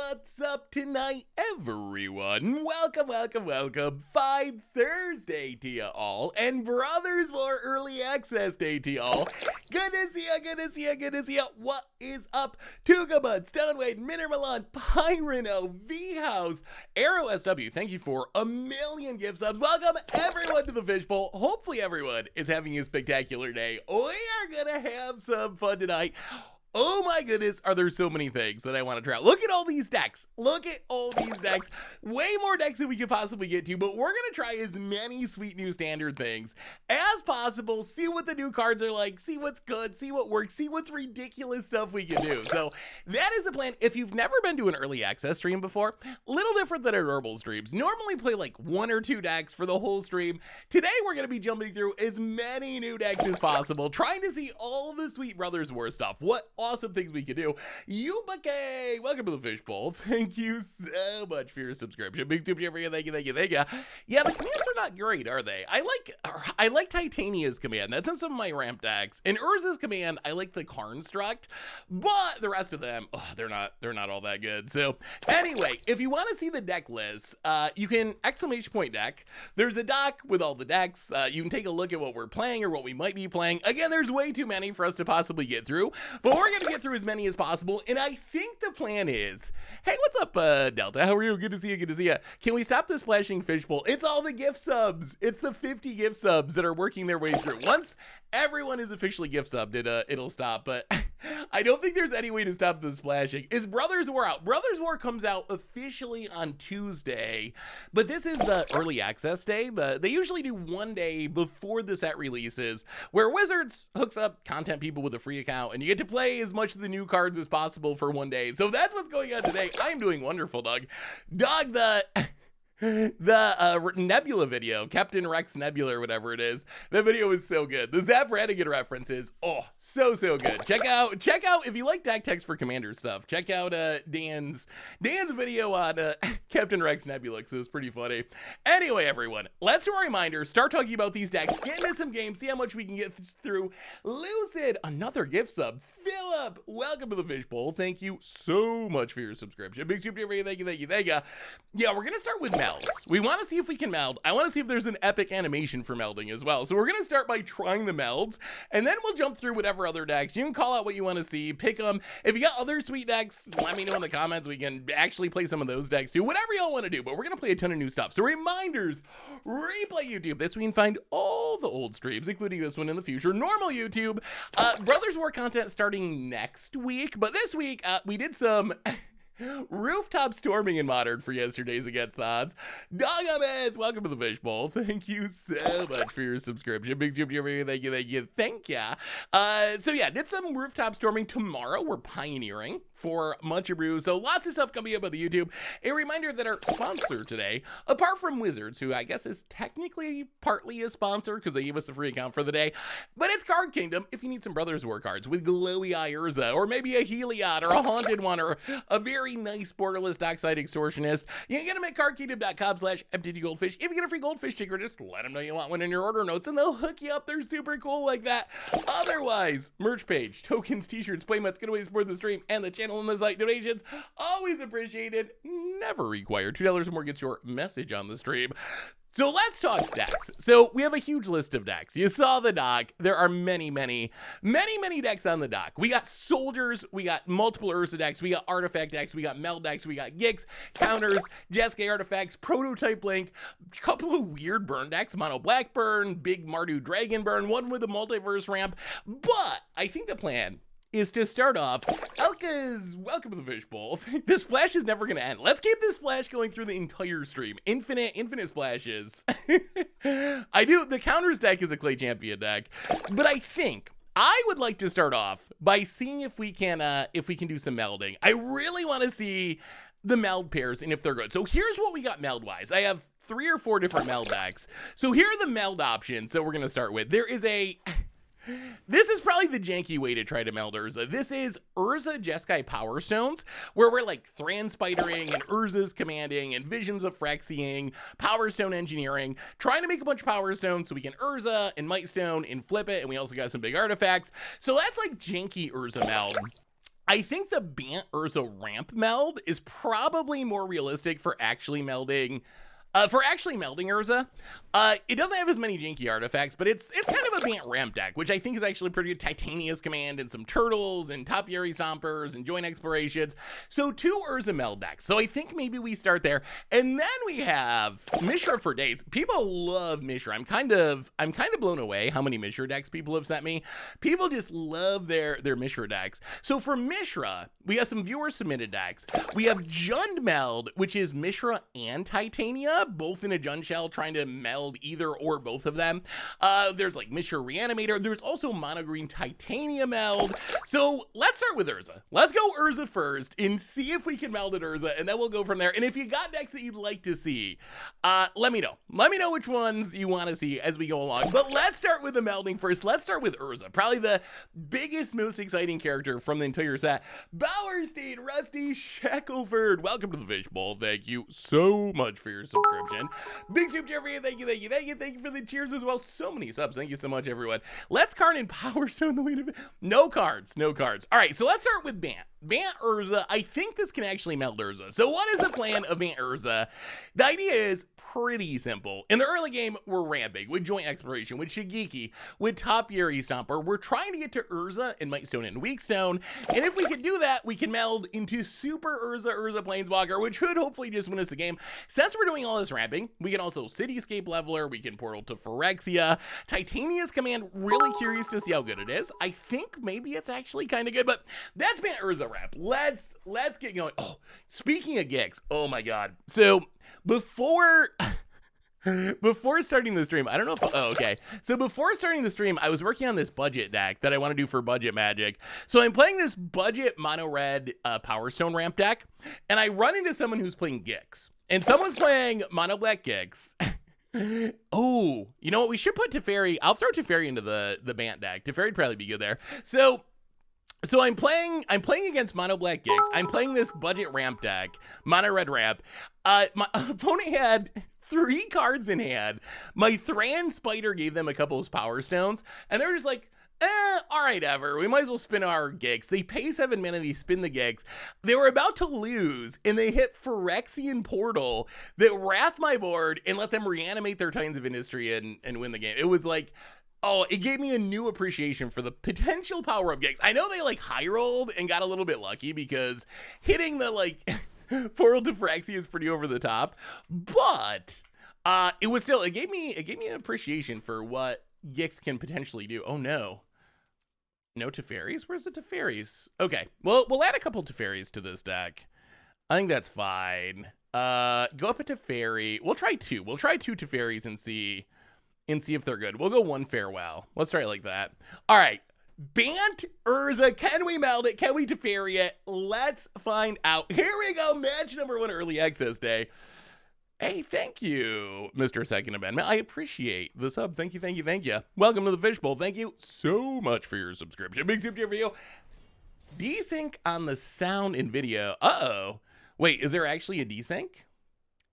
What's up tonight, everyone? Welcome. Fine Thursday to ya all, and Brothers War Early Access Day to y'all. Good to see ya. What is up? Tugamud, Stonewade, Minner Milan, Pyrano, V-House, Arrow SW, thank you for a million gift subs. Welcome everyone to the Fishbowl. Hopefully everyone is having a spectacular day. We are gonna have some fun tonight. Oh my goodness, are there so many things that I want to try out. Look at all these decks. Way more decks than we could possibly get to, but we're going to try as many sweet new standard things as possible, see what the new cards are like, see what's good, see what works, see what's ridiculous stuff we can do. So that is the plan. If you've never been to an early access stream before, little different than our normal streams. Normally play like one or two decks for the whole stream. Today we're going to be jumping through as many new decks as possible, trying to see all the sweet Brothers War stuff. What awesome things we can do. Yubake, welcome to the Fishbowl. Thank you so much for your subscription. Big super for you. Thank you. Yeah, the commands are not great, are they? I like Titania's command. That's in some of my ramp decks. And Urza's command, I like the construct, but the rest of them, they're not all that good. So anyway, if you want to see the deck list, you can ! deck. There's a doc with all the decks. You can take a look at what we're playing or what we might be playing. Again, there's way too many for us to possibly get through, but we're gonna get through as many as possible. And I think the plan is, hey, what's up, Delta? How are you? Good to see you. Can we stop the splashing Fishbowl? It's all the gift subs. It's the 50 gift subs that are working their way through. Once everyone is officially gift subbed, it'll stop. But I don't think there's any way to stop the splashing. Is Brothers War out? Brothers War comes out officially on Tuesday, but this is the early access day. They usually do one day before the set releases, where Wizards hooks up content people with a free account, and you get to play as much of the new cards as possible for one day. So that's what's going on today. I'm doing wonderful, Doug. The Nebula video, Captain Rex Nebula or whatever it is, that video is so good. The Zap Radigan references, so good. Check out if you like deck text for Commander stuff, check out Dan's video on Captain Rex Nebula, because it was pretty funny. Anyway, everyone, let's do a reminder, start talking about these decks, get into some games, see how much we can get through. Lucid, another gift sub. Philip, welcome to the Fishbowl. Thank you so much for your subscription. Big super for you. Thank you. Yeah, we're gonna start with melds. We want to see if we can meld. I want to see if there's an epic animation for melding as well. So we're going to start by trying the melds, and then we'll jump through whatever other decks. You can call out what you want to see, pick them. If you got other sweet decks, let me know in the comments. We can actually play some of those decks too. Whatever y'all want to do, but we're going to play a ton of new stuff. So reminders, replay YouTube. That's where you can find all the old streams, including this one in the future. Normal YouTube. Brothers War content starting next week, but this week we did some rooftop storming in Modern for yesterday's Against the Odds. Dogometh, welcome to the Fishbowl. Thank you so much for your subscription. Big super for you. Thank ya. So yeah, did some rooftop storming. Tomorrow we're pioneering for Muncher Brew. So lots of stuff coming up on the YouTube. A reminder that our sponsor today, apart from Wizards, who I guess is technically partly a sponsor because they gave us a free account for the day, but it's Card Kingdom. If you need some Brothers War cards with Glowy Eye Urza, or maybe a Heliod, or a Haunted one, or a very nice borderless Dockside Extortionist, you can get them at cardkingdom.com/MTG Goldfish. If you get a free goldfish sticker, just let them know you want one in your order notes and they'll hook you up. They're super cool like that. Otherwise, merch page, tokens, t-shirts, playmats, giveaways for the stream, and the channel and the site. Donations, always appreciated, never required. $2 or more gets your message on the stream. So let's talk decks. So we have a huge list of decks. You saw the doc. There are many decks on the doc. We got soldiers, we got multiple Urza decks, we got artifact decks, we got meld decks, we got Gix, counters, Jeskai artifacts, prototype link, a couple of weird burn decks, mono black burn, big Mardu dragon burn, one with a multiverse ramp. But I think the plan is to start off, Elka's welcome to the Fishbowl. This splash is never going to end. Let's keep this splash going through the entire stream. Infinite splashes. The counters deck is a Clay Champion deck, but I think I would like to start off by seeing if we can do some melding. I really want to see the meld pairs and if they're good. So here's what we got meld wise. I have 3 or 4 different meld decks. So here are the meld options that we're going to start with. This is probably the janky way to try to meld Urza. This is Urza Jeskai Power Stones, where we're like Thran Spidering and Urza's commanding and Visions of Phyrexiing, Power Stone engineering, trying to make a bunch of Power Stones so we can Urza and Might Stone and flip it, and we also got some big artifacts. So that's like janky Urza meld. I think the Bant Urza ramp meld is probably more realistic for actually melding. Urza. It doesn't have as many janky artifacts, but it's kind of a Bant ramp deck, which I think is actually pretty good. Titania's Command and some turtles and Topiary Stompers and Joint Explorations. So 2 Urza meld decks. So I think maybe we start there. And then we have Mishra for days. People love Mishra. I'm kind of blown away how many Mishra decks people have sent me. People just love their Mishra decks. So for Mishra, we have some viewer submitted decks. We have Jund Meld, which is Mishra and Titania, both in a Jund shell, trying to meld either or both of them. There's like Mishra Reanimator. There's also Mono Green Titania meld. So let's start with Urza. Let's go Urza first and see if we can meld at Urza, and then we'll go from there. And if you got decks that you'd like to see, let me know. Let me know which ones you want to see as we go along. But let's start with the melding first. Let's start with Urza, probably the biggest, most exciting character from the entire set. Bowerstein, Rusty Shackelford, welcome to the Fishbowl. Thank you so much for your subscription. Big soup Jeffrey, thank you for the cheers as well. So many subs, thank you so much, everyone. Let's Karn and Power Stone the lead of it. No cards. All right, so let's start with Bant Urza. I think this can actually meld Urza. So what is the plan of Bant Urza? The idea is pretty simple. In the early game, we're ramping with Joint Exploration, with Shigeki, with Topiary Stomper. We're trying to get to Urza and Mightstone and Weakstone, and if we can do that, we can meld into Super Urza Planeswalker, which should hopefully just win us the game. Since we're doing all this ramping, we can also Cityscape Leveler, we can Portal to Phyrexia. Titania's Command, really curious to see how good it is. I think maybe it's actually kind of good, but that's Bant Urza ramp. Let's get going. Oh, speaking of Gix, oh my god. So before starting the stream, I don't know if, okay. So before starting the stream, I was working on this budget deck that I want to do for Budget Magic. So I'm playing this budget mono red Power Stone ramp deck, and I run into someone who's playing Gix, and someone's playing mono black Gix. Oh, you know what? We should put Teferi. I'll throw Teferi into the Bant deck. Teferi'd probably be good there. So I'm playing against mono black Gix. I'm playing this budget ramp deck, mono red ramp. My opponent had 3 cards in hand. My Thran Spider gave them a couple of Power Stones, and they're just like, all right, ever. We might as well spin our Gix. They pay 7 mana, they spin the Gix. They were about to lose, and they hit Phyrexian Portal that wrath my board and let them reanimate their Titans of Industry and win the game. It was like, oh, it gave me a new appreciation for the potential power of Gix. I know they like high rolled and got a little bit lucky because hitting the like Portal to Phyrexia is pretty over the top, but it was still, it gave me an appreciation for what Gix can potentially do. Oh no. No Teferis? Where's the Teferis? Okay, well, we'll add a couple Teferis to this deck. I think that's fine. Go up a Teferi. We'll try 2. We'll try 2 Teferis and see if they're good. We'll go 1 Farewell. Let's try it like that. All right. Bant Urza. Can we meld it? Can we Teferi it? Let's find out. Here we go. Match number 1, early access day. Hey, thank you, Mr. Second Amendment. I appreciate the sub. Thank you. Welcome to the Fishbowl. Thank you so much for your subscription. Big super for you. Desync on the sound and video. Uh-oh. Wait, is there actually a desync?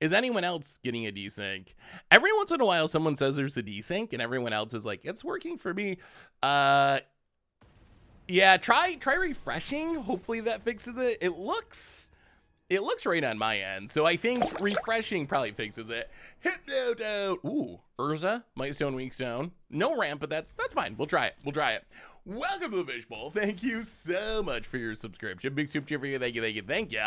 Is anyone else getting a desync? Every once in a while, someone says there's a desync, and everyone else is like, it's working for me. Yeah, try refreshing. Hopefully that fixes it. It looks right on my end, so I think refreshing probably fixes it. Hypnotoad. Ooh, Urza, Mightstone, Weakstone. No ramp, but that's fine. We'll try it. Welcome to the Fishbowl. Thank you so much for your subscription. Big soup cheer for you. Thank you.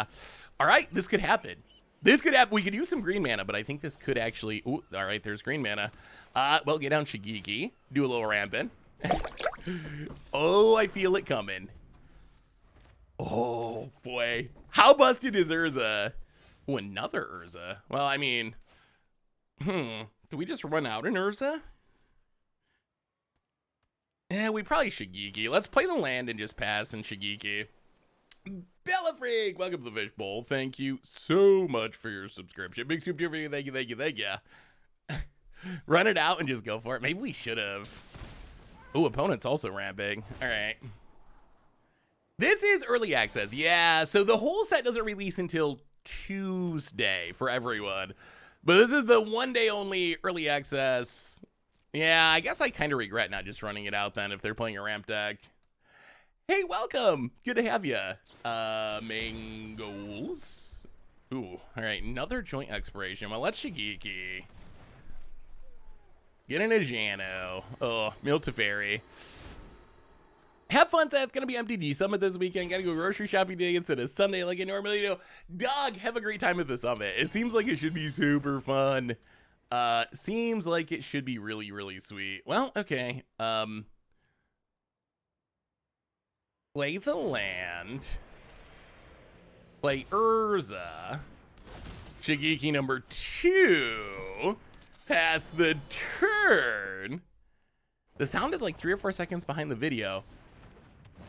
All right, this could happen. We could use some green mana, but I think this could actually. Ooh, all right, there's green mana. Well, get down Shigeki. Do a little ramping. Oh, I feel it coming. Oh boy, how busted is Urza? Oh, another Urza. Well, I mean, do we just run out in Urza? Yeah, we probably Shigeki. Let's play the land and just pass in Shigeki. Bella Freak, welcome to the Fishbowl. Thank you so much for your subscription. Big soup cheer for you. Thank you. Run it out and just go for it. Maybe we should have. Oh, opponent's also ramping. All right. This is early access. Yeah, so the whole set doesn't release until Tuesday for everyone. But this is the 1 day only early access. Yeah, I guess I kind of regret not just running it out then if they're playing a ramp deck. Hey, welcome. Good to have you. Mangoes. Ooh, all right, another joint expiration. Well, let's Shigeki. Get in a Jano. Oh, Multiverse. Have fun, Seth. It's gonna be MTG Summit this weekend. Gotta go grocery shopping today instead of Sunday like I normally do. Dog, have a great time at the summit. It seems like it should be super fun. Seems like it should be really, really sweet. Well, okay. Play the land. Play Urza. Shigeki number 2. Pass the turn. The sound is like 3 or 4 seconds behind the video.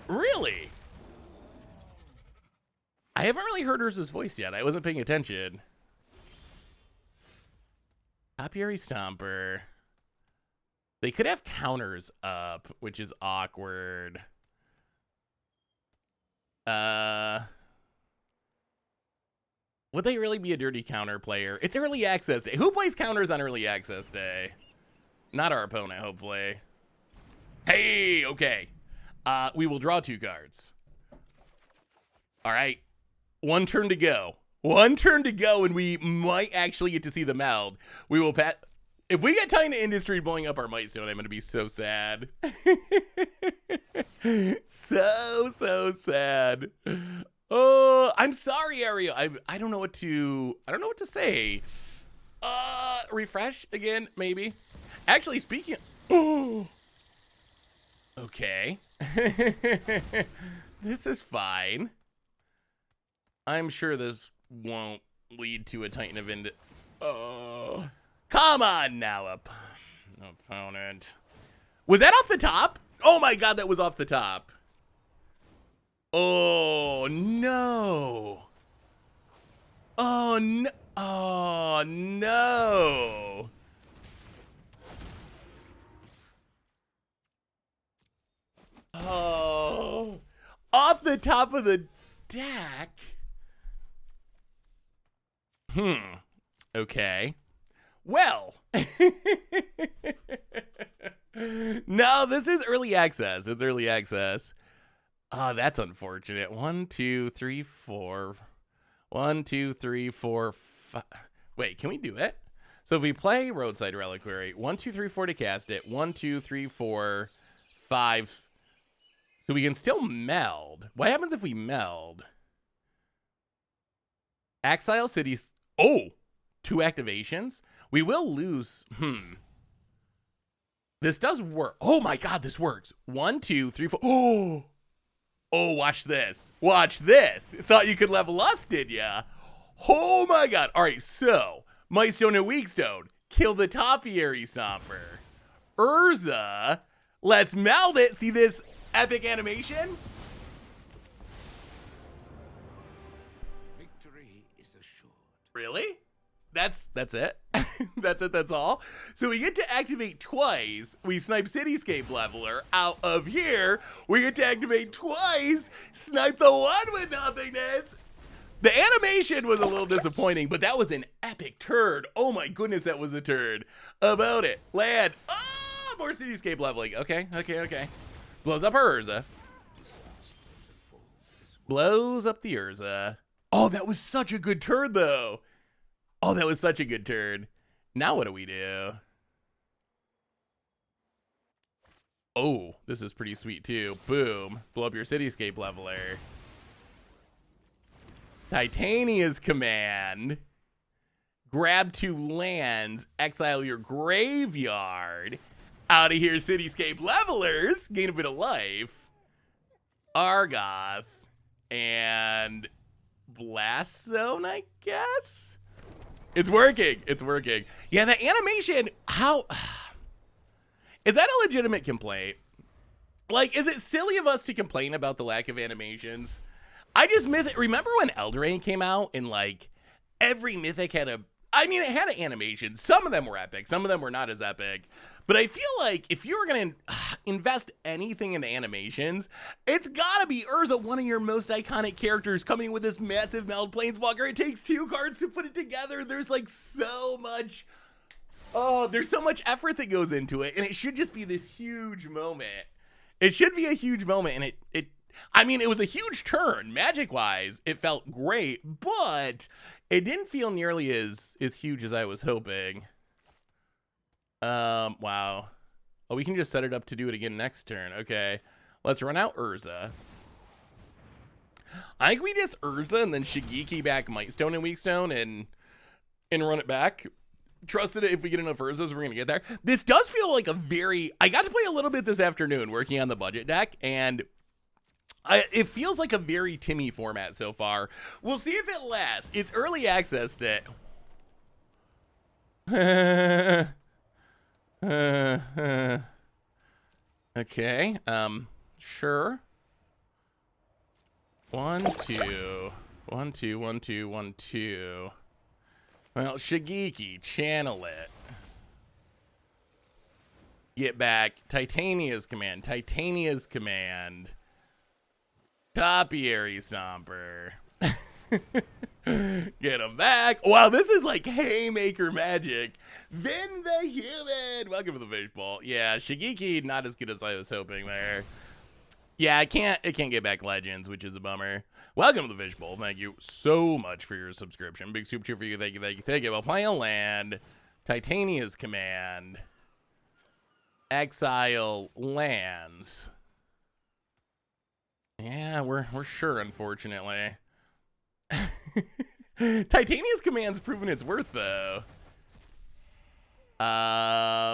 Really? I haven't really heard Urza's voice yet. I wasn't paying attention. Apiary Stomper. They could have counters up, which is awkward. Would they really be a dirty counter player? It's early access day. Who plays counters on early access day? Not our opponent, hopefully. Hey, okay. We will draw 2 cards. All right. 1 turn to go. 1 turn to go, and we might actually get to see the meld. We will pat. If we get Titan Industry blowing up our Might Stone, I'm going to be so sad. so sad. Oh, I'm sorry, Ariel. I don't know what to say. Refresh again, maybe. Actually, speaking of, okay. This is fine. I'm sure this won't lead to a Titan event. Oh, come on now, opponent. Was that off the top? Oh my God, that was off the top. Oh no. Oh no. Oh no. Oh, off the top of the deck. Okay. Well. No, this is early access. It's early access. Oh, that's unfortunate. 1, 2, 3, 4. 1, 2, 3, 4, 5. Wait, can we do it? So if we play Roadside Reliquary, 1, 2, 3, 4 to cast it. 1, 2, 3, 4, 5. So we can still meld. What happens if we meld? Exile cities. Oh, 2 activations. We will lose. This does work. Oh my God, this works. 1, 2, 3, 4. Oh. Oh, watch this. Watch this. Thought you could level us, did ya? Oh my God. All right, so Might Stone and Weak Stone. Kill the Topiary Stomper. Urza. Let's meld it. See this epic animation? Victory is assured. Really? That's it. That's it. That's all. So we get to activate twice. We snipe Cityscape Leveler out of here. We get to activate twice. Snipe the one with nothingness. The animation was a little disappointing, but that was an epic turd. Oh my goodness, that was a turd. About it. Land. Oh, more Cityscape leveling. Okay. Blows up our Urza. Blows up the Urza. Oh, that was such a good turd, though. Oh, that was such a good turn. Now what do we do? Oh, this is pretty sweet too. Boom. Blow up your Cityscape Leveler. Titania's command. Grab 2 lands. Exile your graveyard. Out of here, Cityscape Levelers. Gain a bit of life. Argoth. And Blast Zone, I guess? It's working. It's working. Yeah, the animation, how... Is that a legitimate complaint? Like, is it silly of us to complain about the lack of animations? I just miss it. Remember when Eldraine came out and, like, every Mythic had a... I mean, it had an animation. Some of them were epic. Some of them were not as epic. But I feel like if you were going to invest anything into animations, it's got to be Urza, one of your most iconic characters, coming with this massive meld planeswalker. It takes 2 cards to put it together. There's like so much, there's so much effort that goes into it. And it should just be this huge moment. It should be a huge moment. And I mean, it was a huge turn. Magic-wise, it felt great, but it didn't feel nearly as huge as I was hoping. Wow. Oh, we can just set it up to do it again next turn. Okay. Let's run out Urza. I think we just Urza and then Shigeki back Mightstone and Weakstone and run it back. Trusted it if we get enough Urzas, we're gonna get there. This does feel like a very... I got to play a little bit this afternoon working on the budget deck, and it feels like a very Timmy format so far. We'll see if it lasts. It's early access day. Okay, sure. 1, 2. 1, 2, 1, 2, 1, 2. Well, Shigeki, channel it. Get back. Titania's command. Titania's command. Topiary Stomper. Get him back. Wow, this is like haymaker magic. Vin the Human. Welcome to the fishbowl. Yeah, Shigeki, not as good as I was hoping there. Yeah, it can't get back Legends, which is a bummer. Welcome to the fishbowl. Thank you so much for your subscription. Big super cheer for you. Thank you, thank you, thank you. Well, play a land. Titania's command. Exile lands. Yeah, we're sure, unfortunately. Titania's command's proven its worth, though.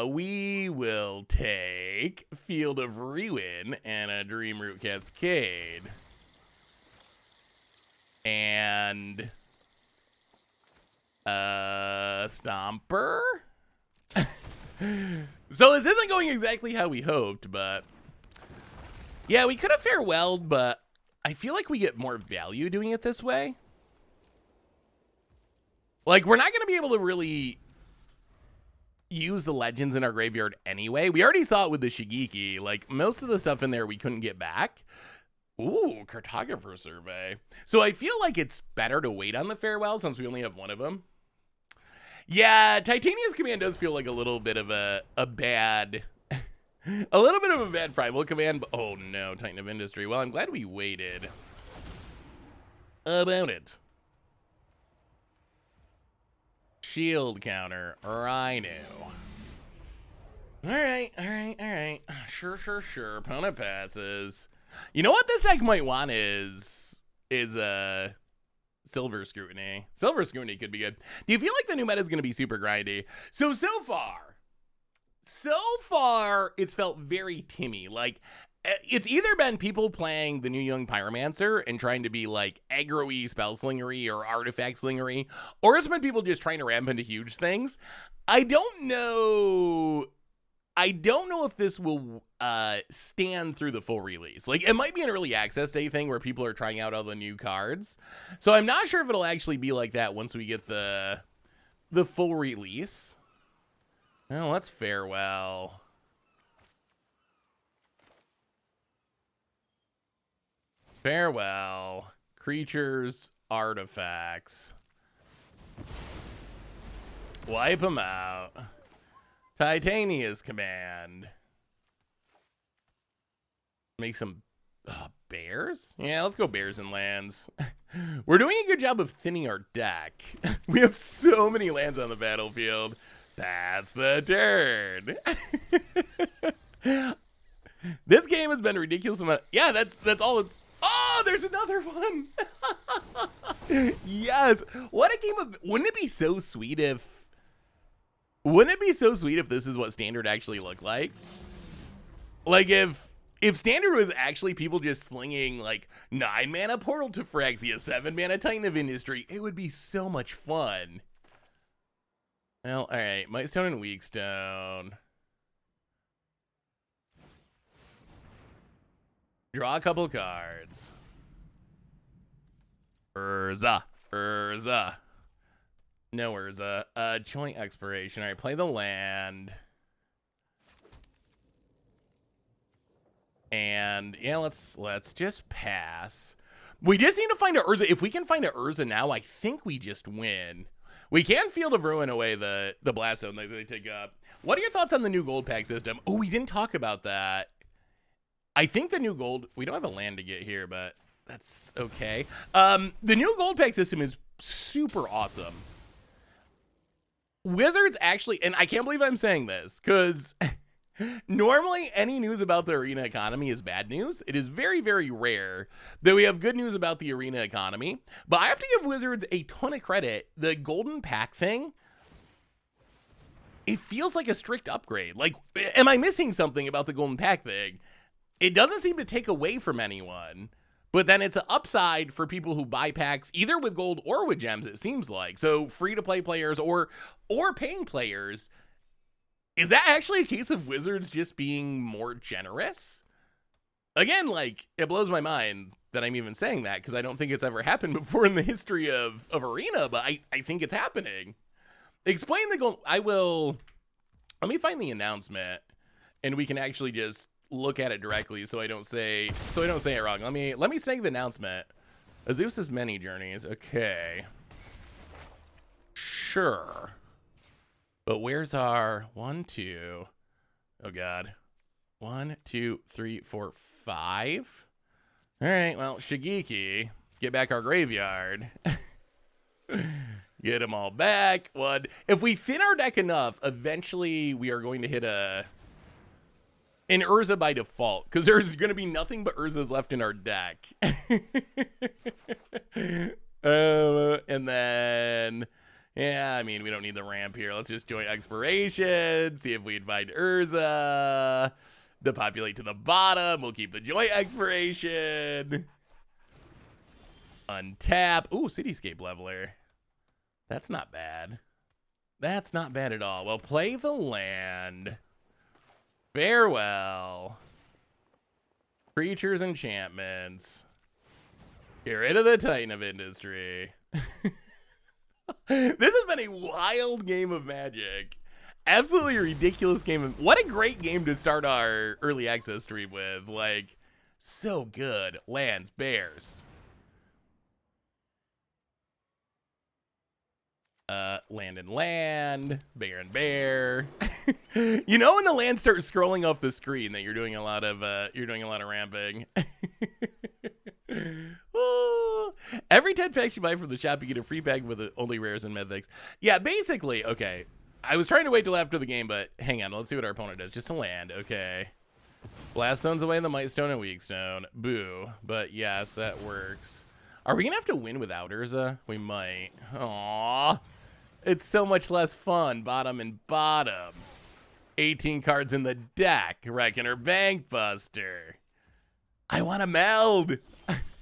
We will take Field of Ruin and a Dreamroot Cascade. And Stomper? So this isn't going exactly how we hoped, but yeah, we could have farewelled, but I feel like we get more value doing it this way. Like, we're not going to be able to really use the legends in our graveyard anyway. We already saw it with the Shigeki. Like, most of the stuff in there we couldn't get back. Ooh, Cartographer Survey. So I feel like it's better to wait on the farewell since we only have one of them. Yeah, Titania's command does feel like a little bit of a bad... a little bit of a bad primal command. But, oh no, Titan of Industry. Well, I'm glad we waited about it. Shield counter, Rhino. All right. Sure. Opponent passes. You know what this deck might want is Silver Scrutiny. Silver Scrutiny could be good. Do you feel like the new meta is going to be super grindy? So far, it's felt very Timmy. Like, it's either been people playing the new Young Pyromancer and trying to be like aggro-y spell slingery or artifact slingery, or it's been people just trying to ramp into huge things. I don't know if this will stand through the full release. Like, it might be an early access day thing where people are trying out all the new cards. So I'm not sure if it'll actually be like that once we get the full release. Oh, let's farewell. Farewell. Creatures, artifacts. Wipe them out. Titania's command. Make some bears? Yeah, let's go bears and lands. We're doing a good job of thinning our deck. We have so many lands on the battlefield. Pass the turn. This game has been ridiculous amount. Yeah, that's all it's... Oh, there's another one. Yes. What a game of... Wouldn't it be so sweet if this is what standard actually looked like? Like, if standard was actually people just slinging like 9 mana Portal to Phyrexia, 7 mana Titan of Industry, it would be so much fun. Well, all right, Mightstone and Weakstone. Draw a couple cards. Urza. No Urza. Joint Expiration. All right, play the land. And yeah, let's just pass. We just need to find a Urza. If we can find a Urza now, I think we just win. We can Field of Ruin away the Blast Zone that they take up. What are your thoughts on the new gold pack system? Oh, we didn't talk about that. I think the new gold, we don't have a land to get here, but that's okay. The new gold pack system is super awesome. Wizards actually, and I can't believe I'm saying this, because normally any news about the arena economy is bad news. It is very, very rare that we have good news about the arena economy, but I have to give Wizards a ton of credit. The golden pack thing, it feels like a strict upgrade. Like, am I missing something about the golden pack thing? It doesn't seem to take away from anyone, but then it's an upside for people who buy packs either with gold or with gems, it seems like. So free-to-play players or paying players. Is that actually a case of Wizards just being more generous? Again, like, it blows my mind that I'm even saying that, because I don't think it's ever happened before in the history of Arena, but I think it's happening. Explain the gold. Let me find the announcement, and we can actually just look at it directly so I don't say it wrong. Let me say the announcement. Azusa's many journeys. Okay. Sure. But where's our 1, 2? Oh god. 1, 2, 3, 4, 5. All right, well, Shigeki, get back our graveyard. Get them all back. One. If we thin our deck enough, eventually we are going to hit an Urza by default, because there's going to be nothing but Urzas left in our deck. And then, yeah, I mean, we don't need the ramp here. Let's just join Exploration, see if we invite Urza to populate to the bottom. We'll keep the joint Exploration. Untap. Ooh, Cityscape Leveler. That's not bad. That's not bad at all. Well, play the land. Farewell. Creatures, enchantments. Get rid of the Titan of Industry. This has been a wild game of Magic. Absolutely ridiculous game. What a great game to start our early access stream with. Like, so good. Lands, bears. Land and land, bear and bear. You know when the land starts scrolling off the screen that you're doing a lot of ramping. Oh. Every 10 packs you buy from the shop, you get a free pack with only rares and mythics. Yeah, basically, okay. I was trying to wait till after the game, but hang on, let's see what our opponent does. Just a land, okay. Blast Stone's away, the Might Stone and Weak Stone. Boo. But yes, that works. Are we gonna have to win without Urza? We might. Aww. It's so much less fun, bottom and bottom. 18 cards in the deck. Reckoner Bankbuster. I want to meld.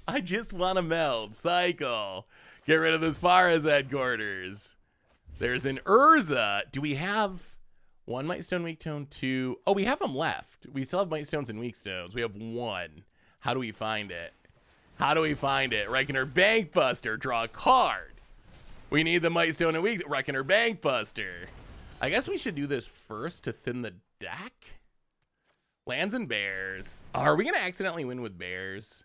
I just want to meld. Cycle. Get rid of the Spara's headquarters. There's an Urza. Do we have one Might Stone, Weak Stone, 2? Oh, we have them left. We still have Might Stones and Weak Stones. We have 1. How do we find it? How do we find it? Reckoner Bankbuster. Draw a card. We need the Might Stone and Weak. Reckoner Bankbuster. I guess we should do this first to thin the deck. Lands and bears. Are we going to accidentally win with bears?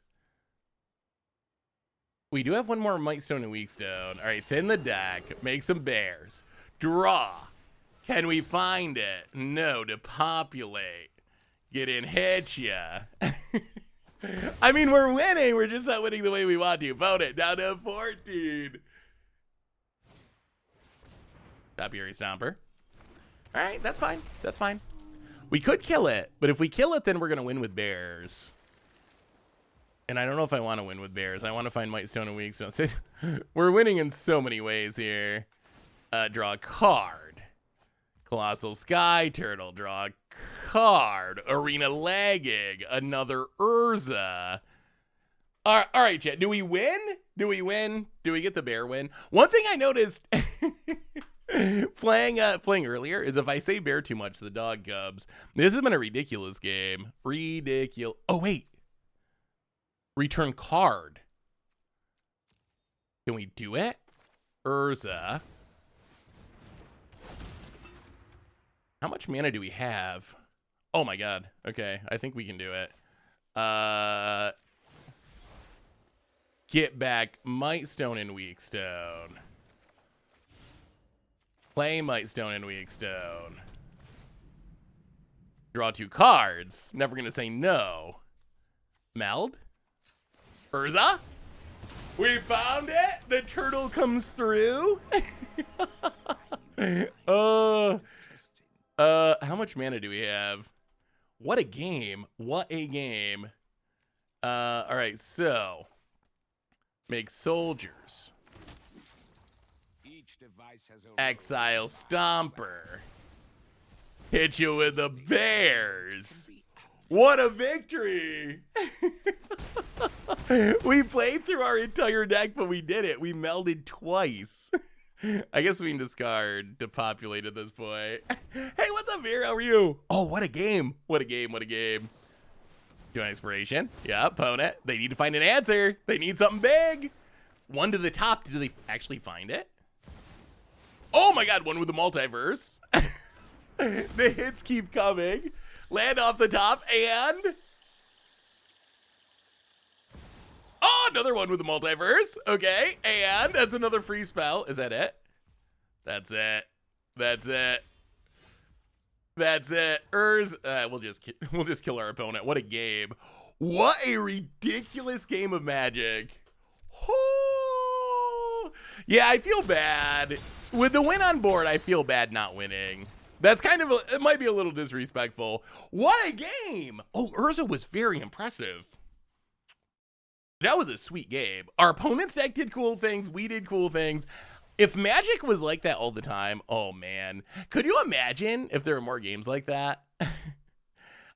We do have one more Might Stone and Weak Stone. All right, thin the deck. Make some bears. Draw. Can we find it? No, to populate. Get in, hit ya. I mean, we're winning. We're just not winning the way we want to. Vote it. Down to 14. Topiary Stomper. All right, that's fine. That's fine. We could kill it, but if we kill it, then we're going to win with bears. And I don't know if I want to win with bears. I want to find Might Stone and Weak Stone. We're winning in so many ways here. Draw a card. Colossal Sky Turtle. Draw a card. Arena Lagging. Another Urza. All right, chat. Do we win? Do we win? Do we get the bear win? One thing I noticed playing earlier is if I say bear too much, the dog comes. This has been a ridiculous game. Ridiculous. Oh, wait. Return card. Can we do it? Urza. How much mana do we have? Oh my god. Okay, I think we can do it. Get back Might Stone and Weak Stone. Play Might Stone and Weak Stone. Draw 2 cards. Never gonna say no. Meld? Urza? We found it! The turtle comes through. How much mana do we have? What a game. What a game. All right, so make soldiers. Exile Stomper. Hit you with the bears. What a victory. We played through our entire deck, but we did it. We melded twice. I guess we can discard to populate at this point. Hey, what's up here? How are you? Oh, what a game. What a game. What a game. Do an inspiration. Yeah, opponent. They need to find an answer. They need something big. One to the top. Do they actually find it? Oh my god, one with the multiverse. The hits keep coming. Land off the top and... Oh, another one with the multiverse. Okay, and that's another free spell. Is that it? That's it. That's it. That's it. Urza, we'll just kill our opponent. What a game. What a ridiculous game of Magic. Oh. Yeah, I feel bad. With the win on board, I feel bad not winning. That's kind of, it might be a little disrespectful. What a game. Oh, Urza was very impressive. That was a sweet game. Our opponent's deck did cool things. We did cool things. If Magic was like that all the time, oh man. Could you imagine if there were more games like that?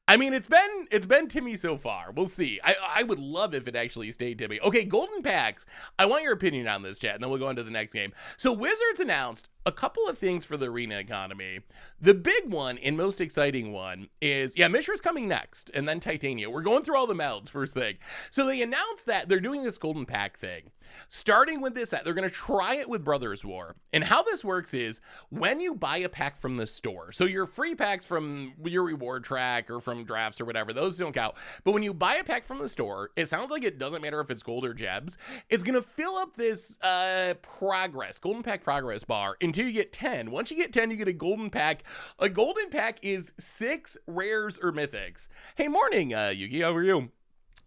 I mean, it's been Timmy so far. We'll see. I would love if it actually stayed Timmy. Okay, Golden Packs. I want your opinion on this, chat, and then we'll go into the next game. So Wizards announced a couple of things for the arena economy. The big one and most exciting one is, yeah, Mishra's coming next, and then Titania. We're going through all the melds first thing. So they announced that they're doing this Golden Pack thing. Starting with this set, they're going to try it with Brothers War. And how this works is when you buy a pack from the store, so your free packs from your reward track or from drafts or whatever, those don't count. But when you buy a pack from the store, it sounds like it doesn't matter if it's gold or gems. It's going to fill up this Golden Pack progress bar until you get 10. Once you get 10, you get a Golden Pack. A Golden Pack is 6 rares or mythics. Hey, morning, Yuki, how are you?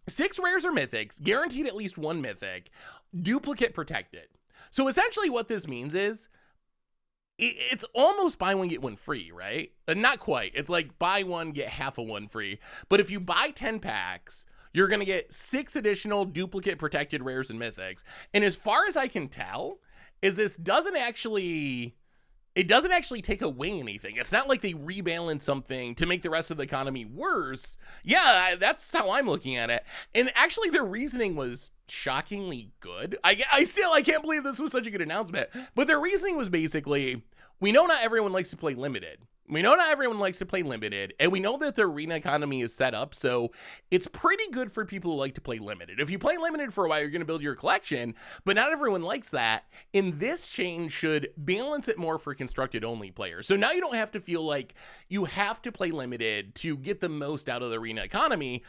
6 rares or mythics, guaranteed at least 1 mythic, duplicate protected. So essentially what this means is it's almost buy one, get one free, right? Not quite. It's like buy one, get half of one free. But if you buy 10 packs, you're going to get 6 additional duplicate protected rares and mythics. And as far as I can tell, is this doesn't actually take away anything. It's not like they rebalance something to make the rest of the economy worse. Yeah, that's how I'm looking at it. And actually their reasoning was shockingly good. I can't believe this was such a good announcement. But their reasoning was basically, we know not everyone likes to play limited. We know not everyone likes to play limited, and we know that the arena economy is set up, so it's pretty good for people who like to play limited. If you play limited for a while, you're going to build your collection, but not everyone likes that, and this change should balance it more for constructed-only players. So now you don't have to feel like you have to play limited to get the most out of the arena economy.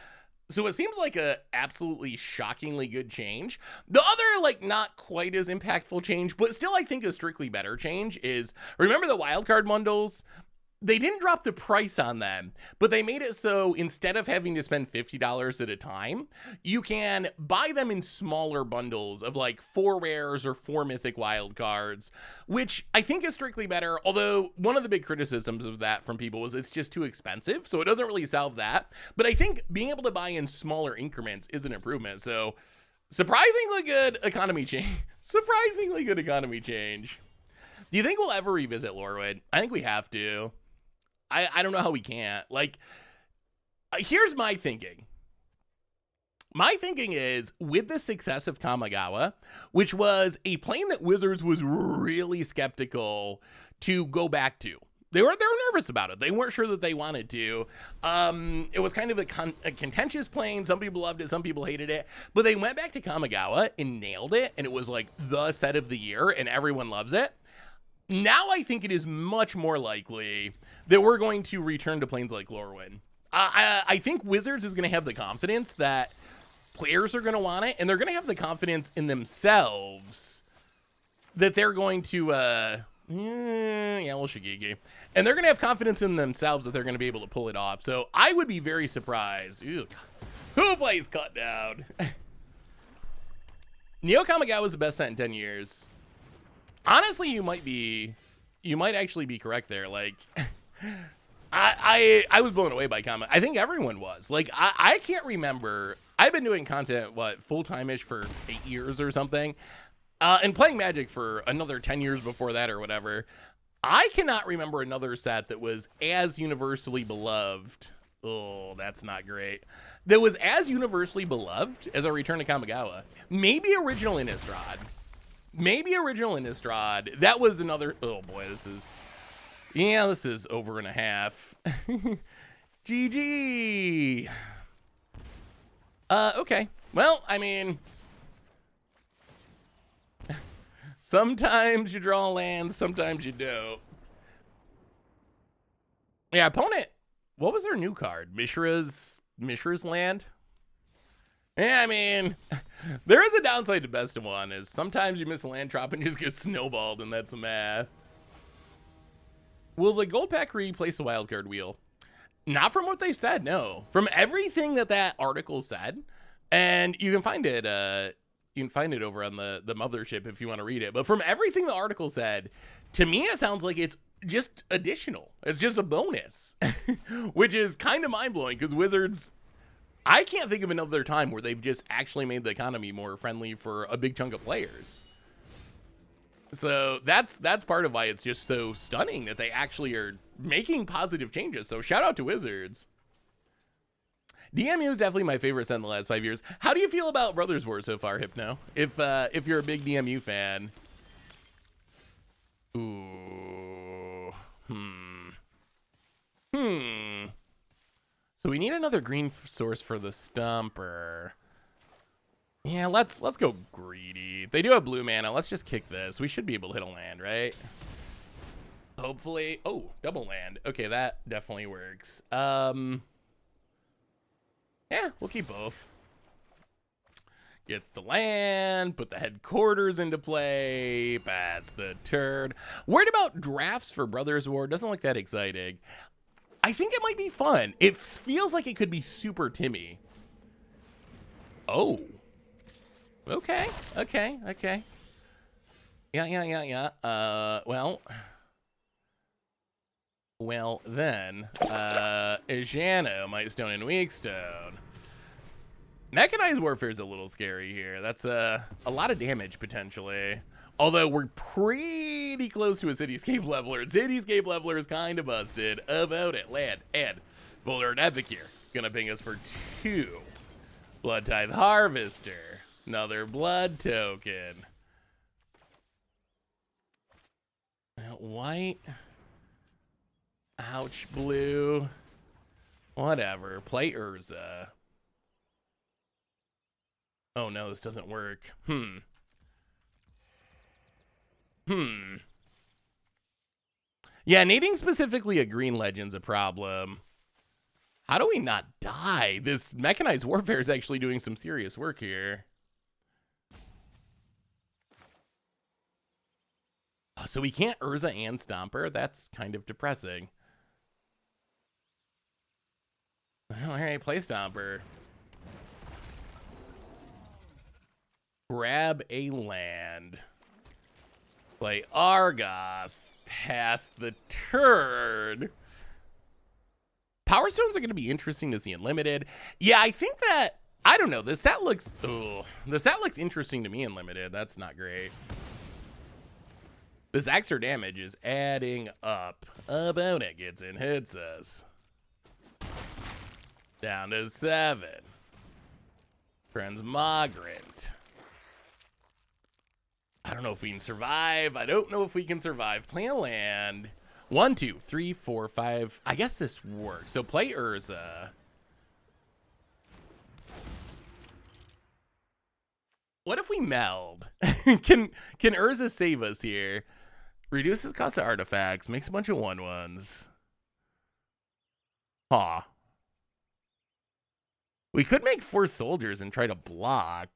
So it seems like a absolutely shockingly good change. The other, like, not quite as impactful change, but still I think a strictly better change is, remember the wildcard bundles? They didn't drop the price on them, but they made it so instead of having to spend $50 at a time, you can buy them in smaller bundles of like 4 rares or 4 mythic wildcards, which I think is strictly better. Although one of the big criticisms of that from people was it's just too expensive, so it doesn't really solve that. But I think being able to buy in smaller increments is an improvement. So surprisingly good economy change. Surprisingly good economy change. Do you think we'll ever revisit Lorwyn? I think we have to. I don't know how we can't. Like, here's my thinking. My thinking is, with the success of Kamigawa, which was a plane that Wizards was really skeptical to go back to. They were nervous about it. They weren't sure that they wanted to. It was kind of a contentious plane. Some people loved it, some people hated it. But they went back to Kamigawa and nailed it, and it was like the set of the year, and everyone loves it. Now I think it is much more likely that we're going to return to planes like Lorwyn. I think Wizards is going to have the confidence that players are going to want it, and they're going to have the confidence in themselves that they're going to, yeah, we'll Shigeki. And they're going to have confidence in themselves that they're going to be able to pull it off. So I would be very surprised. Ew, Who plays Cut Down? Neo Kamigawa was the best set in 10 years. Honestly, you might actually be correct there. Like, I was blown away by Kamigawa. I think everyone was. Like, I can't remember. I've been doing content, what, full-time-ish for 8 years or something. And playing Magic for another 10 years before that or whatever. I cannot remember another set that was as universally beloved. Oh, that's not great. That was as universally beloved as a Return to Kamigawa. Maybe Original Innistrad. That was another. Oh boy, this is over and a half. GG. Okay. Well, I mean, sometimes you draw lands, sometimes you don't. Yeah, opponent. What was their new card? Mishra's land? Yeah, I mean, there is a downside to best of one, is sometimes you miss a land drop and just get snowballed, and that's the math. Will the gold pack replace the wildcard wheel? Not from what they've said, no. From everything that article said, and you can find it over on the mothership if you want to read it. But from everything the article said, to me it sounds like it's just additional. It's just a bonus, which is kind of mind-blowing because Wizards, I can't think of another time where they've just actually made the economy more friendly for a big chunk of players. So that's part of why it's just so stunning that they actually are making positive changes. So shout out to Wizards. DMU is definitely my favorite set in the last 5 years. How do you feel about Brothers War so far, Hypno? If you're a big DMU fan. Ooh. So we need another green source for the Stumper. Yeah, let's go greedy. They do have blue mana. Let's just kick this. We should be able to hit a land, right? Hopefully. Oh, double land. Okay, that definitely works. Yeah, we'll keep both. Get the land, put the headquarters into play, pass the turn. Worried about drafts for Brothers War. Doesn't look that exciting. I think it might be fun. It feels like it could be super Timmy. Oh. Okay. Yeah. Well then, Jano, Mightstone, and Weakstone. Mechanized Warfare is a little scary here. That's a lot of damage, potentially. Although we're pretty close to a Cityscape Leveler. Cityscape Leveler is kind of busted. About it. Land and Boulder and Epic here. Gonna ping us for 2. Blood Tithe Harvester. Another blood token. White. Ouch, blue. Whatever. Play Urza. Oh no, this doesn't work. Yeah, needing specifically a green legend's a problem. How do we not die? This Mechanized Warfare is actually doing some serious work here. So we can't Urza and Stomper? That's kind of depressing. Well, all right, play Stomper. Grab a land. Play Argoth. Pass the turn. Power Stones are going to be interesting to see in Limited. Yeah, I think that, I don't know, the set looks interesting to me in Limited. That's not great. This extra damage is adding up. About it gets and hits us. Down to 7. Transmogrant. I don't know if we can survive. I don't know if we can survive. Play a land. 1, 2, 3, 4, 5. I guess this works. So play Urza. What if we meld? Can Urza save us here? Reduces cost of artifacts. Makes a bunch of 1/1s. Huh. We could make 4 soldiers and try to block.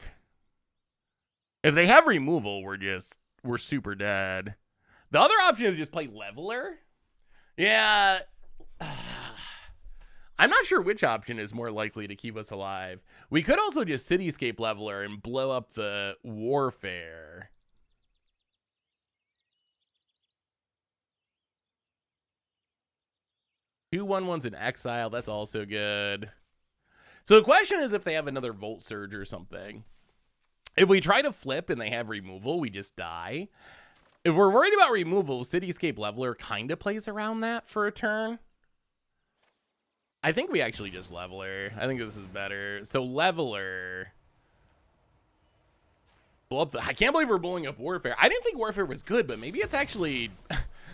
If they have removal, we're super dead. The other option is just play Leveler. Yeah. I'm not sure which option is more likely to keep us alive. We could also just Cityscape Leveler and blow up the Warfare. Two 1/1s in exile. That's also good. So the question is if they have another Volt Surge or something. If we try to flip and they have removal, we just die. If we're worried about removal, Cityscape Leveler kind of plays around that for a turn. I think we actually just Leveler. I think this is better. So Leveler. Blow up I can't believe we're blowing up Warfare. I didn't think Warfare was good, but maybe it's actually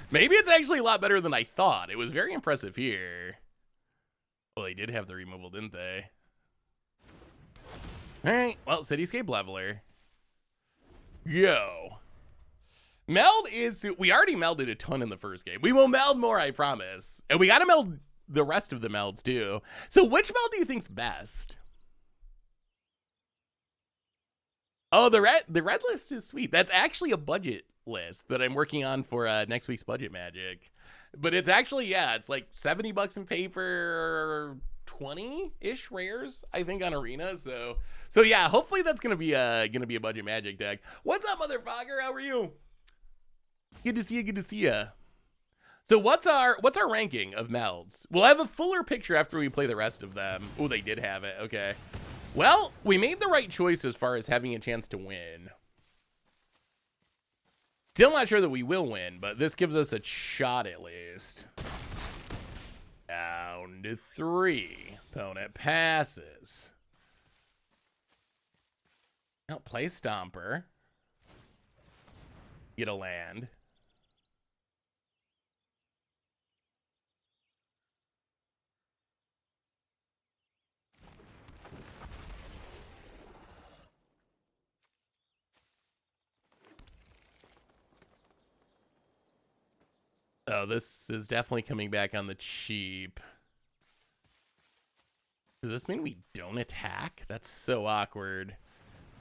a lot better than I thought. It was very impressive here. Well, they did have the removal, didn't they? All right. Well, Cityscape Leveler. Go. Meld is... We already melded a ton in the first game. We will meld more, I promise. And we got to meld the rest of the melds, too. So which meld do you think's best? Oh, the red list is sweet. That's actually a budget list that I'm working on for next week's Budget Magic. But it's actually, yeah, it's like $70 in paper, 20-ish rares, I think, on Arena. So yeah, hopefully that's gonna be a Budget Magic deck. What's up, motherfucker? How are you? Good to see you. Good to see you. So what's our ranking of melds? We'll have a fuller picture after we play the rest of them. Oh, they did have it. Okay. Well, we made the right choice as far as having a chance to win. Still not sure that we will win, but this gives us a shot at least. Down to 3. Opponent passes. Now play Stomper. Get a land. Oh, this is definitely coming back on the cheap. Does this mean we don't attack? That's so awkward.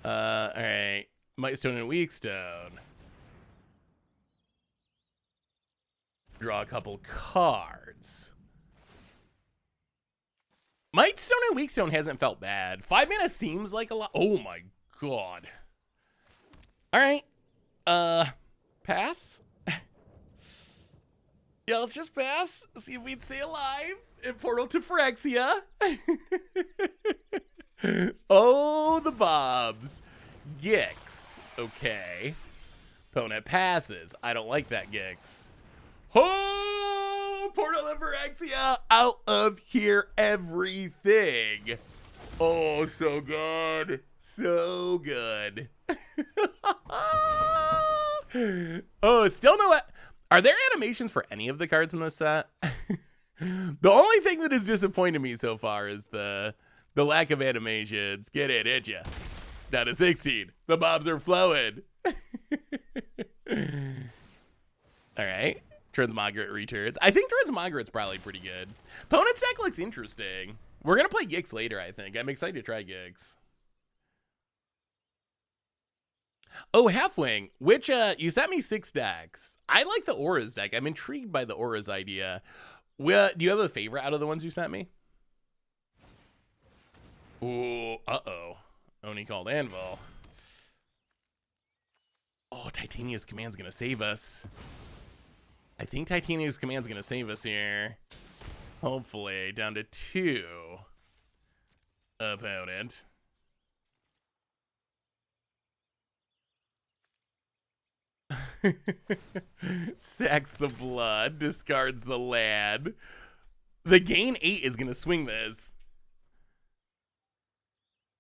All right. Might Stone and Weak Stone. Draw a couple cards. Might Stone and Weak Stone hasn't felt bad. 5 mana seems like a lot. Oh my god. All right. Pass. Yeah, let's just pass. See if we'd stay alive. And Portal to Phyrexia. Oh, the bobs. Gix. Okay. Opponent passes. I don't like that, Gix. Oh, Portal to Phyrexia. Out of here, everything. Oh, so good. So good. Oh, still no... Are there animations for any of the cards in this set? The only thing that has disappointed me so far is the lack of animations. Get it, hit ya. Down to 16. The bobs are flowing. All right. Transmogritte returns. I think Transmogritte's probably pretty good. Opponent's deck looks interesting. We're going to play Gix later, I think. I'm excited to try Gix. Oh, Halfwing, which, you sent me 6 decks. I like the Auras deck. I'm intrigued by the Auras idea. Do you have a favorite out of the ones you sent me? Ooh, uh-oh. Oni called Anvil. Oh, Titania's Command's gonna save us. I think Titania's Command's gonna save us here. Hopefully, down to 2. Opponent. Sacks the blood, discards the land. The gain 8 is gonna swing this.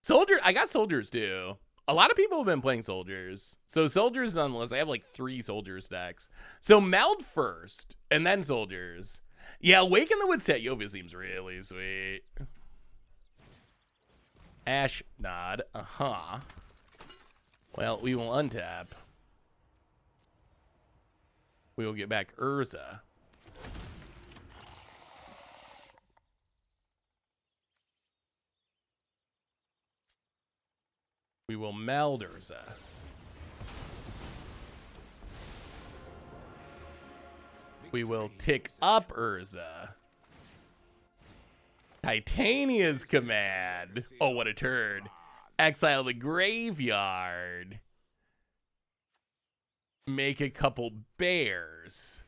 Soldier, I got soldiers too. A lot of people have been playing soldiers. So soldiers on the list. I have like 3 soldiers decks. So meld first, and then soldiers. Yeah, Wake in the Woods Tatyova seems really sweet. Ash Nod, Well, we will untap. We will get back Urza. We will meld Urza. We will tick up Urza. Titania's command. Oh, what a turd. Exile the graveyard. Make a couple bears.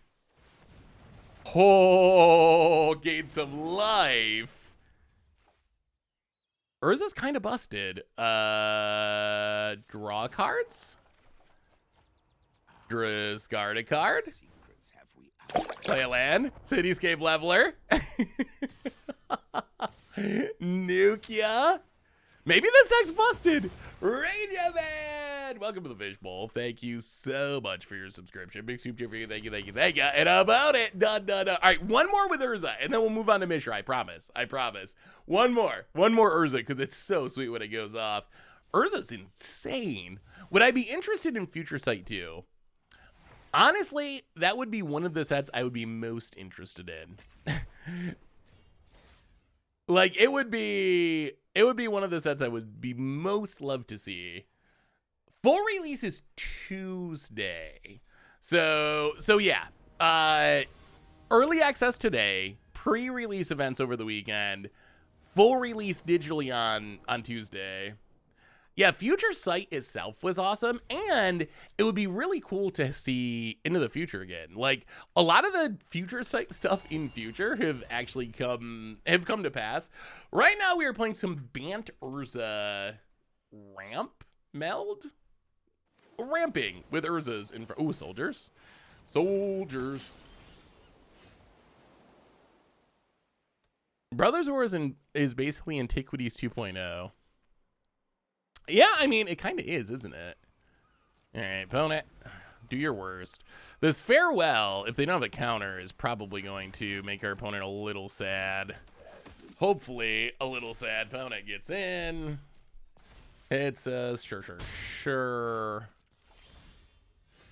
Oh, gain some life. Urza's kind of busted. Draw cards? Discard a card? Play a land? Cityscape Leveler? Nukia? Maybe this deck's busted. Ranger Man! Welcome to the Fishbowl. Thank you so much for your subscription. Big soup chip for you. Thank you, thank you, thank you. And about it. Done, done, done. All right, one more with Urza, and then we'll move on to Mishra. I promise. I promise. One more Urza, because it's so sweet when it goes off. Urza's insane. Would I be interested in Future Sight 2? Honestly, that would be one of the sets I would be most interested in. Like, it would be one of the sets I would be most love to see. Full release is Tuesday. So yeah. Early access today, pre-release events over the weekend, full release digitally on Tuesday. Yeah, Future Sight itself was awesome, and it would be really cool to see into the future again. Like, a lot of the Future Sight stuff in Future have actually come to pass. Right now, we are playing some Bant Urza meld? Ramping with Urzas in front. Ooh, soldiers. Soldiers. Brothers Wars is basically Antiquities 2.0. Yeah, I mean, it kind of is, isn't it? All right, opponent, do your worst. This farewell, if they don't have a counter, is probably going to make our opponent a little sad. Hopefully, a little sad. Opponent gets in. It says, sure.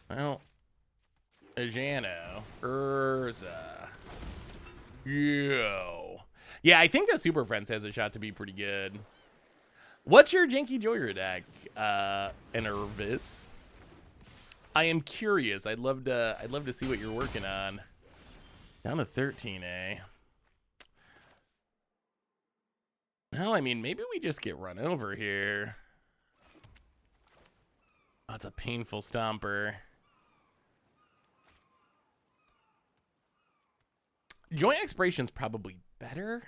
Well, Ajano, Urza. Yo. Yeah, I think that Super Friends has a shot to be pretty good. What's your Janky Joyer deck, Enervis? I am curious. I'd love to see what you're working on. Down to 13, eh? Well, I mean, maybe we just get run over here. Oh, it's a painful stomper. Joint Expiration's probably better.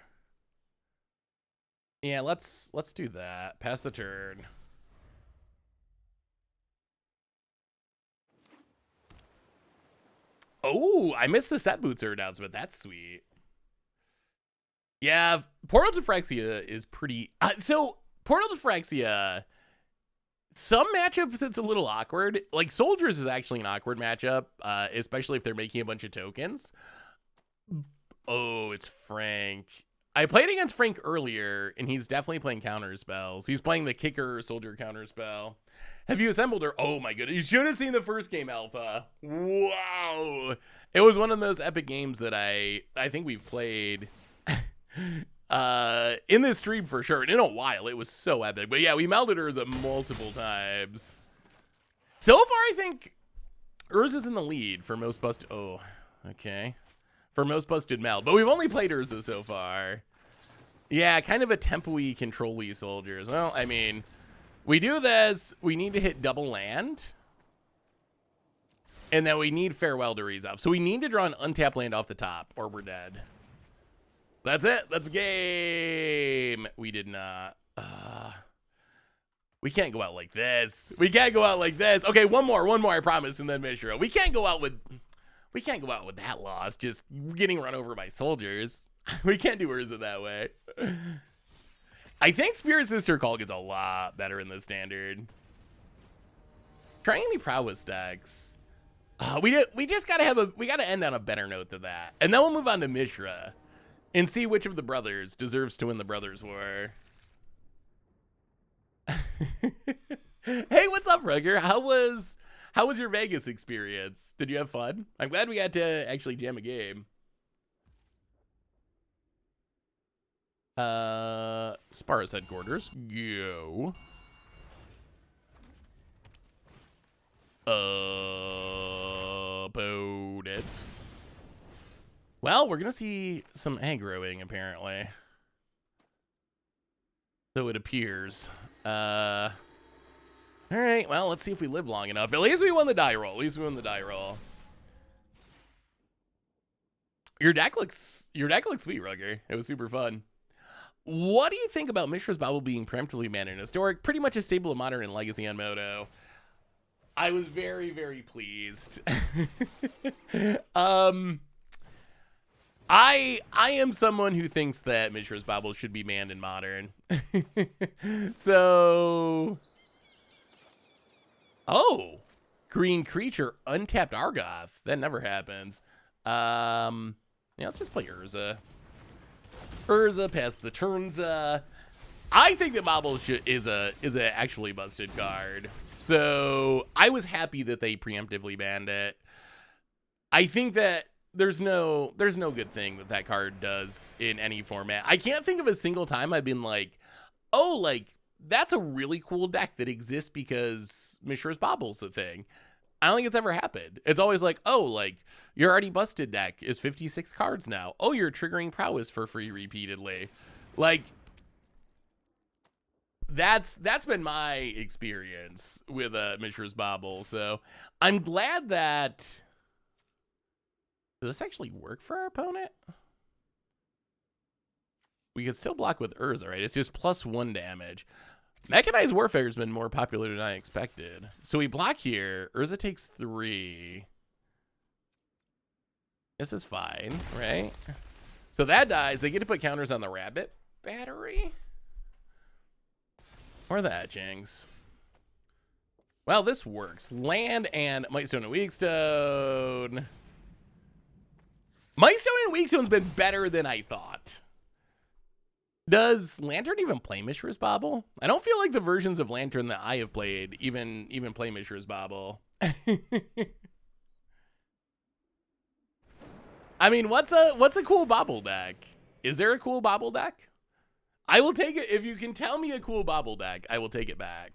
Yeah, let's do that. Pass the turn. Oh, I missed the Set Bootser announcement. That's sweet. Yeah, Portal to Phyrexia is pretty... so, Portal to Phyrexia, some matchups it's a little awkward. Like, Soldiers is actually an awkward matchup, especially if they're making a bunch of tokens. Oh, it's Frank. I played against Frank earlier, and he's definitely playing counter spells. He's playing the Kicker Soldier counter spell. Have you assembled her? Oh my goodness. You should have seen the first game, Alpha. Wow. It was one of those epic games that I think we've played in this stream for sure. And in a while, it was so epic. But yeah, we melded Urza multiple times. So far, I think Urza's in the lead for most busted. Oh, okay. For most busted meld. But we've only played Urza so far. Yeah, kind of a tempo-y, control-y soldiers. Well, I mean, we do this. We need to hit double land. And then we need Farewell to resolve. So we need to draw an untapped land off the top, or we're dead. That's it. That's game. We did not. We can't go out like this. We can't go out like this. Okay, one more, I promise, and then Mishra. We can't go out with that loss, just getting run over by soldiers. We can't do Urza that way. I think Spirit Sister Call gets a lot better in the standard. Trying any prowess decks. We just gotta end on a better note than that. And then we'll move on to Mishra and see which of the brothers deserves to win the Brothers War. Hey, what's up, Rugger? How was your Vegas experience? Did you have fun? I'm glad we got to actually jam a game. Sparrows headquarters. Go. Opponent. Well, we're gonna see some aggroing apparently. So it appears. All right, well, let's see if we live long enough. At least we won the die roll. At least we won the die roll. Your deck looks sweet, Rugger. It was super fun. What do you think about Mishra's Bobble being preemptively banned in Historic? Pretty much a staple of Modern and Legacy on Moto. I was very, very pleased. I am someone who thinks that Mishra's Bobble should be banned in Modern. So, oh, green creature, untapped Argoth. That never happens. Yeah, let's just play Urza. Urza past the turns. I think that Bobble is a actually busted card. So I was happy that they preemptively banned it. I think that there's no good thing that card does in any format. I can't think of a single time I've been like, oh, like that's a really cool deck that exists because Mishra's Bobble's a thing. I don't think it's ever happened. It's always like, oh, like your already busted deck is 56 cards now. Oh, you're triggering prowess for free repeatedly. Like that's been my experience with Mishra's Bobble. So I'm glad that. Does this actually work for our opponent? We could still block with Urza, right? It's just +1 damage. Mechanized Warfare has been more popular than I expected. So we block here. Urza takes 3. This is fine, right? So that dies. They get to put counters on the Rabbit Battery. Or the Etchings. Well, this works. Land and Mightstone and Weakstone. Mightstone and Weakstone's been better than I thought. Does Lantern even play Mishra's Bobble? I don't feel like the versions of Lantern that I have played even play Mishra's Bobble. I mean, what's a cool Bobble deck? Is there a cool Bobble deck? I will take it. If you can tell me a cool Bobble deck, I will take it back.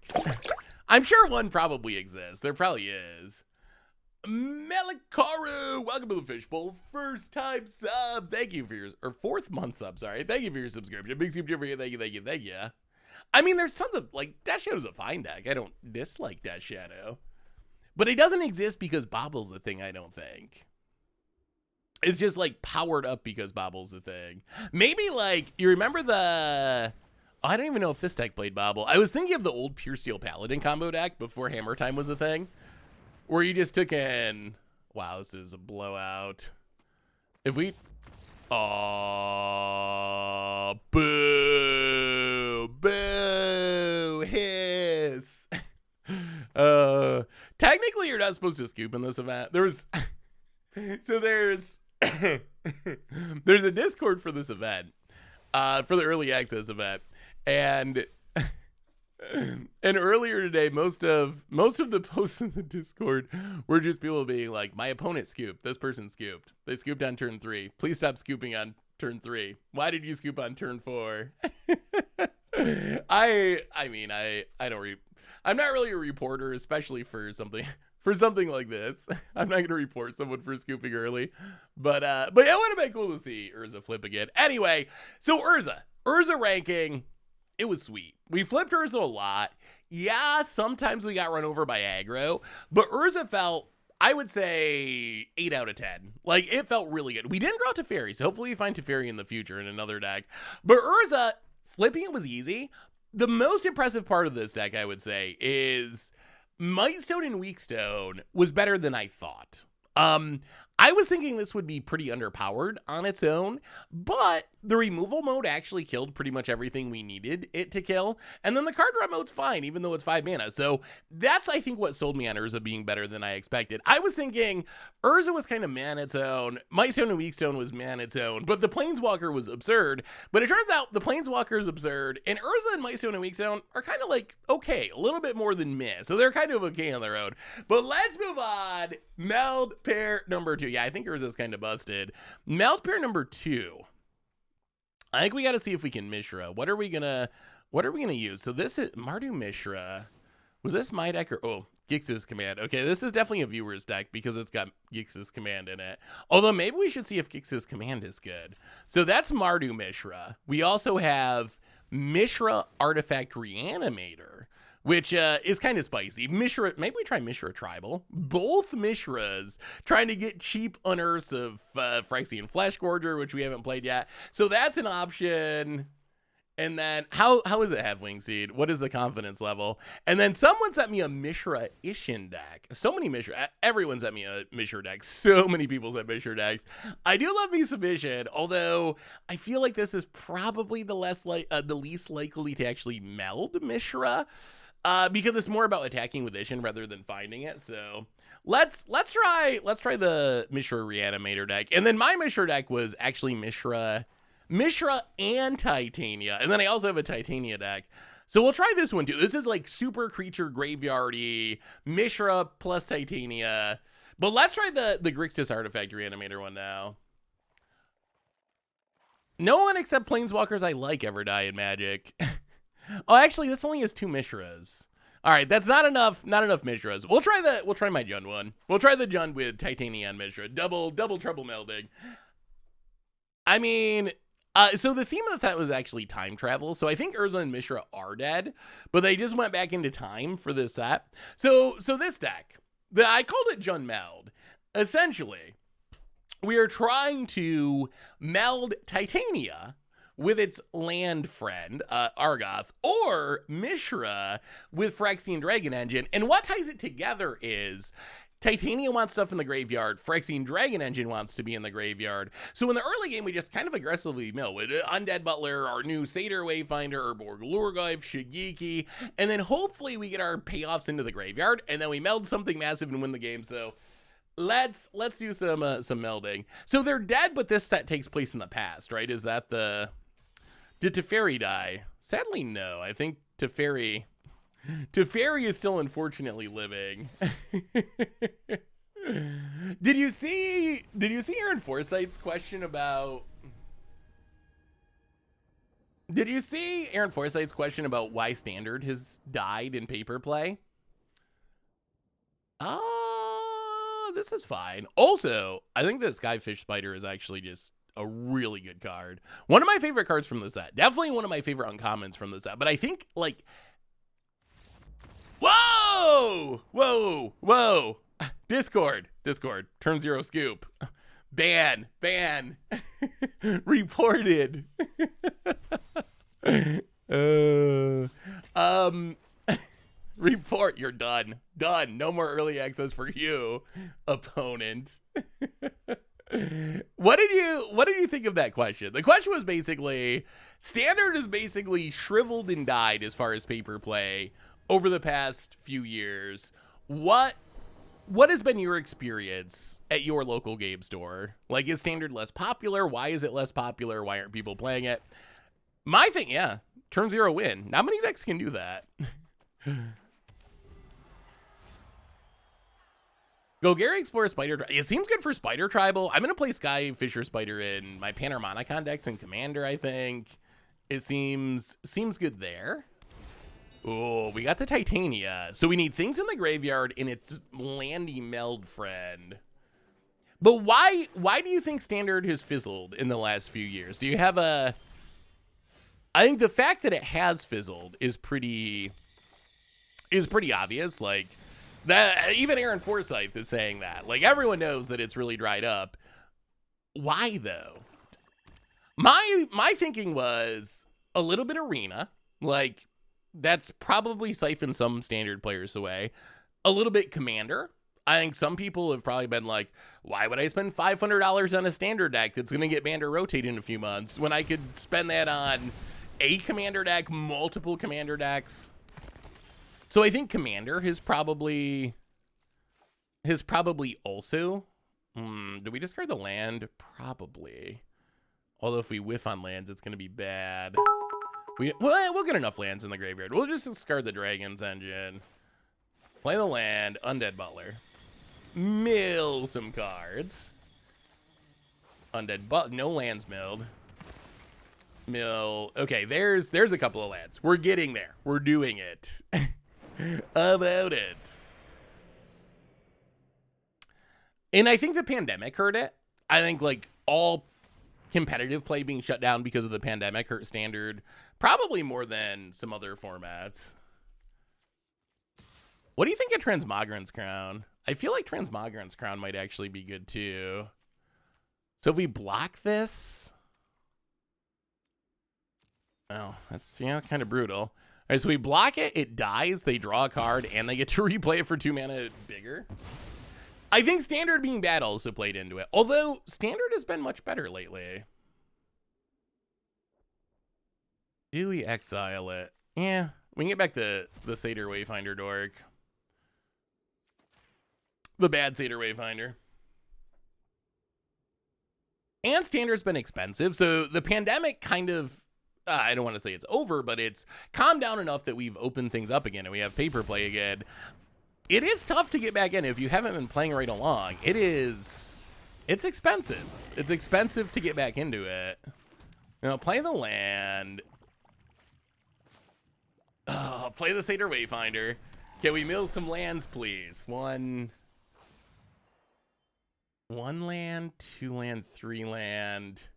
I'm sure one probably exists. There probably is. Melikaru, welcome to the Fishbowl. First time sub. Thank you for your, or 4th month sub, sorry. Thank you for your subscription. Big super different. Thank you. I mean, there's tons of, like, Death Shadow's a fine deck. I don't dislike Death Shadow. But it doesn't exist because Bobble's a thing, I don't think. It's just, like, powered up because Bobble's a thing. Maybe, like, you remember the... Oh, I don't even know if this deck played Bobble. I was thinking of the old Pure Steel Paladin combo deck before Hammer Time was a thing. Where you just took in... Wow, this is a blowout. If we... Oh, boo! Boo! Hiss! Technically, you're not supposed to scoop in this event. There's... So there's... there's a Discord for this event. For the early access event. And earlier today, most of the posts in the Discord were just people being like, my opponent scooped. This person scooped. They scooped on turn 3. Please stop scooping on turn 3. Why did you scoop on turn 4? I mean, I'm not really a reporter, especially for something like this. I'm not gonna report someone for scooping early, but it would have been cool to see Urza flip again. Anyway, so Urza ranking, it was sweet. We flipped Urza a lot. Yeah, sometimes we got run over by aggro, but Urza felt, I would say, 8 out of 10. Like, it felt really good. We didn't draw Teferi, so hopefully you find Teferi in the future in another deck. But Urza, flipping it was easy. The most impressive part of this deck, I would say, is Mightstone and Weakstone was better than I thought. I was thinking this would be pretty underpowered on its own, but the removal mode actually killed pretty much everything we needed it to kill. And then the card draw mode's fine, even though it's 5 mana. So that's, I think, what sold me on Urza being better than I expected. I was thinking Urza was kind of man its own, Mightstone and Weakstone was man its own, but the Planeswalker was absurd. But it turns out the Planeswalker is absurd, and Urza and Mightstone and Weakstone are kind of like, okay, a little bit more than meh. So they're kind of okay on their own. But let's move on. Meld pair number 2. Yeah, I think Urza's kind of busted. Meld pair number 2. I think we got to see if we can Mishra. What are we gonna use? So this is Mardu Mishra. Was this my deck or Gix's Command? Okay, this is definitely a viewer's deck because it's got Gix's Command in it. Although maybe we should see if Gix's Command is good. So that's Mardu Mishra. We also have Mishra Artifact Reanimator, which is kind of spicy. Mishra, maybe we try Mishra Tribal. Both Mishras trying to get cheap unearths of Phyrexian Flesh Gorger, which we haven't played yet. So that's an option. And then, how is it have Wing Seed? What is the confidence level? And then someone sent me a Mishra Ishin deck. So many Mishra, everyone sent me a Mishra deck. So many people sent Mishra decks. I do love me some Ishin, although I feel like this is probably the least likely to actually meld Mishra, because it's more about attacking with Ishin rather than finding it. So let's try the Mishra Reanimator deck. And then my Mishra deck was actually Mishra and Titania. And then I also have a Titania deck. So we'll try this one too. This is like super creature graveyardy, Mishra plus Titania. But let's try the Grixis Artifact Reanimator one now. No one except Planeswalkers I like ever die in Magic. Oh, actually, this only has 2 Mishras. All right, that's not enough Mishras. We'll try my Jund one. We'll try the Jund with Titania and Mishra. Double trouble melding. I mean, so the theme of the set was actually time travel. So I think Urza and Mishra are dead, but they just went back into time for this set. So this deck, I called it Jund Meld. Essentially, we are trying to meld Titania with its land friend, Argoth, or Mishra with Phyrexian Dragon Engine. And what ties it together is Titania wants stuff in the graveyard. Phyrexian Dragon Engine wants to be in the graveyard. So in the early game, we just kind of aggressively mill with Undead Butler, our new Satyr Wayfinder, Urborg Lurgoyf, Shigeki, and then hopefully we get our payoffs into the graveyard, and then we meld something massive and win the game. So let's do some melding. So they're dead, but this set takes place in the past, right? Is that did Teferi die? Sadly, no. I think Teferi is still unfortunately living. Did you see Aaron Forsythe's question about why Standard has died in paper play? This is fine. Also, I think the Skyfish Spider is actually just a really good card. One of my favorite cards from the set. Definitely one of my favorite uncommons from the set. But I think, like, Whoa! Discord. Turn 0 scoop. Ban. Reported. Report. You're done. No more early access for you, opponent. What did you think of that question? The question was basically, Standard is basically shriveled and died as far as paper play over the past few years. What has been your experience at your local game store? Like, is Standard less popular? Why is it less popular? Why aren't people playing it? My thing, yeah, turn 0 win. Not many decks can do that. Go Gary Explorer Spider. It seems good for Spider Tribal. I'm going to play Skyfisher Spider in my Panharmonicon decks and Commander, I think. It seems good there. Oh, we got the Titania. So we need things in the graveyard and its landy meld friend. But why do you think Standard has fizzled in the last few years? Do you have a... I think the fact that it has fizzled is pretty obvious. Like, that even Aaron Forsythe is saying that. Like, everyone knows that it's really dried up. Why, though? My thinking was a little bit Arena. Like, that's probably siphoned some Standard players away. A little bit Commander. I think some people have probably been like, why would I spend $500 on a Standard deck that's going to get banned or rotate in a few months when I could spend that on a Commander deck, multiple Commander decks? So I think Commander has probably also... do we discard the land? Probably. Although if we whiff on lands, it's going to be bad. We'll get enough lands in the graveyard. We'll just discard the Dragon's Engine. Play the land. Undead Butler. Mill some cards. Undead Butler. No lands milled. Mill. Okay, there's a couple of lands. We're getting there. We're doing it. About it. And I think the pandemic hurt it. I think, like, all competitive play being shut down because of the pandemic hurt Standard probably more than some other formats. What do you think of Transmogrant's Crown? I feel like Transmogrant's Crown might actually be good too. So if we block this... Oh, that's, you know, kind of brutal. All right, so we block it, it dies, they draw a card, and they get to replay it for 2 mana bigger. I think Standard being bad also played into it. Although, Standard has been much better lately. Do we exile it? Yeah, we can get back the Satyr Wayfinder dork. The bad Satyr Wayfinder. And Standard's been expensive, so the pandemic kind of... I don't want to say it's over, but it's calmed down enough that we've opened things up again and we have paper play again. It is tough to get back in if you haven't been playing right along. It's expensive. It's expensive to get back into it. You know, play the land. Oh, play the Satyr Wayfinder. Can we mill some lands, please? One land, 2 land, 3 land.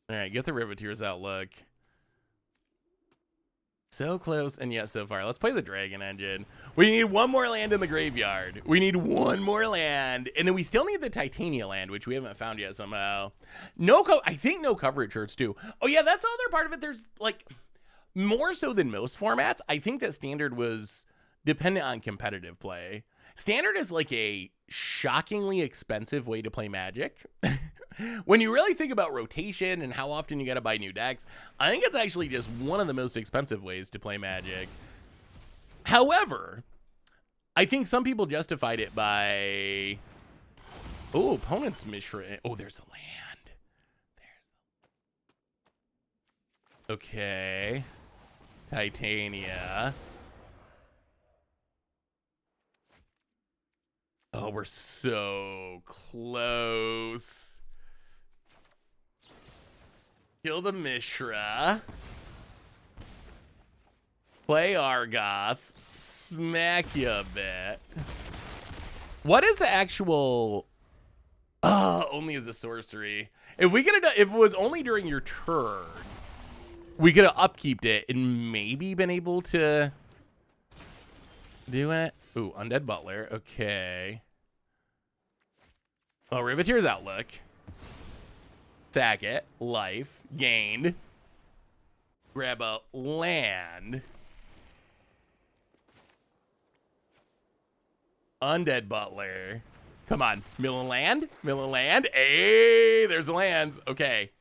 All right, get the Riveteer's Outlook. So close, and yet so far. Let's play the Dragon Engine. We need 1 more land in the graveyard. We need 1 more land, and then we still need the Titania land, which we haven't found yet somehow. I think no coverage hurts too. Oh yeah, that's the other part of it. There's like more so than most formats. I think that Standard was dependent on competitive play. Standard is like a shockingly expensive way to play Magic. When you really think about rotation and how often you got to buy new decks, I think it's actually just one of the most expensive ways to play Magic. However, I think some people justified it by... Oh, opponent's Mishra. Oh, there's a land. Okay. Titania. Oh, we're so close. Kill the Mishra. Play Argoth. Smack you a bit. What is the actual... only as a sorcery. If we could have done... If it was only during your turn, we could have upkeeped it and maybe been able to do it. Ooh, Undead Butler. Okay. Oh, Riveteer's Outlook. Sack it. Life. Gained. Grab a land. Undead Butler. Come on. Mill and land. Mill and land. Hey, there's the lands. Okay.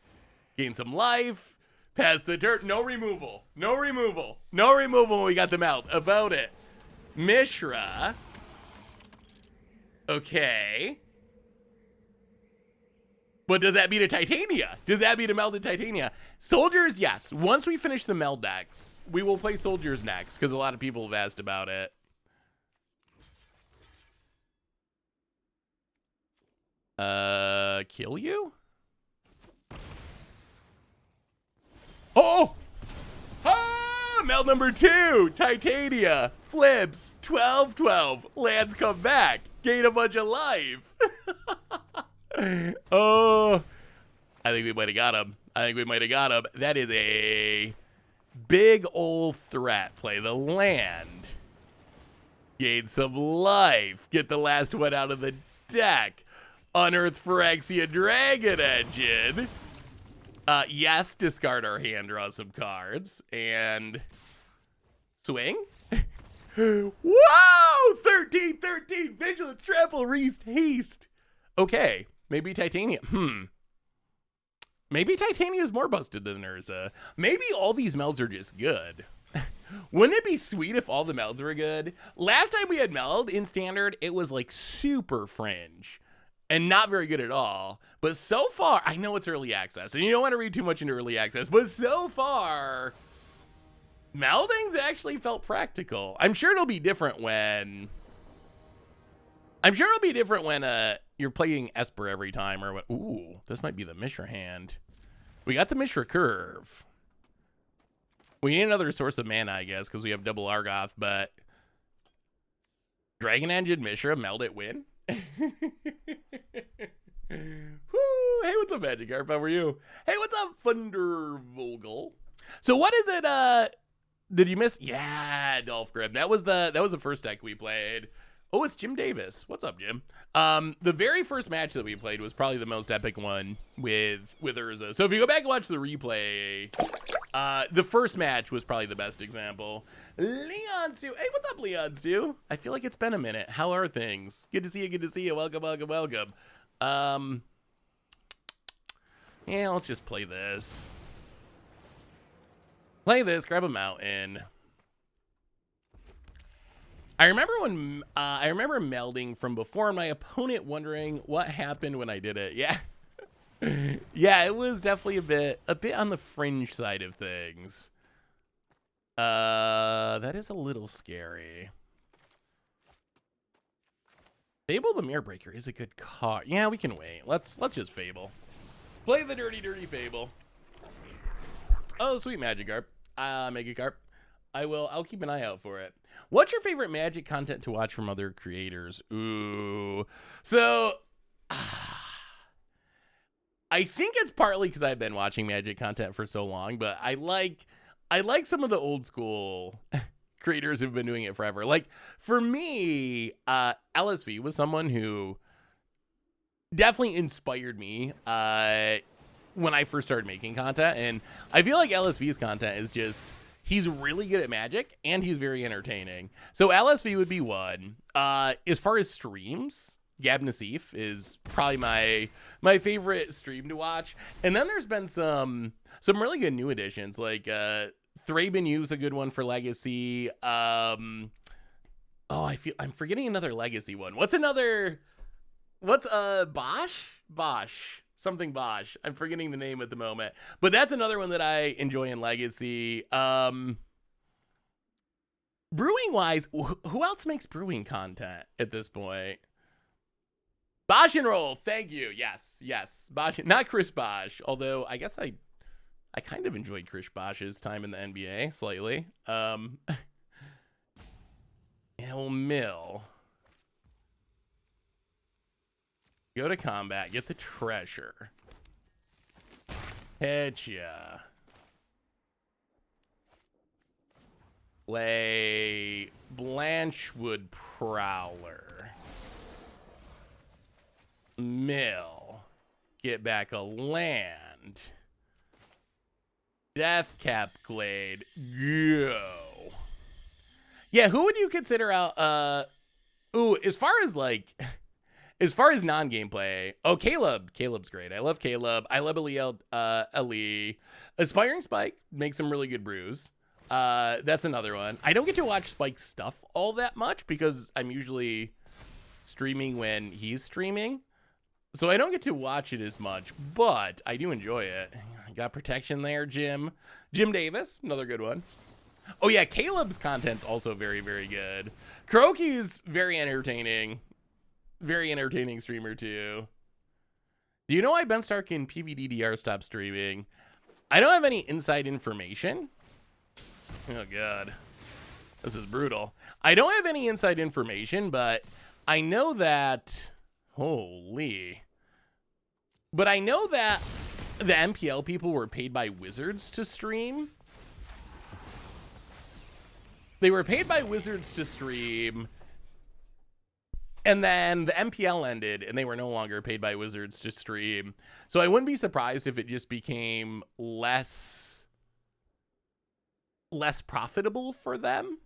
Gain some life. Pass the dirt. No removal. No removal. No removal when we got them out. About it. Mishra. Okay. But does that beat a Titania? Does that beat a melded Titania? Soldiers, yes. Once we finish the meld decks, we will play Soldiers next because a lot of people have asked about it. Kill you? Oh! Ah! Meld number 2! Titania! Flips! 12-12. Lands come back. Gain a bunch of life. Oh, I think we might have got him. That is a big old threat. Play the land. Gain some life. Get the last one out of the deck. Unearth Phyrexia Dragon Engine. Yes, discard our hand, draw some cards, and swing. Whoa! 13-13. Vigilance, Trample, Haste. Okay. Maybe Titania. Maybe Titania is more busted than Urza. Maybe all these melds are just good. Wouldn't it be sweet if all the melds were good? Last time we had meld in Standard, it was like super fringe and not very good at all. But so far, I know it's early access, and you don't want to read too much into early access, but so far, melding's actually felt practical. I'm sure it'll be different when... you're playing Esper every time or what. Ooh, this might be the Mishra hand. We got the Mishra Curve. We need another source of mana, I guess, because we have double Argoth, but Dragon Engine, Mishra, meld it, win. Woo! Hey, what's up, Magikarp? How are you? Hey, what's up, Thundervogel? So what is it, did you miss? Yeah, Dolph Grip. That was the first deck we played. Oh, it's Jim Davis. What's up, Jim? The very first match that we played was probably the most epic one with Urza. So if you go back and watch the replay, the first match was probably the best example. Leon Stu. Hey, what's up, Leon Stu? I feel like it's been a minute. How are things? Good to see you. Good to see you. Welcome, welcome, welcome. Yeah, let's just play this. Play this, grab a mountain. I remember when I remember melding from before, and my opponent wondering what happened when I did it. Yeah. Yeah, it was definitely a bit on the fringe side of things. That is a little scary. Fable the Mirror Breaker is a good card. Yeah, we can wait. Let's just Fable. Play the dirty Fable. Oh, sweet Magikarp. Megacarp. I'll keep an eye out for it. What's your favorite Magic content to watch from other creators? Ooh. So I think it's partly because I've been watching Magic content for so long, but I like some of the old school creators who've been doing it forever. Like for me, LSV was someone who definitely inspired me when I first started making content, and I feel like LSV's content is just, he's really good at Magic and he's very entertaining. So LSV would be one. As far as streams, Gab Nassif is probably my favorite stream to watch. And then there's been some really good new additions, like Thraben U's a good one for Legacy. I'm forgetting another Legacy one. What's Bosch? Something Bosch. I'm forgetting the name at the moment. But that's another one that I enjoy in Legacy. Brewing wise, who else makes brewing content at this point? Bosch and Roll, thank you. Yes. Bosch, not Chris Bosch, although I guess I kind of enjoyed Chris Bosch's time in the NBA slightly. Mill. Go to combat, get the treasure. Hit ya. Play Blanchwood Prowler. Mill. Get back a land. Deathcap Glade. Go. Yeah, who would you consider out? As far as non-gameplay, Caleb's great. I love Caleb. I love Ali. Aspiring Spike makes some really good brews. That's another one. I don't get to watch Spike's stuff all that much because I'm usually streaming when he's streaming. So I don't get to watch it as much, but I do enjoy it. Got protection there, Jim. Jim Davis, another good one. Oh yeah, Caleb's content's also very, very good. Kuroki's very entertaining. Very entertaining streamer too. Do you know why Ben Stark and PVDDR stopped streaming? I don't have any inside information. Oh god. This is brutal. I don't have any inside information, but I know that... Holy. But I know that the MPL people were paid by Wizards to stream. They were paid by Wizards to stream. And then the MPL ended, and they were no longer paid by Wizards to stream. So I wouldn't be surprised if it just became less profitable for them.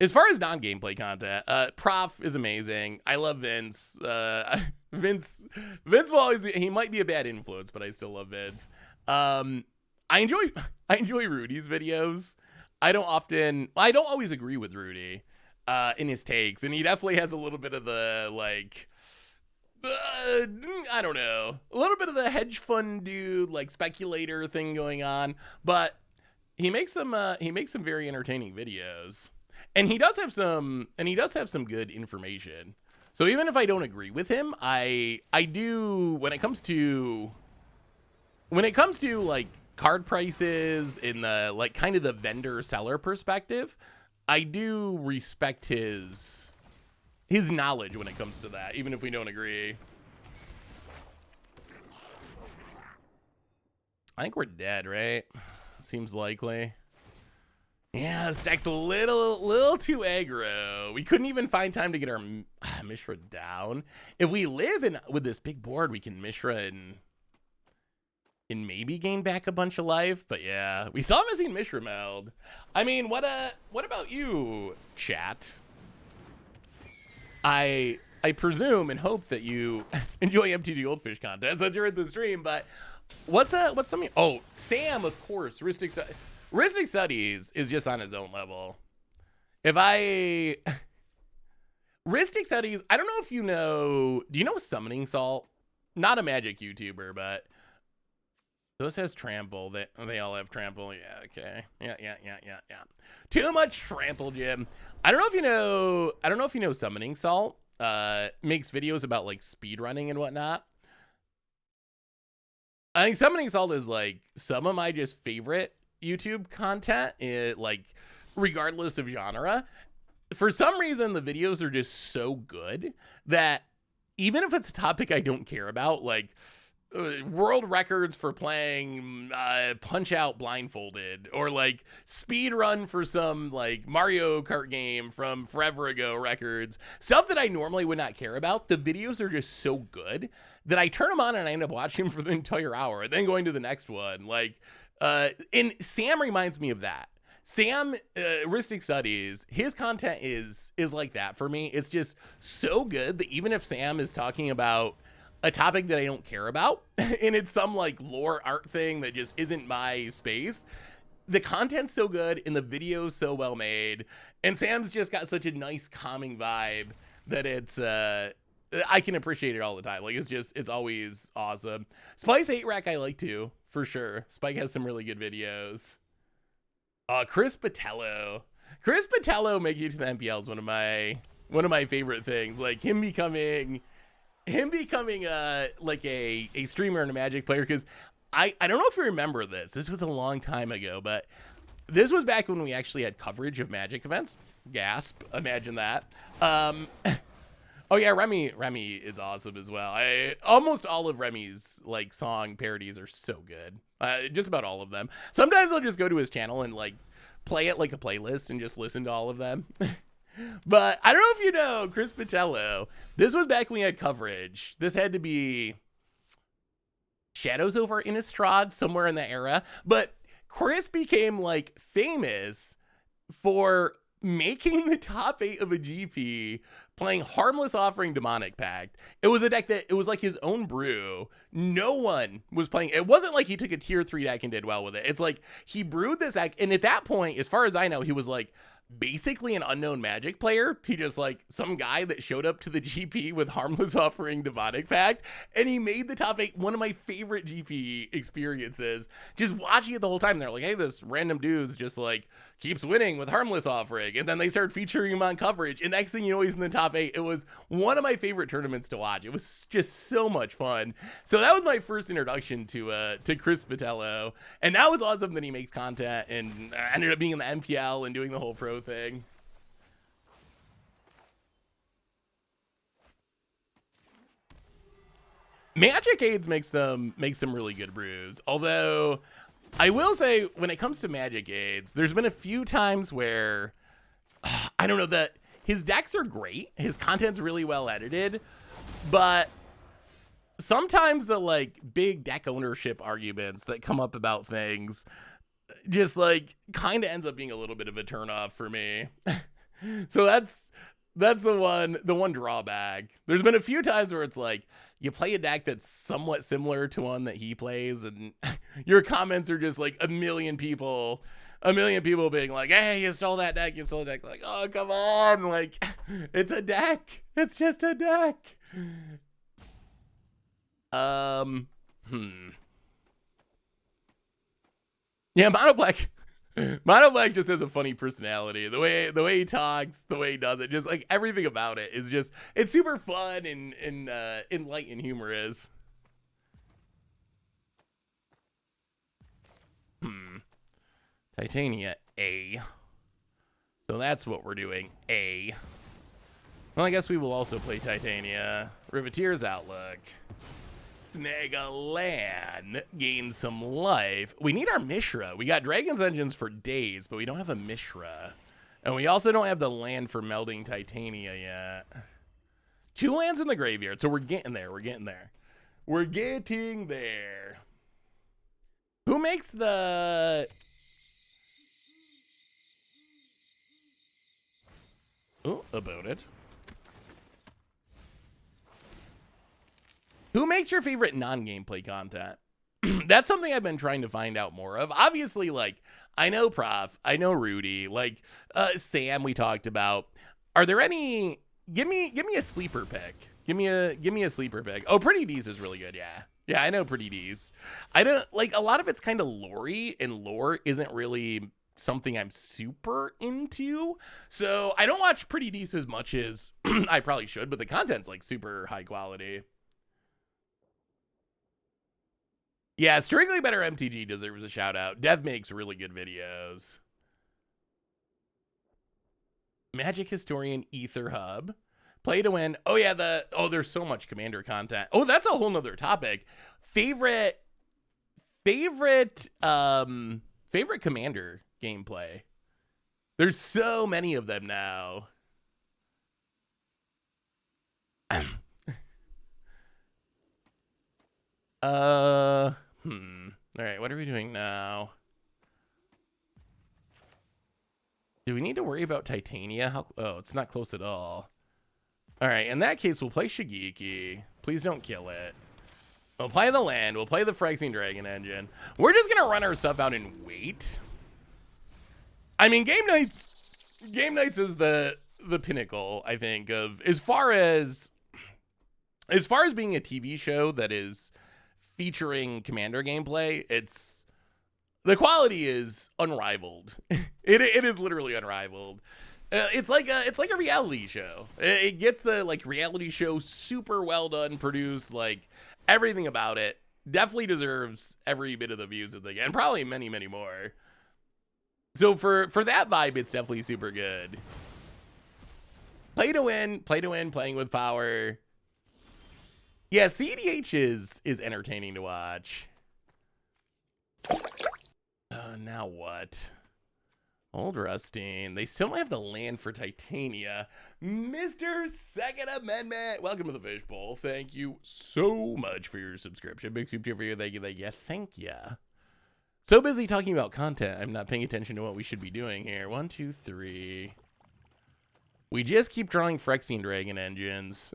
As far as non-gameplay content, Prof is amazing. I love Vince. Vince will always be, he might be a bad influence, but I still love Vince. I enjoy Rudy's videos. I don't always agree with Rudy in his takes, and he definitely has a little bit of the I don't know, a little bit of the hedge fund dude, like speculator thing going on, but he makes some very entertaining videos, and he does have some good information. So even if I don't agree with him, I do, when it comes to like card prices in the like kind of the vendor seller perspective, I do respect his his knowledge when it comes to that, even if we don't agree. I think we're dead, right? Seems likely. Yeah, this deck's a little too aggro. We couldn't even find time to get our Mishra down. If we live in with this big board, we can Mishra and maybe gain back a bunch of life. But yeah, we still haven't seen Mishra meld. I mean, what about you, chat? I presume and hope that you enjoy MTG Goldfish contest that you're in the stream, but what's something? Oh, Sam, of course. Ristic Studies is just on his own level. Ristic Studies, I don't know if you know, do you know Summoning Salt? Not a Magic YouTuber, but this has trample. They all have trample. Yeah, okay. Yeah. Too much trample, Jim. I don't know if you know Summoning Salt. Makes videos about like speed running and whatnot. I think Summoning Salt is like some of my just favorite YouTube content, like regardless of genre. For some reason, the videos are just so good that even if it's a topic I don't care about, like world records for playing Punch Out blindfolded, or like speed run for some like Mario Kart game from forever ago records, stuff that I normally would not care about, the videos are just so good that I turn them on and I end up watching them for the entire hour and then going to the next one. Like and Sam reminds me of that. Sam, Ristic Studies, his content is like that for me. It's just so good that even if Sam is talking about a topic that I don't care about, and it's some like lore art thing that just isn't my space, the content's so good and the video's so well made, and Sam's just got such a nice calming vibe that it's I can appreciate it all the time. Like it's always awesome. Spice 8 Rack I like too, for sure. Spike has some really good videos. Chris Patello making it to the MPL is one of my favorite things. Like him becoming like a streamer and a Magic player, because I don't know if you remember this. This was a long time ago, but this was back when we actually had coverage of Magic events. Gasp! Imagine that. Oh yeah, Remy is awesome as well. Almost all of Remy's like song parodies are so good. Just about all of them. Sometimes I'll just go to his channel and like play it like a playlist and just listen to all of them. But I don't know if you know Chris Patello. This was back when we had coverage. This had to be Shadows over Innistrad, somewhere in that era. But Chris became like famous for making the top 8 of a GP playing Harmless Offering Demonic Pact. It was a deck that it was like his own brew. No one was playing. It wasn't like he took a tier 3 deck and did well with it. It's like he brewed this deck, and at that point, as far as I know, he was like basically an unknown Magic player. He just like some guy that showed up to the GP with Harmless Offering Demonic Pact, and he made the top 8. One of my favorite GP experiences, just watching it the whole time. They're like, hey, this random dude's just like keeps winning with Harmless Offering, and then they started featuring him on coverage, and next thing you know, he's in the top 8. It was one of my favorite tournaments to watch. It was just so much fun. So that was my first introduction to Chris Patello, and that was awesome that he makes content and ended up being in the MPL and doing the whole pro thing. Magic Aids makes some really good brews, although I will say when it comes to Magic Aids, there's been a few times where I don't know, that his decks are great, his content's really well edited, but sometimes the like big deck ownership arguments that come up about things just like kind of ends up being a little bit of a turnoff for me. So that's the one drawback. There's been a few times where it's like you play a deck that's somewhat similar to one that he plays, and your comments are just like a million people being like, hey, you stole that deck, like, oh, come on, like, it's a deck, it's just a deck. Yeah, Mono Black just has a funny personality. The way he talks, the way he does it, just like everything about it is just, it's super fun and light and humorous. Titania A. So that's what we're doing. A. Well, I guess we will also play Titania. Riveteer's Outlook. Snag a land. Gain some life. We need our Mishra. We got Dragon's Engines for days, but we don't have a Mishra. And we also don't have the land for melding Titania yet. 2 lands in the graveyard, so we're getting there. We're getting there. We're getting there. Who makes the... Oh, about it. Who makes your favorite non-gameplay content? That's something I've been trying to find out more of. Obviously, like, I know Prof, I know Rudy, like, Sam we talked about. Are there any... Give me a sleeper pick. Give me a sleeper pick. Oh, Pretty D's is really good, yeah. Yeah, I know Pretty D's. I don't... Like, a lot of it's kind of lore-y, and lore isn't really something I'm super into. So, I don't watch Pretty D's as much as I probably should, but the content's, like, super high quality. Yeah, Strictly Better MTG deserves a shout out. Dev makes really good videos. Magic Historian Ether Hub. Play to win. Oh yeah, there's so much Commander content. Oh, that's a whole nother topic. Favorite Commander gameplay. There's so many of them now. All right, what are we doing now? Do we need to worry about Titania? Oh, it's not close at all. All right, in that case, we'll play Shigeki. Please don't kill it. We'll play the land. We'll play the Phyrexian Dragon Engine. We're just gonna run our stuff out and wait. I mean, game nights is the pinnacle, I think, of as far as being a TV show that is featuring Commander gameplay. It's the quality is unrivaled. It is literally unrivaled. It's like a reality show. It gets the like reality show super well done, produced, like everything about it. Definitely deserves every bit of the views of the game, and probably many more. So for that vibe, it's definitely super good. Play to win, playing with power. Yeah, CDH is entertaining to watch. Now what? Old Rusting. They still don't have the land for Titania. Mr. Second Amendment. Welcome to the Fishbowl. Thank you so much for your subscription. Big soup for you. Thank you. Thank you. So busy talking about content, I'm not paying attention to what we should be doing here. 1, 2, 3. We just keep drawing Phyrexian Dragon Engines.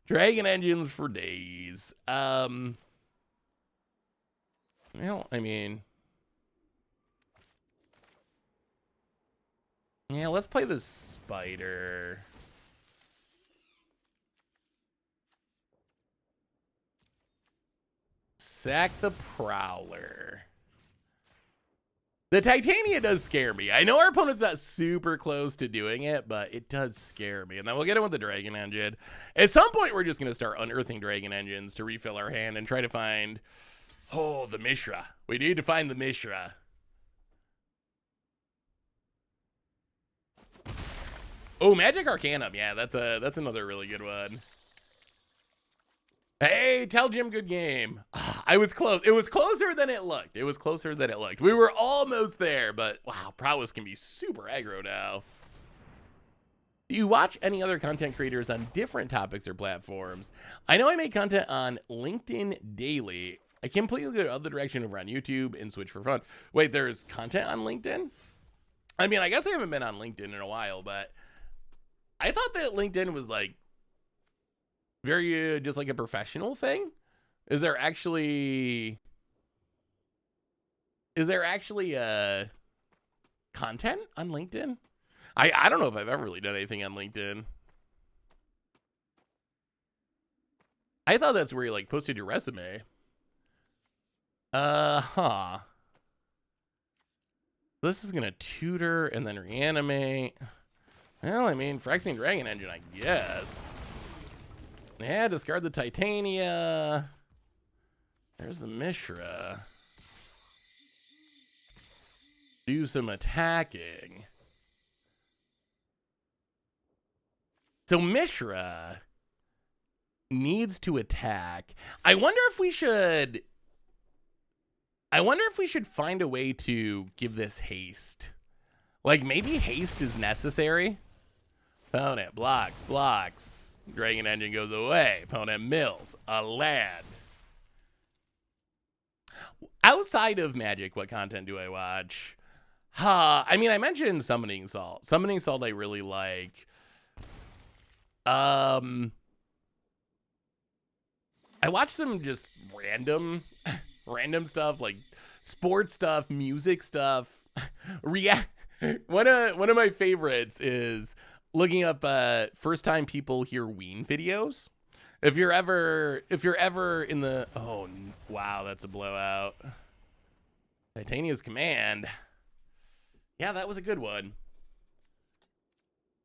Dragon Engines for days. Well, I mean... Yeah, let's play the Spider. Sack the Prowler. The Titania does scare me. I know our opponent's not super close to doing it, but it does scare me. And then we'll get in with the Dragon Engine. At some point, we're just going to start unearthing Dragon Engines to refill our hand and try to find... Oh, the Mishra. We need to find the Mishra. Oh, Magic Arcanum. Yeah, that's another really good one. Hey, tell Jim good game. I was close. It was closer than it looked. We were almost there, but wow, prowess can be super aggro now. Do you watch any other content creators on different topics or platforms? I know I make content on LinkedIn daily. I completely go the other direction over on YouTube and switch for fun. Wait, there's content on LinkedIn? I mean, I guess I haven't been on LinkedIn in a while, but I thought that LinkedIn was like very just like a professional thing. Is there actually content on LinkedIn? I don't know if I've ever really done anything on LinkedIn. I thought that's where you like posted your resume. This is gonna tutor and then reanimate. Well, I mean, Phyrexian Dragon Engine, I guess. Yeah, discard the Titania. There's the Mishra. Do some attacking. So Mishra needs to attack. I wonder if we should find a way to give this haste. Like, maybe haste is necessary. Opponent blocks. Dragon Engine goes away. Opponent mills a land. Outside of Magic, what content do I watch? I mean, I mentioned Summoning Salt. Summoning Salt I really like. I watch some just random stuff, like sports stuff, music stuff. One of my favorites is looking up first time people hear Ween videos. If you're ever in the, oh wow, that's a blowout. Titania's Command. Yeah, that was a good one.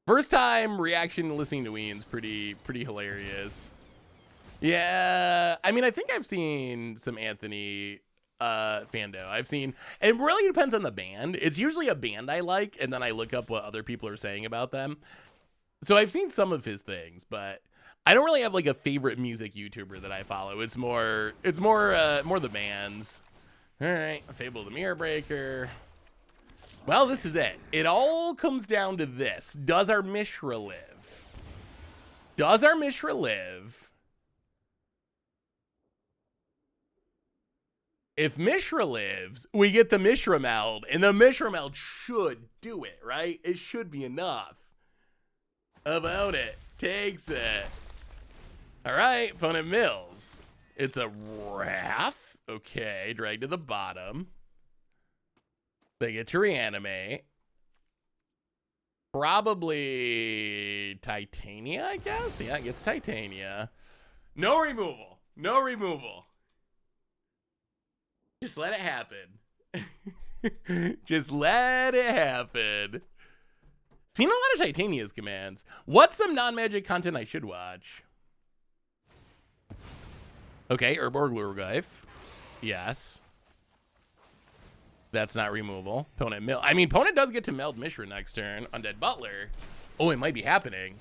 First time reaction listening to Ween's pretty hilarious. Yeah, I mean, I think I've seen some Anthony Fando. I've seen, it really depends on the band. It's usually a band I like, and then I look up what other people are saying about them. So I've seen some of his things, but I don't really have like a favorite music YouTuber that I follow. It's more the bands. All right, Fable the Mirror Breaker. Well, this is it. It all comes down to this. Does our Mishra live? Does our Mishra live? If Mishra lives, we get the Mishra meld, and the Mishra meld should do it, right? It should be enough. About it. Takes it. All right, opponent mills. It's a Wrath. Okay, drag to the bottom. They get to reanimate. Probably Titania, I guess? Yeah, it gets Titania. No removal. No removal. Just let it happen. Just let it happen. Seen a lot of Titania's commands. What's some non-magic content I should watch? Okay, Urborg Lurgleif. Yes. That's not removal. Opponent mill. I mean, opponent does get to meld Mishra next turn. Undead Butler. Oh, it might be happening.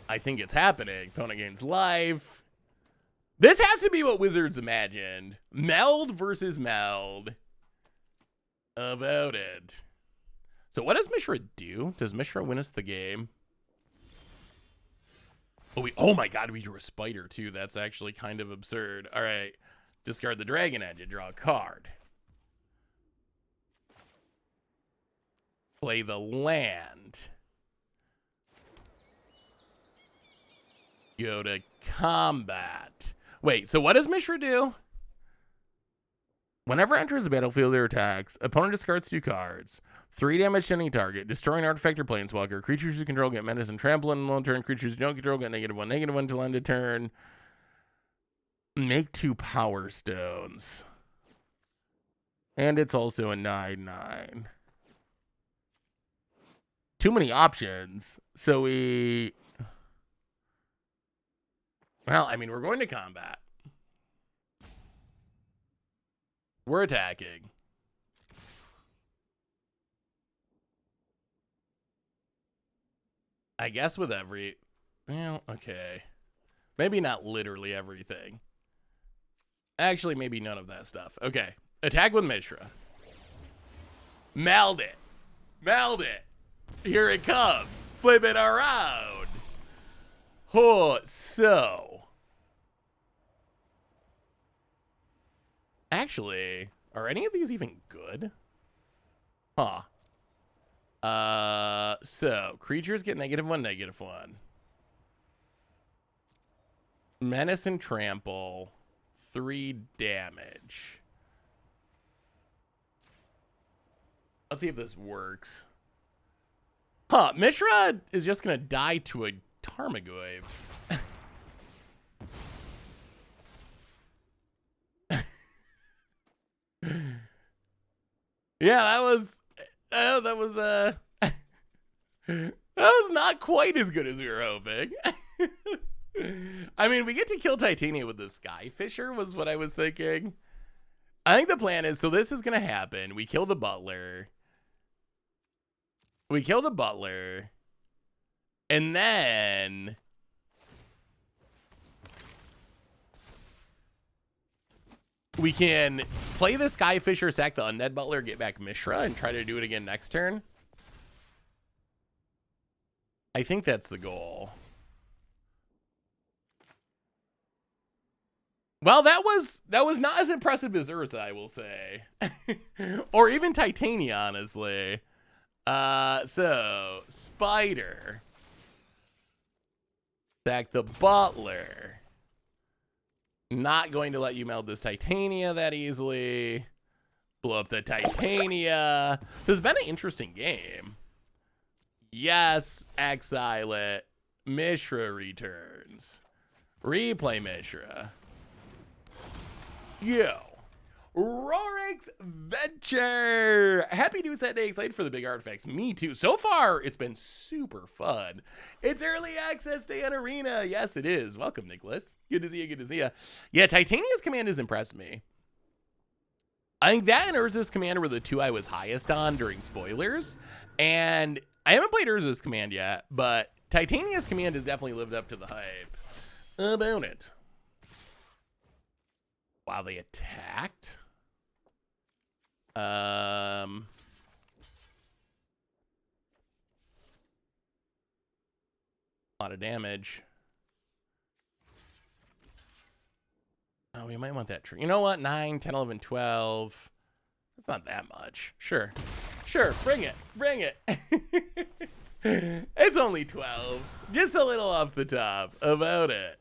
I think it's happening. Opponent gains life. This has to be what Wizards imagined. Meld versus meld. About it. So what does Mishra do? Does Mishra win us the game? Oh my god, we drew a spider too. That's actually kind of absurd. All right. Discard the Dragon Engine. Draw a card. Play the land. Go to combat. Wait, so what does Mishra do? Whenever enters the battlefield or attacks, opponent discards 2 cards. 3 damage to any target. Destroy an artifact or planeswalker. Creatures you control get menace and trample in one turn. Creatures you don't control get -1/-1 till end of turn. Make 2 power stones. And it's also a 9/9. Too many options. So we... Well, I mean, we're going to combat. We're attacking. I guess with every... Well, okay. Maybe not literally everything. Actually, maybe none of that stuff. Okay. Attack with Mishra. Meld it. Meld it. Here it comes. Flip it around. Oh, so. Actually, are any of these even good? Huh. So creatures get -1/-1. Menace and trample. 3 damage. Let's see if this works. Huh, Mishra is just gonna die to a Tarmogoyf. Yeah, that was that was not quite as good as we were hoping. I mean, we get to kill Titania with the Skyfisher was what I was thinking. I think the plan is, so this is gonna happen. We kill the butler. And then we can play the Skyfisher, sack the Undead Butler, get back Mishra, and try to do it again next turn. I think that's the goal. Well, that was not as impressive as Urza, I will say. Or even Titania, honestly. So, Spider. Sack the Butler. Not going to let you meld this Titania that easily. Blow up the Titania. So it's been an interesting game. Yes, exile it. Mishra returns. Replay Mishra. Yo. Rorik's Venture. Happy new set day. Excited for the big artifacts. Me too. So far, it's been super fun. It's early access day on Arena. Yes, it is. Welcome, Nicholas. Good to see you. Good to see you. Yeah, Titania's command has impressed me. I think that and Urza's command were the two I was highest on during spoilers. And I haven't played Urza's command yet, but Titania's command has definitely lived up to the hype about it. Wow, they attacked. A lot of damage. Oh, we might want that tree. You know what? 9, 10, 11, 12. That's not that much. Sure. Sure, bring it. Bring it. It's only 12. Just a little off the top about it.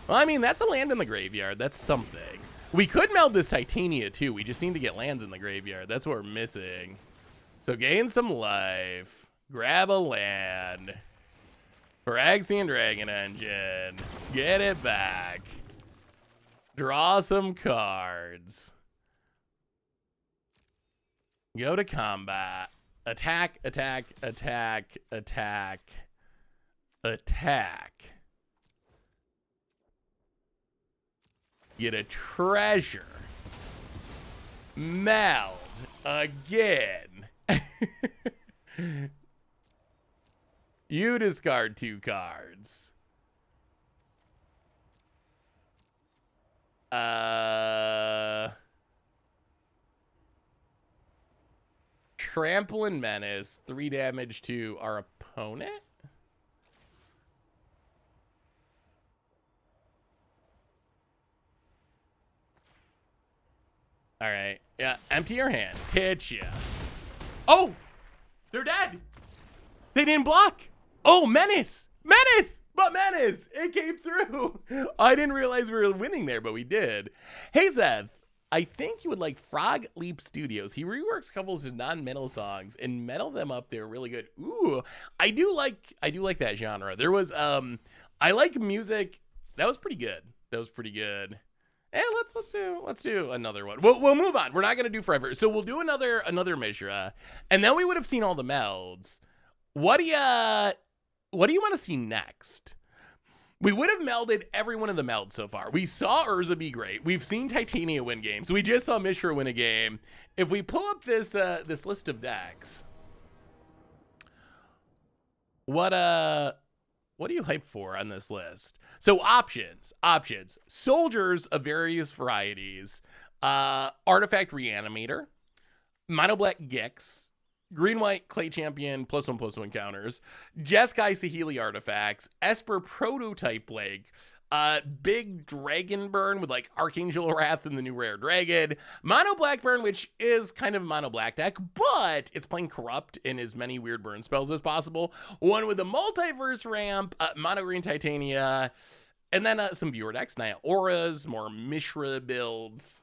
Well, I mean, that's a land in the graveyard. That's something. We could meld this Titania, too. We just need to get lands in the graveyard. That's what we're missing. So gain some life. Grab a land. Phyrexian Dragon Engine. Get it back. Draw some cards. Go to combat. Attack, attack, attack, attack, attack. Get a treasure. Meld again. You discard 2 cards. Trample and Menace, 3 damage to our opponent. All right. Yeah, empty your hand. Hit ya. Oh! They're dead! They didn't block! Oh, Menace! Menace! But Menace! It came through! I didn't realize we were winning there, but we did. Hey, Zeth. I think you would like Frog Leap Studios. He reworks couples of non-metal songs and metal them up. They're really good. Ooh, I do like that genre. There was I like music. That was pretty good. That was pretty good. And let's do another one. We'll move on. We're not gonna do forever. So we'll do another Mishra, and then we would have seen all the melds. What do you want to see next? We would have melded every one of the melds so far. We saw Urza be great. We've seen Titania win games. We just saw Mishra win a game. If we pull up this list of decks, what are you hyped for on this list? So options, soldiers of various varieties, artifact reanimator, mono black Gix, green white clay champion +1/+1 counters, Jeskai Sahili artifacts, Esper prototype Blake, big dragon burn with like Archangel Wrath and the new rare dragon, mono black burn, which is kind of a mono black deck, but it's playing corrupt in as many weird burn spells as possible. One with the multiverse ramp, mono green Titania, and then some viewer decks, Naya Auras, more Mishra builds.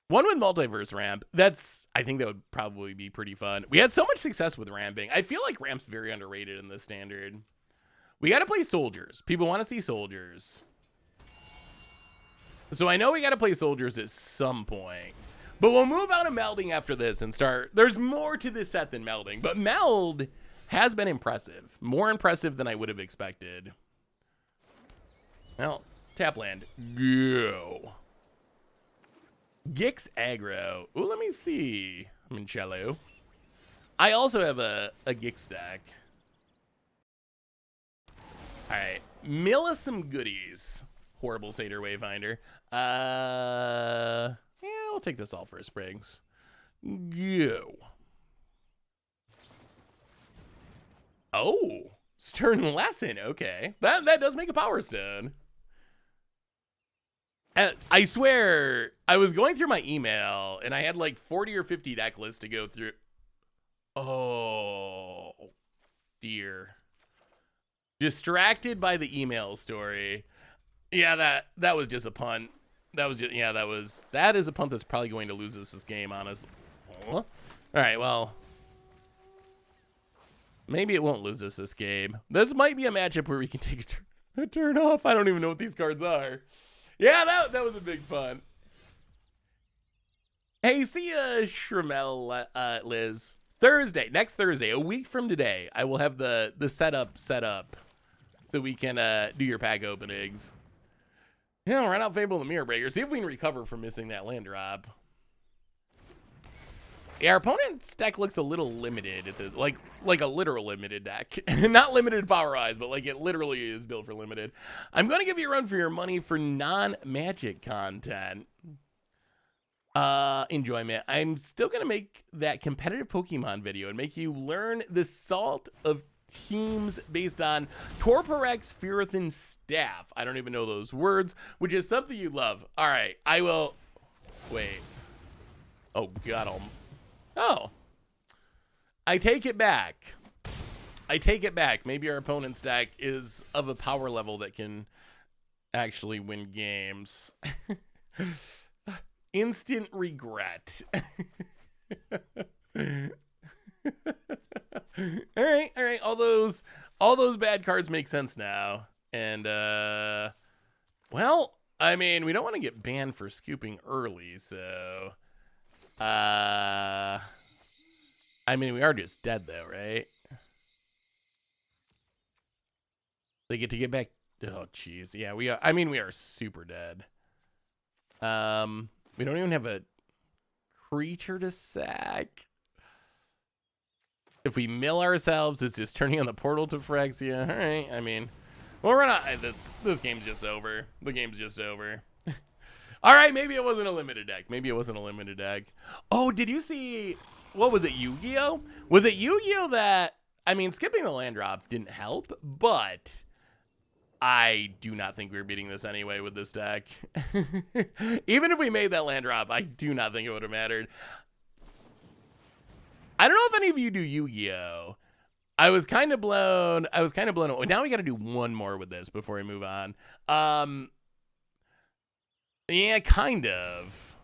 One with multiverse ramp. I think that would probably be pretty fun. We had so much success with ramping. I feel like ramp's very underrated in this standard. We got to play soldiers. People want to see soldiers. So I know we got to play soldiers at some point. But we'll move out of melding after this and start. There's more to this set than melding. But meld has been impressive. More impressive than I would have expected. Well, tap land. Go. Gix aggro. Ooh, let me see. Mincello. I also have a Gix stack. All right, mill us some goodies. Horrible Satyr Wayfinder. Yeah, we'll take this all for a Springs. Go. Oh, Stern Lesson. Okay, that does make a Power Stone. I swear, I was going through my email and I had like 40 or 50 deck lists to go through. Oh, dear. Distracted by the email story. Yeah, that was just a punt. That was just, yeah, that is a punt that's probably going to lose us this game, honestly. Huh? All right, well, maybe it won't lose us this game. This might be a matchup where we can take a turn off. I don't even know what these cards are. Yeah, that was a big fun. Hey, see ya, Shramel, Liz. Next Thursday, a week from today, I will have the setup set up so we can do your pack openings. Yeah, run out Fable and the Mirror Breaker. See if we can recover from missing that land drop. Yeah, our opponent's deck looks a little limited at this, like a literal limited deck. Not limited power eyes, but like it literally is built for limited. I'm going to give you a run for your money for non-magic content. Enjoyment. I'm still going to make that competitive Pokemon video and make you learn the salt of teams based on Torparex, Fearathan, Staff. I don't even know those words, which is something you love. All right, I will. Wait. Oh, God. Oh. I take it back. Maybe our opponent's deck is of a power level that can actually win games. Instant regret. All right. All those bad cards make sense now. And well, I mean, we don't want to get banned for scooping early, so I mean, we are just dead though, right? They get to get back. Oh, jeez. Yeah, we are. I mean, we are super dead. We don't even have a creature to sack. If we mill ourselves, it's just turning on the portal to Phyrexia. All right, I mean, well, we're not. This game's just over. The game's just over. All right, maybe it wasn't a limited deck. Oh, did you see? What was it, Yu-Gi-Oh? Was it Yu-Gi-Oh that? I mean, skipping the land drop didn't help, but I do not think we're beating this anyway with this deck. Even if we made that land drop, I do not think it would have mattered. I don't know if any of you do Yu-Gi-Oh. I was kind of blown away. Now we got to do one more with this before we move on. Yeah, kind of.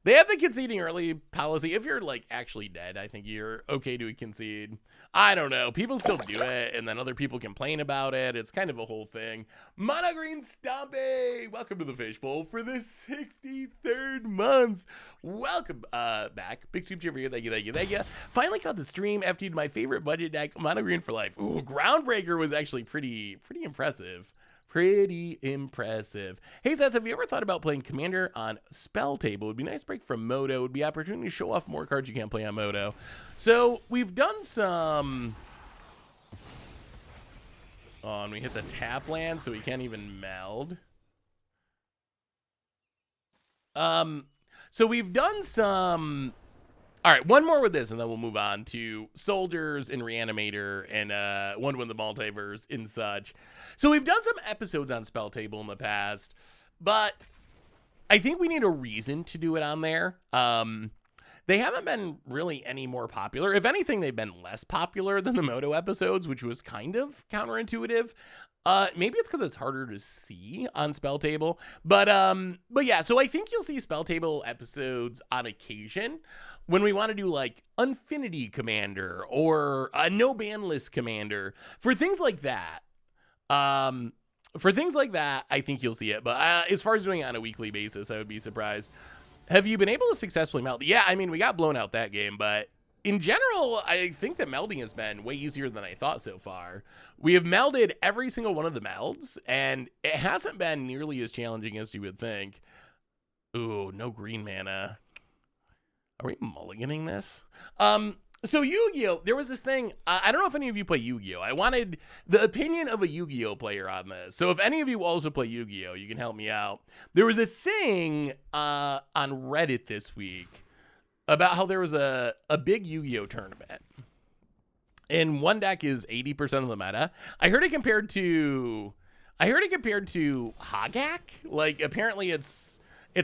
They have the conceding early policy. If you're like actually dead, I think you're okay to concede. I don't know. People still do it, and then other people complain about it. It's kind of a whole thing. Mono Green Stompy, welcome to the Fishbowl for the 63rd month. Welcome back. Big soup for you. Thank you. Finally caught the stream after you did my favorite budget deck, Mono Green for life. Ooh, Groundbreaker was actually pretty impressive. Pretty impressive. Hey, Seth, have you ever thought about playing Commander on Spell Table? It would be a nice break from Moto. It would be an opportunity to show off more cards you can't play on Moto. So we've done some... Oh, and we hit the tap land, so we can't even meld. So we've done some... All right, one more with this, and then we'll move on to Soldiers and Reanimator and one with the Multiverse and such. So we've done some episodes on Spell Table in the past, but I think we need a reason to do it on there. They haven't been really any more popular. If anything, they've been less popular than the Moto episodes, which was kind of counterintuitive. Maybe it's because it's harder to see on Spell Table, but yeah. So I think you'll see Spell Table episodes on occasion when we want to do like Infinity Commander or a no ban list Commander for things like that. I think you'll see it. But as far as doing it on a weekly basis, I would be surprised. Have you been able to successfully meld? Yeah, I mean, we got blown out that game, but in general, I think that melding has been way easier than I thought so far. We have melded every single one of the melds, and it hasn't been nearly as challenging as you would think. Ooh, no green mana. Are we mulliganing this? So Yu-Gi-Oh, there was this thing, I don't know if any of you play Yu-Gi-Oh. I wanted the opinion of a Yu-Gi-Oh player on this. So if any of you also play Yu-Gi-Oh, you can help me out. There was a thing on Reddit this week about how there was a big Yu-Gi-Oh tournament. And one deck is 80% of the meta. I heard it compared to Hogak. Like apparently it's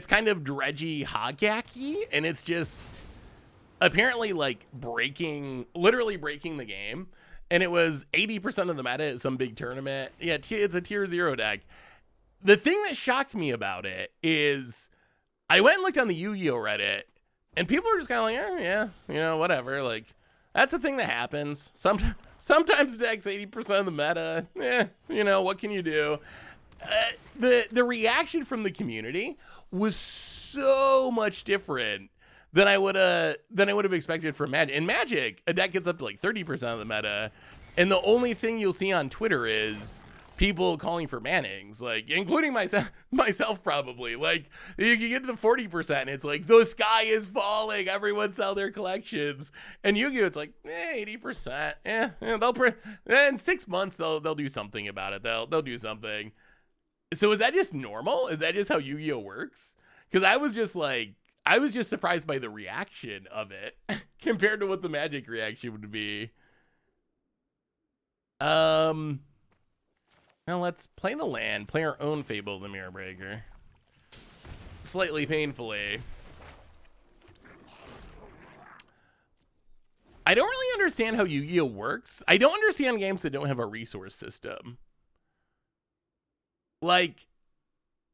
kind of dredgy Hogak-y, and it's just apparently like literally breaking the game. And it was 80% of the meta at some big tournament. Yeah, it's a tier 0 deck. The thing that shocked me about it is I went and looked on the Yu-Gi-Oh Reddit, and people are just kind of like, yeah, you know, whatever. Like, that's a thing that happens. Sometimes decks 80% of the meta. You know, what can you do? The reaction from the community was so much different than I would have expected from Magic. In Magic, a deck gets up to like 30% of the meta, and the only thing you'll see on Twitter is people calling for Mannings, like including myself probably. Like you get to the 40%, and it's like the sky is falling. Everyone sell their collections, and Yu-Gi-Oh, it's like 80%. In 6 months they'll do something about it. They'll do something. So is that just normal? Is that just how Yu-Gi-Oh works? Because I was just surprised by the reaction of it compared to what the Magic reaction would be. Now let's play the land, play our own Fable of the Mirror Breaker. Slightly painfully. I don't really understand how Yu-Gi-Oh works. I don't understand games that don't have a resource system. Like,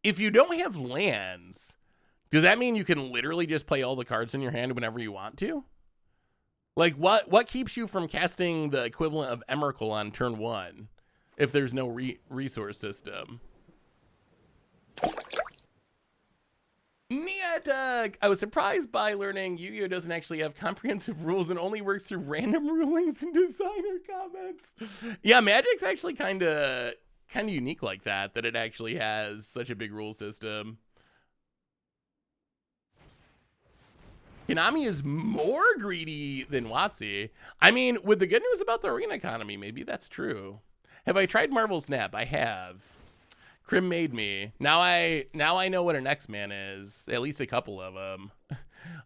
if you don't have lands, does that mean you can literally just play all the cards in your hand whenever you want to? Like, what keeps you from casting the equivalent of Emrakul on turn 1 if there's no resource system? Niatak! I was surprised by learning Yu-Gi-Oh doesn't actually have comprehensive rules and only works through random rulings and designer comments. Yeah, Magic's actually kind of unique like that it actually has such a big rule system. Konami is more greedy than WotC. I mean, with the good news about the arena economy, maybe that's true. Have I tried Marvel Snap? I have. Crim made me. Now I know what an X-Man is. At least a couple of them.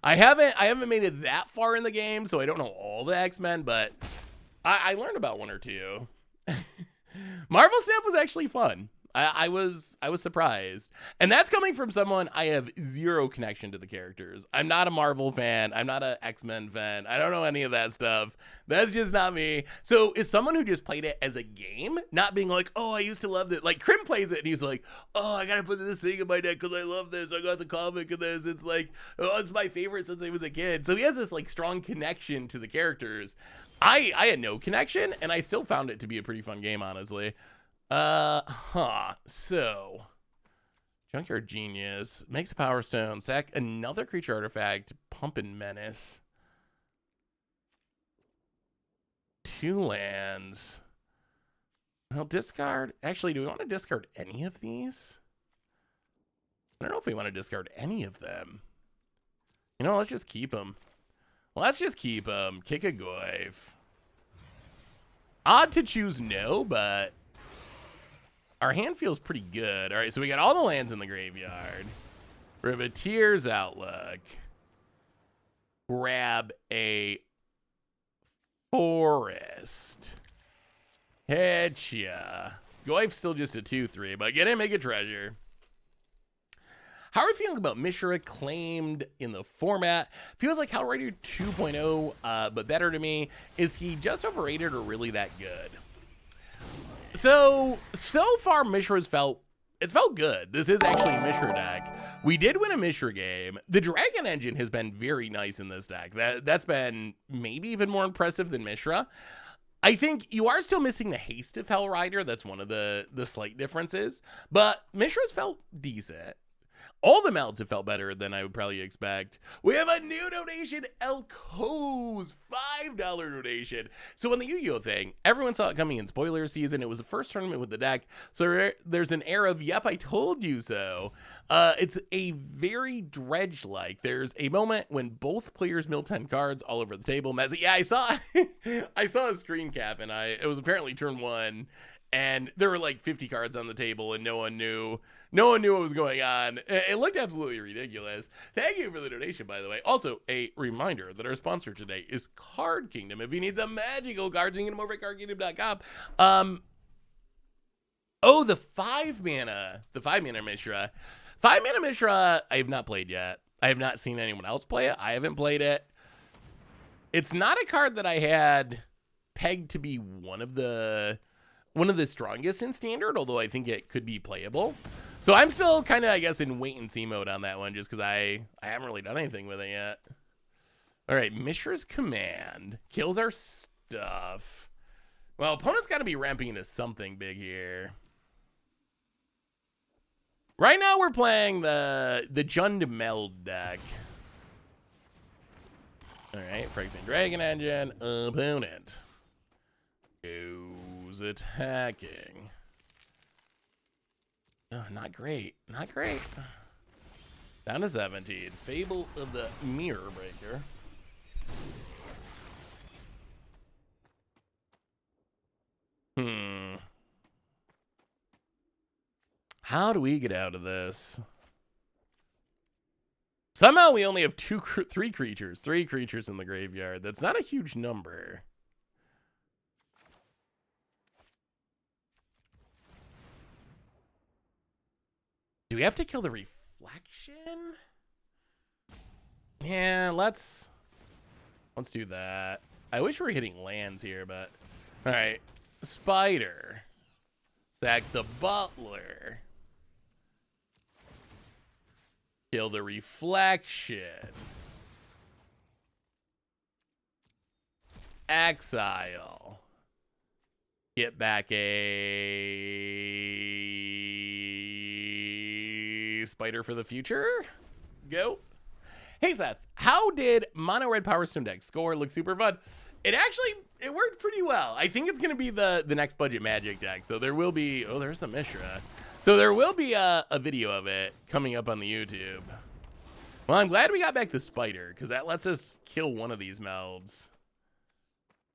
I haven't made it that far in the game, so I don't know all the X-Men, but I learned about one or two. Marvel Snap was actually fun. I was surprised. And that's coming from someone I have zero connection to the characters. I'm not a Marvel fan. I'm not an X-Men fan. I don't know any of that stuff. That's just not me. So as someone who just played it as a game, not being like, oh, I used to love it. Like Crim plays it and he's like, oh, I got to put this thing in my deck because I love this. I got the comic of this. It's like, oh, it's my favorite since I was a kid. So he has this like strong connection to the characters. I had no connection and I still found it to be a pretty fun game, honestly. So Junkyard Genius makes a Power Stone, sack another creature artifact, Pump and Menace. 2 lands. I'll discard. Actually, do we want to discard any of these? I don't know if we want to discard any of them. You know, let's just keep them. Let's just keep them. Kick a Goyf. Odd to choose no, but our hand feels pretty good. All right, so we got all the lands in the graveyard. Riveteer's Outlook. Grab a Forest. Headshot. Goyf's still just a 2/3, but get in, make a treasure. How are we feeling about Mishra claimed in the format? Feels like Hell Rider 2.0, but better to me. Is he just overrated or really that good? So far Mishra's felt good. This is actually a Mishra deck. We did win a Mishra game. The Dragon Engine has been very nice in this deck. That's been maybe even more impressive than Mishra. I think you are still missing the haste of Hell Rider. That's one of the slight differences. But Mishra's felt decent. All the melds have felt better than I would probably expect. We have a new donation, El Co's $5 donation. So on the Yu-Gi-Oh thing, everyone saw it coming in spoiler season. It was the first tournament with the deck. So there's an air of, yep, I told you so. It's a very dredge-like. There's a moment when both players mill 10 cards all over the table. Yeah, I saw I saw a screen cap, and it was apparently turn 1. And there were like 50 cards on the table, and no one knew what was going on. It looked absolutely ridiculous. Thank you for the donation, by the way. Also, a reminder that our sponsor today is Card Kingdom. If you need some magical cards, you can get them over at cardkingdom.com. Oh, the 5-mana Mishra. 5-mana Mishra, I have not played yet. I have not seen anyone else play it. I haven't played it. It's not a card that I had pegged to be one of the strongest in standard, although I think it could be playable. So I'm still kind of, I guess, in wait and see mode on that one, just because I haven't really done anything with it yet. All right, Mishra's Command kills our stuff. Well, opponent's got to be ramping into something big here. Right now we're playing the Jund Meld deck. All right, Phyrexian Dragon Engine, opponent goes attacking. Oh, not great. Not great. Down to 17. Fable of the Mirror Breaker. How do we get out of this? Somehow we only have three creatures in the graveyard. That's not a huge number. Do we have to kill the reflection? Yeah, let's do that. I wish we were hitting lands here, but all right. Spider. Sack the Butler. Kill the reflection. Exile. Get back a Spider for the future. Go. Hey Seth, how did Mono Red Power Stone deck score? Look super fun. It worked pretty well. I think it's gonna be the next budget Magic deck. So there will be, oh, there's some Mishra. So there will be a video of it coming up on the YouTube. Well, I'm glad we got back the Spider, because that lets us kill one of these melds.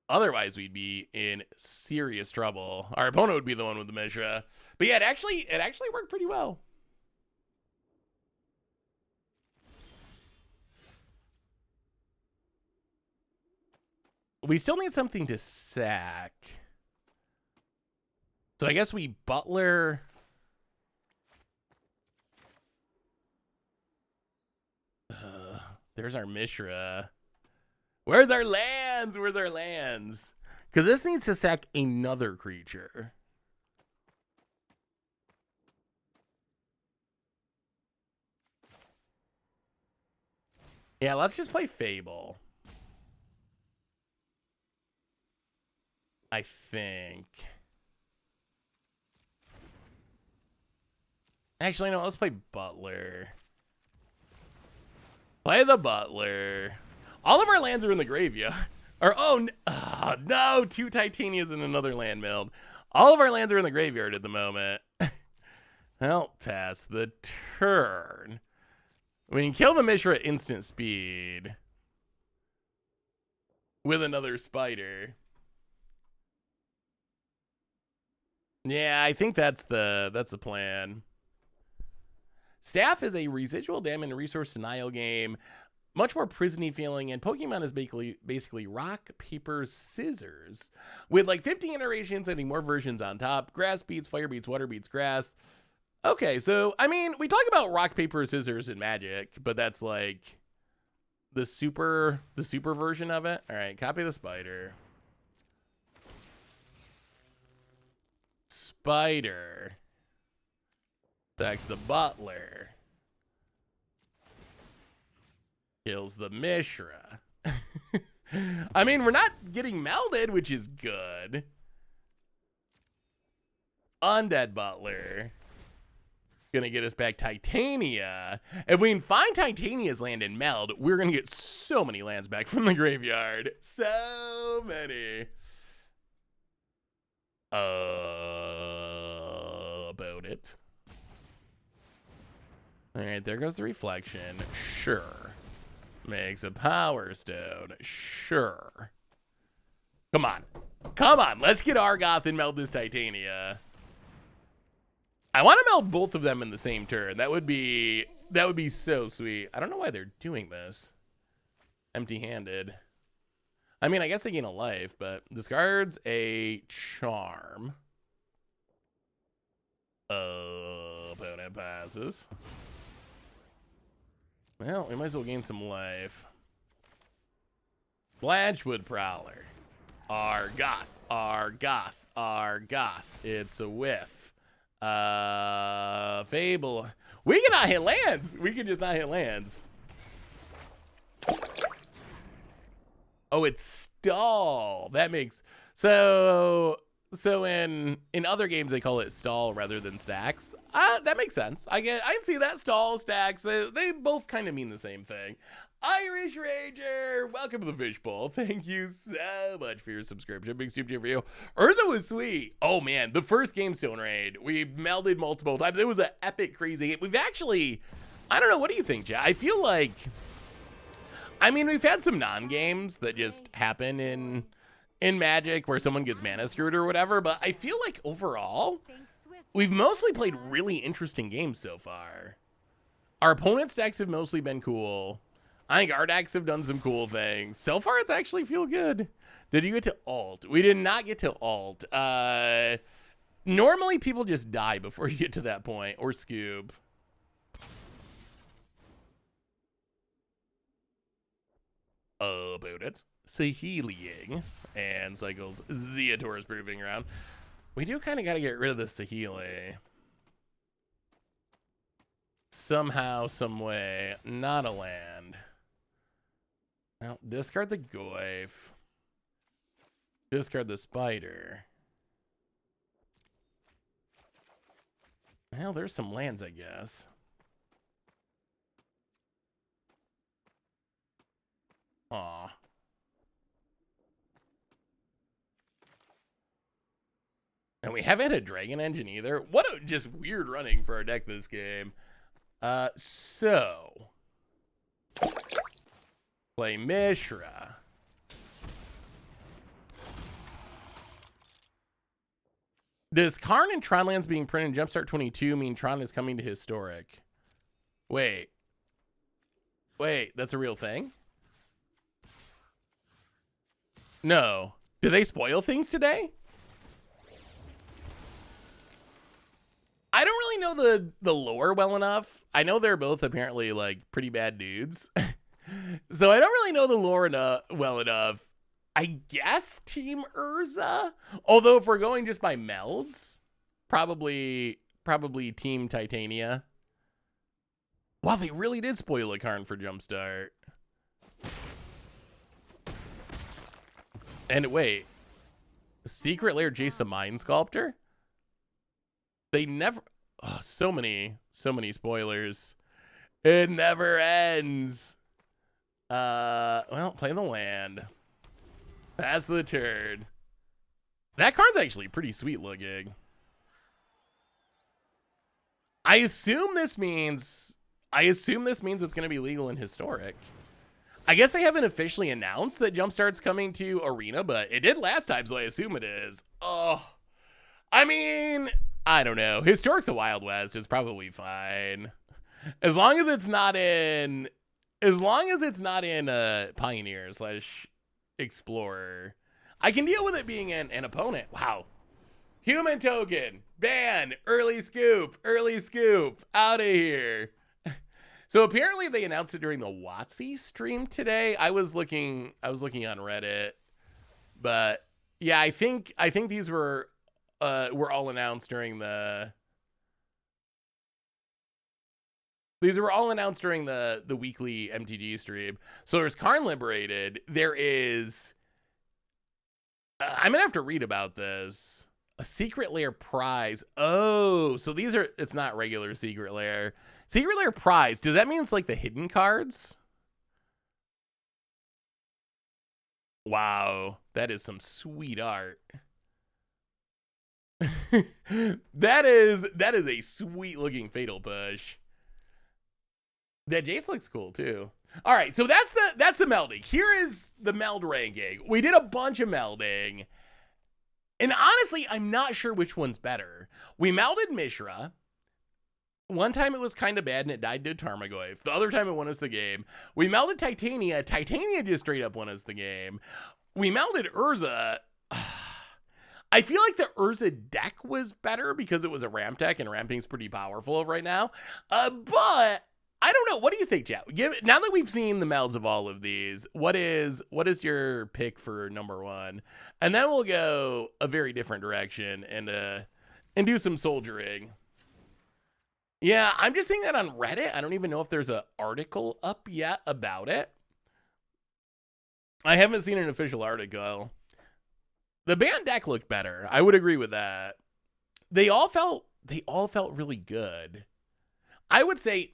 Otherwise, we'd be in serious trouble. Our opponent would be the one with the Mishra. But yeah, it actually worked pretty well. We still need something to sack. So I guess we Butler. There's our Mishra. Where's our lands? Where's our lands? Because this needs to sack another creature. Yeah, let's just play Fable. I think. Actually, no, let's play Butler. Play the Butler. All of our lands are in the graveyard. Or, oh, no, 2 Titanias and another land meld. All of our lands are in the graveyard at the moment. Well, pass the turn. We can kill the Mishra at instant speed. With another Spider. Yeah, I think that's the plan. Staff is a residual damage and resource denial game. Much more prison-y feeling, and Pokemon is basically rock, paper, scissors. With like 50 iterations and more versions on top. Grass beats, fire beats, water beats, grass. Okay, so, I mean, we talk about rock, paper, scissors in Magic, but that's like the super version of it. All right, copy the Spider. Spider. Attacks the Butler. Kills the Mishra. I mean, we're not getting melded, which is good. Undead Butler. Gonna get us back Titania. If we can find Titania's land in Meld, we're gonna get so many lands back from the graveyard. So many. About it. All right, there goes the reflection. Sure. Makes a power stone. Sure. Come on. Come on. Let's get Argoth and meld this Titania. I want to meld both of them in the same turn. That would be so sweet. I don't know why they're doing this. Empty-handed. I mean, I guess they gain a life, but discards a charm. Opponent passes. Well, we might as well gain some life. Blanchwood Prowler. Argoth. Argoth. Argoth. It's a whiff. Fable. We cannot hit lands. We can just not hit lands. Oh, it's stall. That makes so in other games they call it stall rather than stacks. That makes sense. I can see that. Stall, stacks, they both kind of mean the same thing. Irish Ranger, welcome to the Fishbowl. Thank you so much for your subscription. Big super chat for you. Urza was sweet. Oh man, the first Game Stone raid, we melded multiple times. It was an epic, crazy game. We've actually, I don't know, what do you think, Jack? I feel like, I mean, we've had some non-games that just happen in Magic where someone gets mana screwed or whatever, but I feel like overall, we've mostly played really interesting games so far. Our opponent's decks have mostly been cool. I think our decks have done some cool things. So far, it's actually feel good. Did you get to alt? We did not get to alt. Normally, people just die before you get to that point, or Scoob. About it. Sahealing and cycles Zeator's proving around. We do kind of got to get rid of the Sahealing. Somehow, some way. Not a land. Now, discard the Goyf. Discard the Spider. Well, there's some lands, I guess. Aw. And we haven't had a Dragon Engine either. What a just weird running for our deck this game. So play Mishra. Does Karn and Tron lands being printed in Jumpstart 22 mean Tron is coming to Historic? Wait, that's a real thing? No. Do they spoil things today? I don't really know the lore well enough. I know they're both apparently like pretty bad dudes. So I don't really know the lore well enough. I guess Team Urza. Although if we're going just by melds, probably Team Titania. Wow, they really did spoil a Karn for Jumpstart. And wait, Secret Lair Jace, a Mind Sculptor? They never, oh, so many spoilers. It never ends. Well, play the land. Pass the turn. That card's actually pretty sweet looking. I assume this means it's going to be legal in Historic. I guess they haven't officially announced that Jumpstart's coming to Arena, but it did last time, so I assume it is. Oh, I mean, I don't know. Historic's a Wild West. It's probably fine. As long as it's not in Pioneer / Explorer. I can deal with it being an opponent. Wow. Human token. Ban. Early scoop. Out of here. So apparently they announced it during the WotC stream today. I was looking on Reddit, but yeah, I think these were all announced during the weekly MTG stream. So there's Karn Liberated. There is I'm gonna have to read about this. A secret lair prize. Oh, so these are, it's not regular secret lair. Secret lair prize. Does that mean it's like the hidden cards? Wow, that is some sweet art. that is a sweet looking fatal push. That Jace looks cool too. All right, so that's the melding. Here is the meld ranking. We did a bunch of melding. And honestly, I'm not sure which one's better. We melded Mishra. One time it was kind of bad and it died to Tarmogoyf. The other time it won us the game. We melded Titania. Titania just straight up won us the game. We melded Urza. I feel like the Urza deck was better because it was a ramp deck and ramping's pretty powerful right now. But I don't know. What do you think, chat? Now that we've seen the melds of all of these, what is your pick for number one? And then we'll go a very different direction and do some soldiering. Yeah, I'm just seeing that on Reddit. I don't even know if there's an article up yet about it. I haven't seen an official article. The Bant deck looked better. I would agree with that. They all felt really good. I would say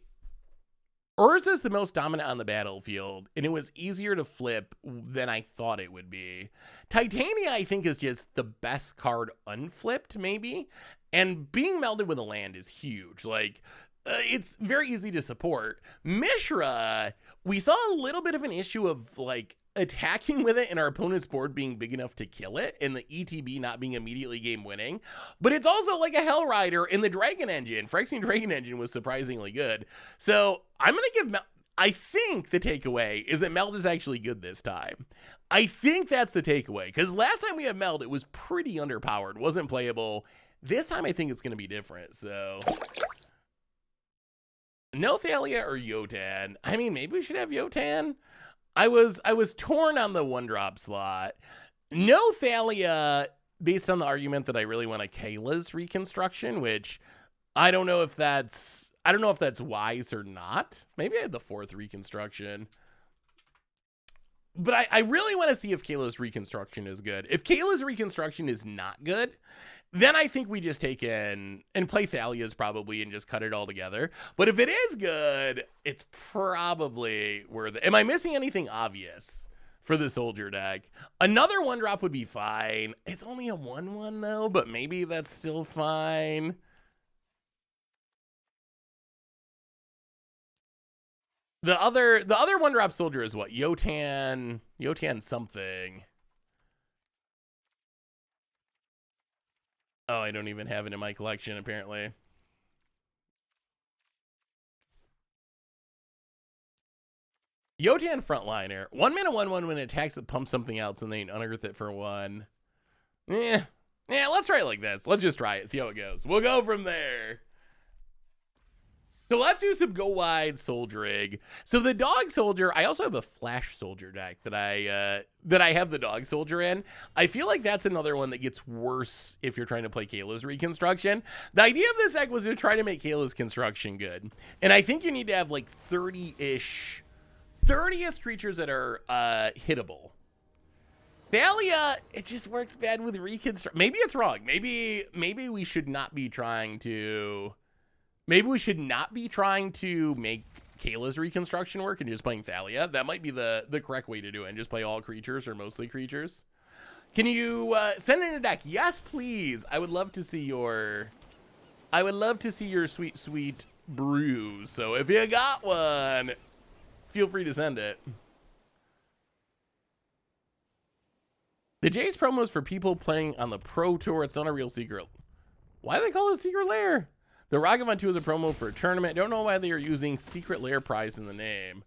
Urza's the most dominant on the battlefield, and it was easier to flip than I thought it would be. Titania, I think, is just the best card unflipped, maybe. And being melded with a land is huge. Like, it's very easy to support. Mishra, we saw a little bit of an issue of, like, attacking with it and our opponent's board being big enough to kill it and the ETB not being immediately game winning. But it's also like a Hell Rider in the Dragon Engine. Phyrexian Dragon Engine was surprisingly good. So I'm going to give, I think the takeaway is that Meld is actually good this time. I think that's the takeaway, because last time we had Meld, it was pretty underpowered, wasn't playable. This time I think it's going to be different. So no Thalia or Yotan. I mean, maybe we should have Yotan. I was torn on the 1-drop slot. No Thalia, based on the argument that I really want a Kayla's reconstruction, which I don't know if that's wise or not. Maybe I had the 4th reconstruction. But I really want to see if Kayla's reconstruction is good. If Kayla's reconstruction is not good, then I think we just take in and play Thalia's probably and just cut it all together. But if it is good, it's probably worth it. Am I missing anything obvious for the soldier deck? Another 1-drop would be fine. It's only a 1/1 though, but maybe that's still fine. The other 1-drop soldier is what? Yotan something. Oh, I don't even have it in my collection, apparently. Yotan Frontliner. 1-mana 1/1 when it attacks, it pumps something else and then unearth it for 1. Yeah, let's try it like this. Let's just try it, see how it goes. We'll go from there. So let's do some go wide soldiering. So the dog soldier, I also have a flash soldier deck that I have the dog soldier in. I feel like that's another one that gets worse if you're trying to play Kayla's reconstruction. The idea of this deck was to try to make Kayla's construction good. And I think you need to have like 30-ish creatures that are hittable. Thalia, it just works bad with reconstruct. Maybe it's wrong. Maybe we should not be trying to make Kayla's reconstruction work and just playing Thalia. That might be the correct way to do it, and just play all creatures or mostly creatures. Can you send in a deck? Yes, please. I would love to see your sweet brews. So if you got one, feel free to send it. The Jace promo is for people playing on the Pro Tour. It's not a real secret. Why do they call it a secret lair? The Ragavan 2 is a promo for a tournament. Don't know why they are using secret lair prize in the name.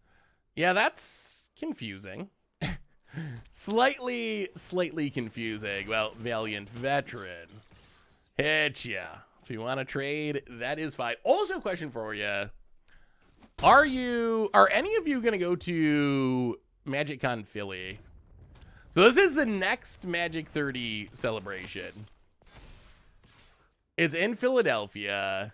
Yeah, that's confusing. Slightly confusing. Well, Valiant Veteran. Hit ya. If you want to trade, that is fine. Also, question for you. Are any of you going to go to MagicCon Philly? So this is the next Magic 30 celebration. It's in Philadelphia.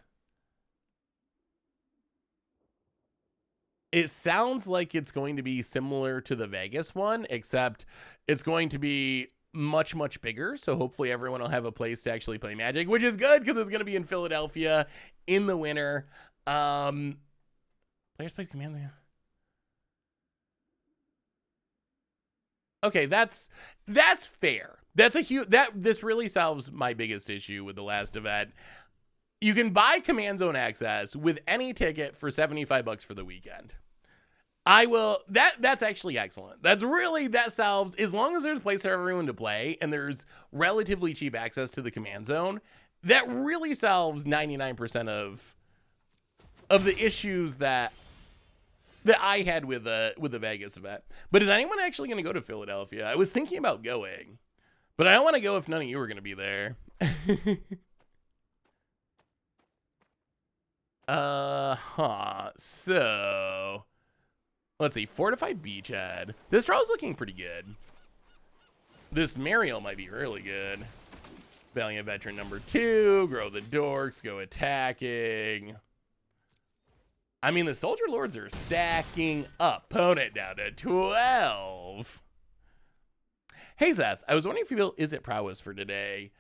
It sounds like it's going to be similar to the Vegas one, except it's going to be much, much bigger. So hopefully everyone will have a place to actually play Magic, which is good because it's going to be in Philadelphia in the winter. Players play commands. Okay, that's fair. That's a huge, this really solves my biggest issue with the last event. You can buy Command Zone access with any ticket for $75 for the weekend. I will, that's actually excellent. That solves, as long as there's a place for everyone to play and there's relatively cheap access to the Command Zone, that really solves 99% of the issues that I had with the Vegas event. But is anyone actually going to go to Philadelphia? I was thinking about going, but I don't want to go if none of you are going to be there. So let's see. Fortified Beachhead. This draw is looking pretty good. This Mariel might be really good. Valiant Veteran number 2. Grow the Dorks. Go attacking. I mean, the Soldier Lords are stacking up. Opponent down to 12. Hey, Seth, I was wondering if you built Is It Prowess for today.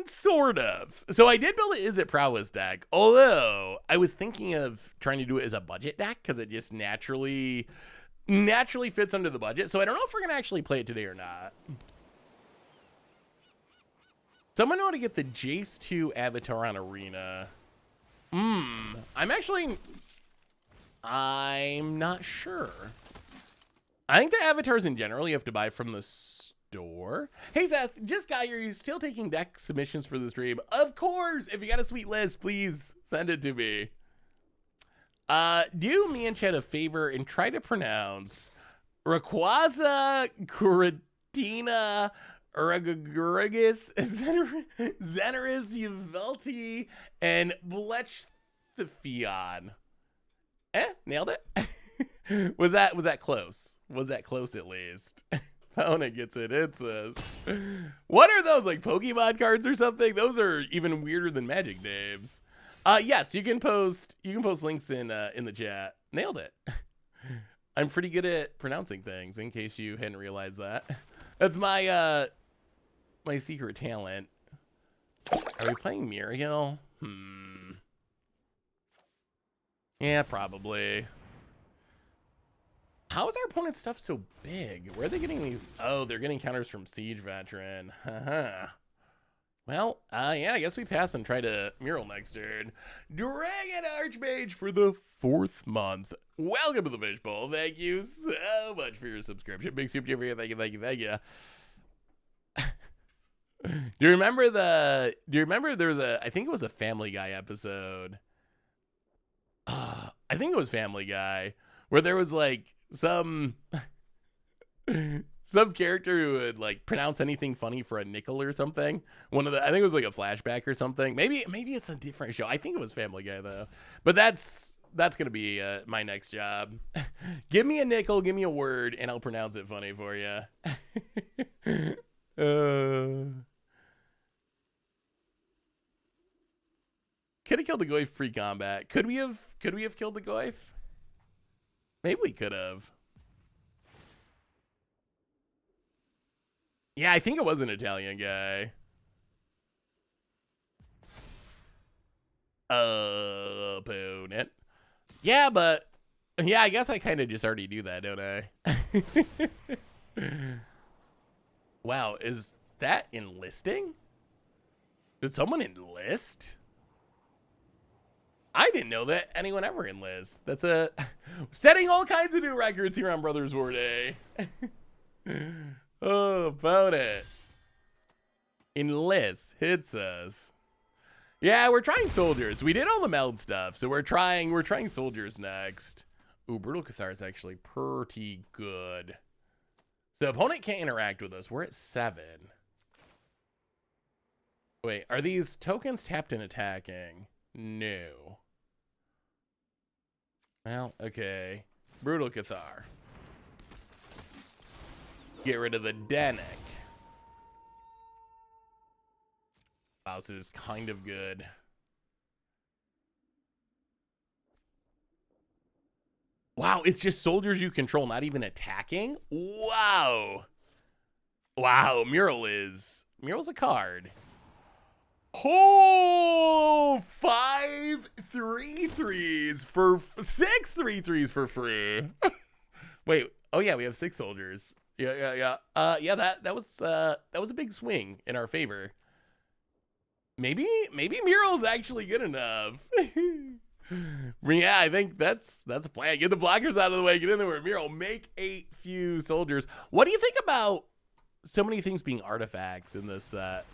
Sort of. So I did build an Is It Prowess deck, although I was thinking of trying to do it as a budget deck because it just naturally fits under the budget. So I don't know if we're going to actually play it today or not. Someone know how to get the Jace 2 avatar on Arena. I'm not sure. I think the avatars in general you have to buy from the store. Hey Seth, just got here. You still taking deck submissions for the stream? Of course. If you got a sweet list, please send it to me. Do me and Chad a favor and try to pronounce Rayquaza, Curatina, Uragurgus, Zenerus, Yvelti, and Blechthefion. Nailed it. Was that close? Was that close at least? Opponent gets it. It says, what are those, like Pokemon cards or something? Those are even weirder than Magic names. Yes, you can post links in the chat. Nailed it. I'm pretty good at pronouncing things, in case you hadn't realized that. That's my my secret talent. Are we playing Muriel? Yeah, probably. How is our opponent's stuff so big? Where are they getting these? Oh, they're getting counters from Siege Veteran. Well, yeah, I guess we pass and try to Mural next turn. Dragon Archmage for the 4th month. Welcome to the Fishbowl. Thank you so much for your subscription. Big soup to you. Thank you. Do you remember there was I think it was a Family Guy episode. I think it was Family Guy where there was like some character who would like pronounce anything funny for a nickel or something. I think it was like a flashback or something. Maybe it's a different show. I think it was Family Guy though. But that's gonna be my next job. Give me a nickel, give me a word, and I'll pronounce it funny for you. Could have killed the Goyf pre-combat. Could we have killed the Goyf? Maybe we could have. Yeah, I think it was an Italian guy. Opponent. Yeah, but yeah, I guess I kind of just already do that, don't I? Wow, is that enlisting? Did someone enlist? I didn't know that anyone ever enlists. That's setting all kinds of new records here on Brothers War Day. Oh, about it. Enlist hits us. Yeah, we're trying soldiers. We did all the meld stuff, so we're trying soldiers next. Ooh, Brutal Cathar is actually pretty good. So opponent can't interact with us. We're at 7. Wait, are these tokens tapped and attacking? No. Well, okay. Brutal Cathar. Get rid of the Denic. Wow, this is kind of good. Wow, it's just soldiers you control, not even attacking? Wow. Wow, Mural's a card. Oh, 5 3/3s for 6 3/3s for free. Wait, oh yeah, we have 6 soldiers. Yeah. Yeah, that was a big swing in our favor. Maybe Mural's actually good enough. Yeah, I think that's a plan. Get the blockers out of the way. Get in there with Mural. Make 8 few soldiers. What do you think about so many things being artifacts in this set?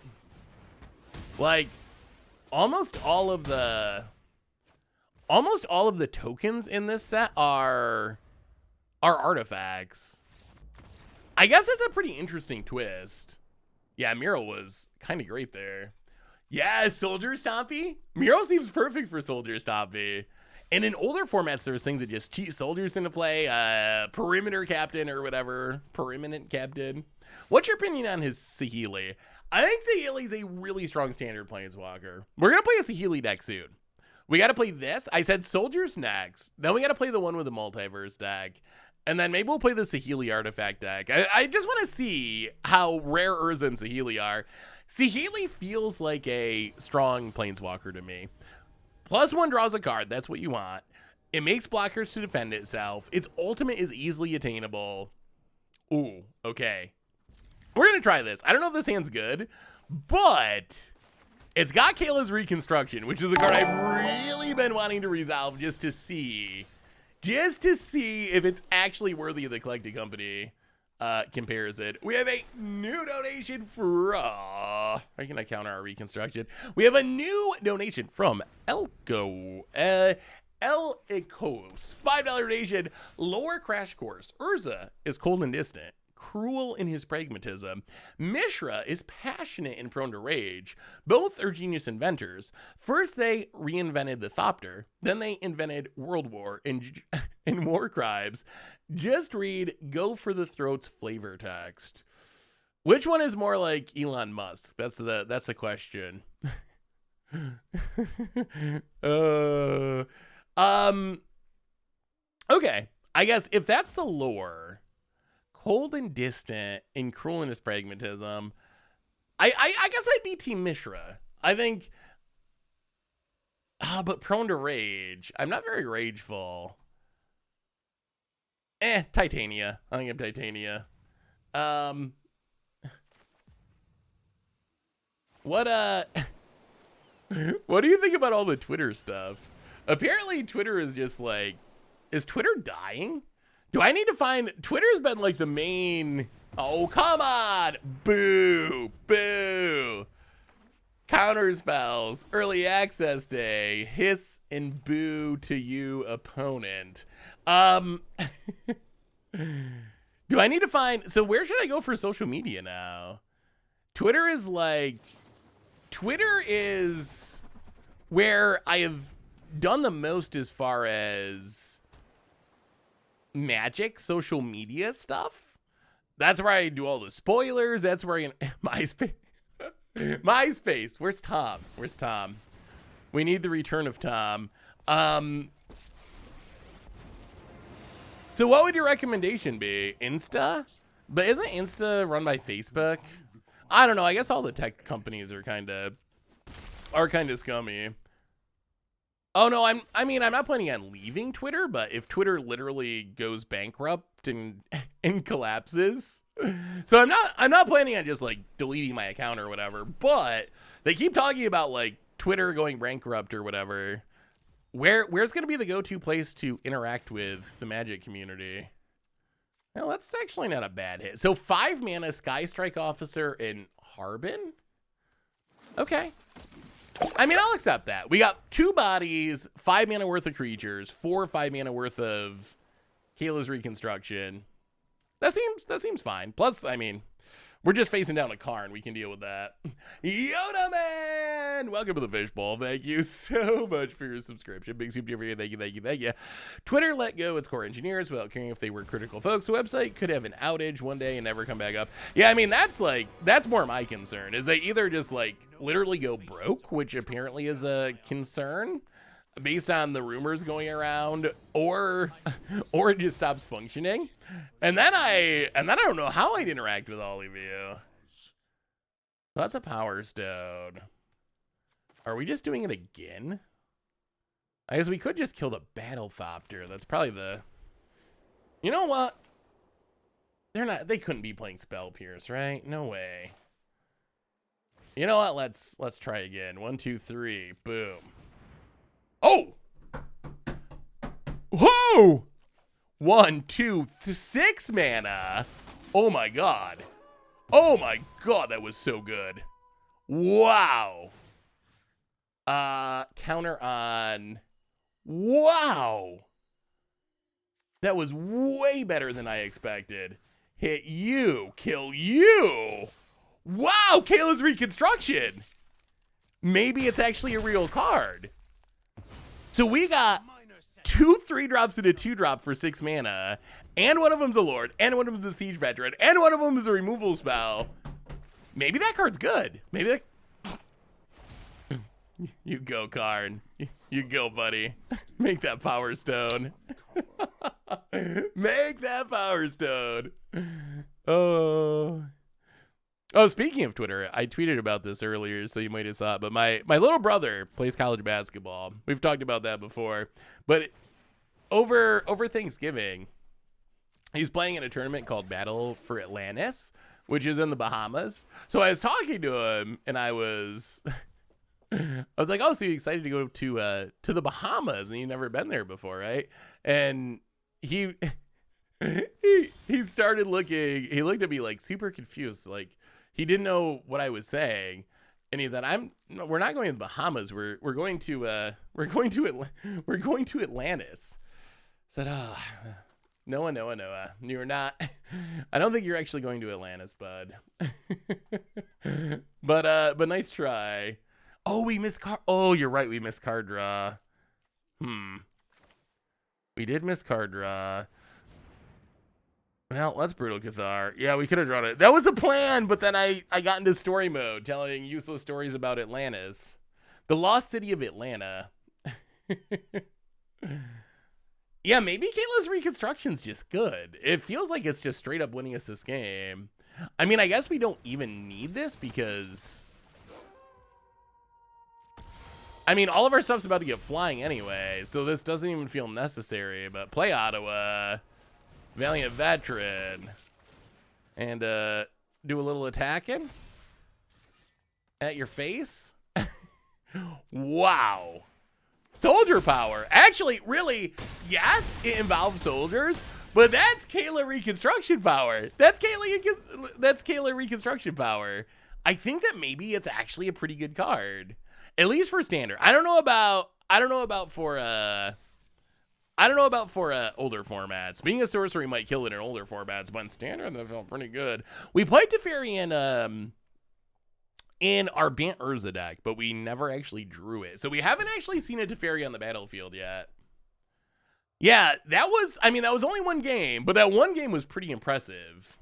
Like, almost all of the tokens in this set are artifacts. I guess that's a pretty interesting twist. Yeah, Mural was kind of great there. Yeah, Soldier Stompy. Mural seems perfect for Soldier Stompy. And in older formats, there's things that just cheat soldiers into play. Perimeter Captain or whatever. Perimeter Captain. What's your opinion on his Saheeli? I think Saheeli's a really strong standard planeswalker. We're going to play a Saheeli deck soon. We got to play this. I said Soldiers next. Then we got to play the one with the Multiverse deck. And then maybe we'll play the Saheeli artifact deck. I just want to see how rare Urza and Saheeli are. Saheeli feels like a strong planeswalker to me. +1 draws a card. That's what you want. It makes blockers to defend itself. Its ultimate is easily attainable. Ooh, okay. We're going to try this. I don't know if this hand's good, but it's got Kayla's Reconstruction, which is the card I've really been wanting to resolve just to see if it's actually worthy of the collecting company comparison. We have a new donation from, how can I counter our Reconstruction? We have a new donation from Elko. El Ecos, $5 donation. Lower Crash Course. Urza is cold and distant, cruel in his pragmatism. Mishra is passionate and prone to rage. Both are genius inventors. First, they reinvented the Thopter. Then they invented World War and war crimes. Just read Go for the Throat's flavor text. Which one is more like Elon Musk? That's the question. Okay. I guess if that's the lore, cold and distant and cruel in his pragmatism, I guess I'd be Team Mishra. I think, but prone to rage. I'm not very rageful. Titania. I think I'm Titania. What do you think about all the Twitter stuff? Apparently Twitter is just like, is Twitter dying? Do I need to find, Twitter's been like the main, oh, come on. Boo, boo. Counter spells, early access day, hiss and boo to you opponent. Do I need to find, so where should I go for social media now? Twitter is where I have done the most as far as Magic social media stuff. That's where I do all the spoilers. That's where I MySpace. Where's Tom? We need the return of Tom. So what would your recommendation be? Insta? But isn't Insta run by Facebook? I don't know. I guess all the tech companies are kind of scummy. Oh no, I'm not planning on leaving Twitter, but if Twitter literally goes bankrupt and collapses, so I'm not planning on just like deleting my account or whatever, but they keep talking about like Twitter going bankrupt or whatever. Where's going to be the go-to place to interact with the Magic community? Well, that's actually not a bad hit. So 5 mana Sky Strike Officer in Harbin? Okay. I mean, I'll accept that. We got 2 bodies, 5 mana worth of creatures, 4 or 5 mana worth of Kayla's Reconstruction. That seems fine. Plus, I mean, we're just facing down a Karn. We can deal with that. Yoda Man! Welcome to the Fishbowl. Thank you so much for your subscription. Big soup to you. Thank you. Twitter let go its core engineers without caring if they were critical folks. The website could have an outage one day and never come back up. Yeah, I mean, that's more my concern, is they either just like literally go broke, which apparently is a concern. based on the rumors going around, or it just stops functioning. And then I don't know how I'd interact with all of you. So that's a Power Stone. Are we just doing it again? I guess we could just kill the Battlethopter. That's probably the... You know what? They couldn't be playing Spell Pierce, right? No way. You know what? Let's try again. 1, 2, 3. Boom. Oh! Whoa! 1, 2, 6 mana. Oh my god. Oh my god, that was so good. Wow. Counter on. Wow. That was way better than I expected. Hit you, kill you. Wow, Kayla's Reconstruction. Maybe it's actually a real card. So we got 2 3-drops and a 2-drop for 6 mana, and one of them's a Lord, and one of them's a Siege Veteran, and one of them is a removal spell. Maybe that card's good. Maybe that... You go, Karn. You go, buddy. Make that Power Stone. Make that Power Stone. Oh, speaking of Twitter, I tweeted about this earlier, so you might have saw it, but my little brother plays college basketball. We've talked about that before, but over Thanksgiving, he's playing in a tournament called Battle for Atlantis, which is in the Bahamas. So I was talking to him, and I was like, oh, so you're excited to go to the Bahamas, and you've never been there before, right? And he started looking, he looked at me like super confused, like he didn't know what I was saying. And he said, we're not going to the Bahamas, we're going to Atlantis. I said, Noah, you're not. I don't think you're actually going to Atlantis, bud. But nice try. Oh, we missed card. Oh, you're right. We missed card draw. We did miss card draw. Well, that's Brutal Cathar. Yeah, we could have drawn it. That was the plan, but then I got into story mode, telling useless stories about Atlantis. The lost city of Atlanta. Yeah, maybe Kayla's Reconstruction's just good. It feels like it's just straight up winning us this game. I mean, I guess we don't even need this because... I mean, all of our stuff's about to get flying anyway, so this doesn't even feel necessary. But play Ottawa, Valiant Veteran, and do a little attacking at your face. Wow. Soldier power. Actually, really, yes, it involves soldiers, but that's Kayla Reconstruction power. That's Kayla Reconstruction power. I think that maybe it's actually a pretty good card. At least for standard. I don't know about for older formats. Being a sorcery might kill it in older formats, but in standard that felt pretty good. We played Teferi in our Bant Urza deck, but we never actually drew it. So we haven't actually seen a Teferi on the battlefield yet. Yeah, that was only one game, but that one game was pretty impressive.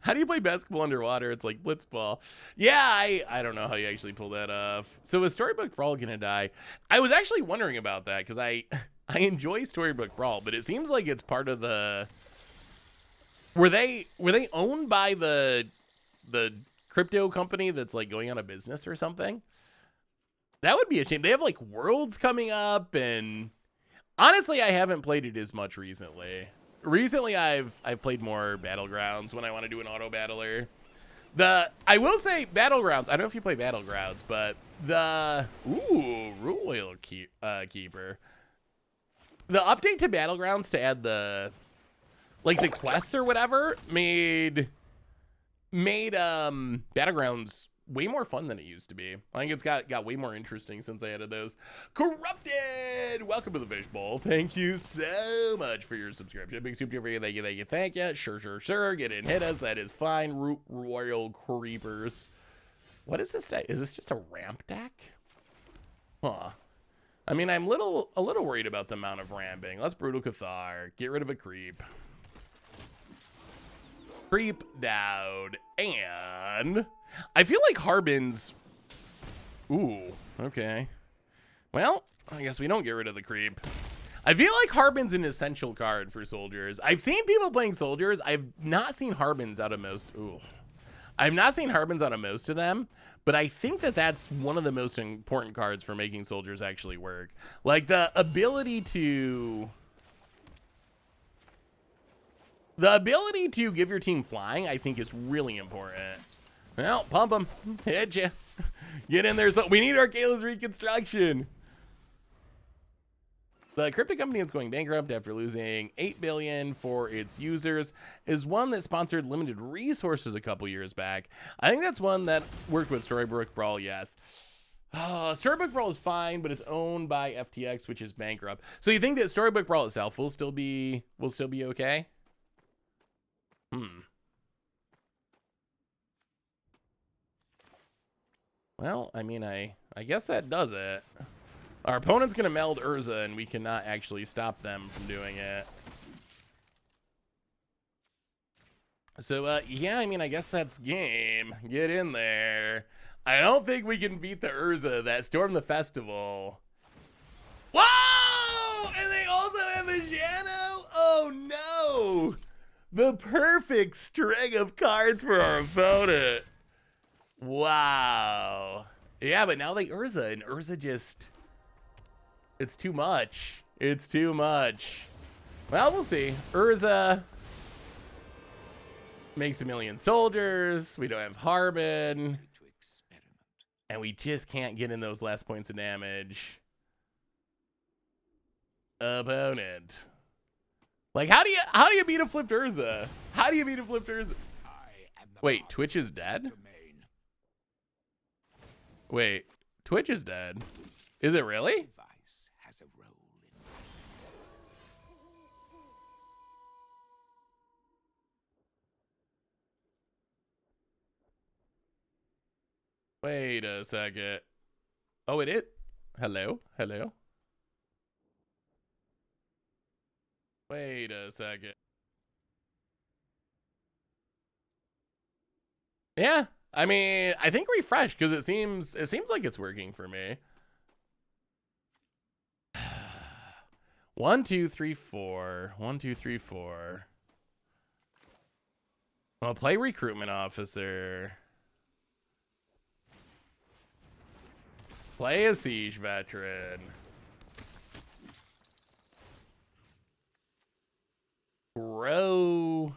How do you play basketball underwater? It's like blitzball. Yeah, I don't know how you actually pull that off. So is Storybook Brawl gonna die? I was actually wondering about that because I enjoy Storybook Brawl, but it seems like it's part of the... Were they owned by the crypto company that's like going out of business or something? That would be a shame. They have like Worlds coming up, and honestly, I haven't played it as much recently. Recently, I've played more Battlegrounds when I want to do an auto battler. I will say Battlegrounds. I don't know if you play Battlegrounds, but Royal Keeper. The update to Battlegrounds to add the quests or whatever made Battlegrounds way more fun than it used to be. I think it's got way more interesting since I added those. Corrupted! Welcome to the Fishbowl. Thank you so much for your subscription. Big super for you. Thank you. Thank you. Sure. Get in, hit us. That is fine. Royal Creepers. What is this deck? Is this just a ramp deck? Huh. I mean, I'm a little worried about the amount of ramping. Let's Brutal Cathar. Get rid of a creep. Creep down. And I feel like Harbin's Ooh, okay. Well, I guess we don't get rid of the creep. I feel like Harbin's an essential card for soldiers. I've seen people playing soldiers. I've not seen Harbins out of most. Ooh. I've not seen Harbins out of most of them, but I think that that's one of the most important cards for making soldiers actually work. Like the ability to give your team flying, I think is really important. Well, pump them, hit you, get in there. So we need Arcala's reconstruction. The crypto company is going bankrupt after losing $8 billion for its users. Is one that sponsored limited resources a couple years back. I think that's one that worked with Storybook Brawl. Yes. Storybook Brawl is fine, but it's owned by FTX, which is bankrupt. So you think that Storybook Brawl itself will still be okay? Well, I mean, I guess that does it. Our opponent's going to meld Urza, and we cannot actually stop them from doing it. So, yeah, I mean, I guess that's game. Get in there. I don't think we can beat the Urza that stormed the festival. Whoa! And they also have a Jano? Oh, no! The perfect string of cards for our opponent. Wow. Yeah, but now they Urza, and Urza just... It's too much. It's too much. Well, we'll see. Urza makes 1 million soldiers. We don't have Harbin. And we just can't get in those last points of damage. Opponent. Like, how do you beat a flipped Urza? How do you beat a flipped Urza? Wait, Twitch is dead? Wait, Twitch is dead. Is it really? Wait a second. Oh, it is. Hello? Hello? Wait a second. Yeah. I mean, I think refresh because it seems like it's working for me. 1, 2, 3, 4. 1, 2, 3, 4. I'll play recruitment officer. Play a siege veteran. Grow.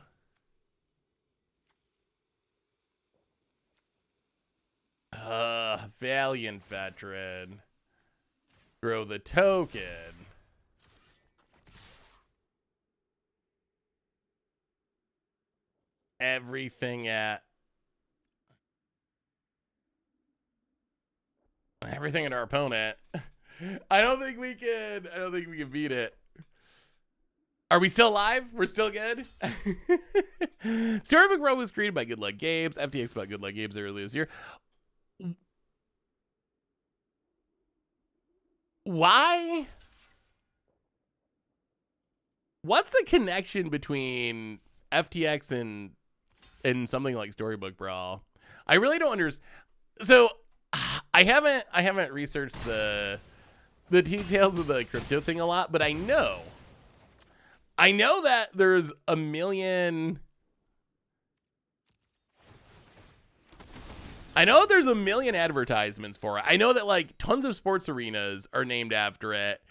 Valiant veteran. Grow the token. Everything at our opponent. I don't think we can beat it. Are we still alive? We're still good. Storybook Brawl was created by Good Luck Games. FTX bought Good Luck Games earlier this year. Why? What's the connection between FTX and something like Storybook Brawl? I really don't understand. So I haven't researched the details of the crypto thing a lot, but I know that there's 1 million. I know there's 1 million advertisements for it. I know that like tons of sports arenas are named after it.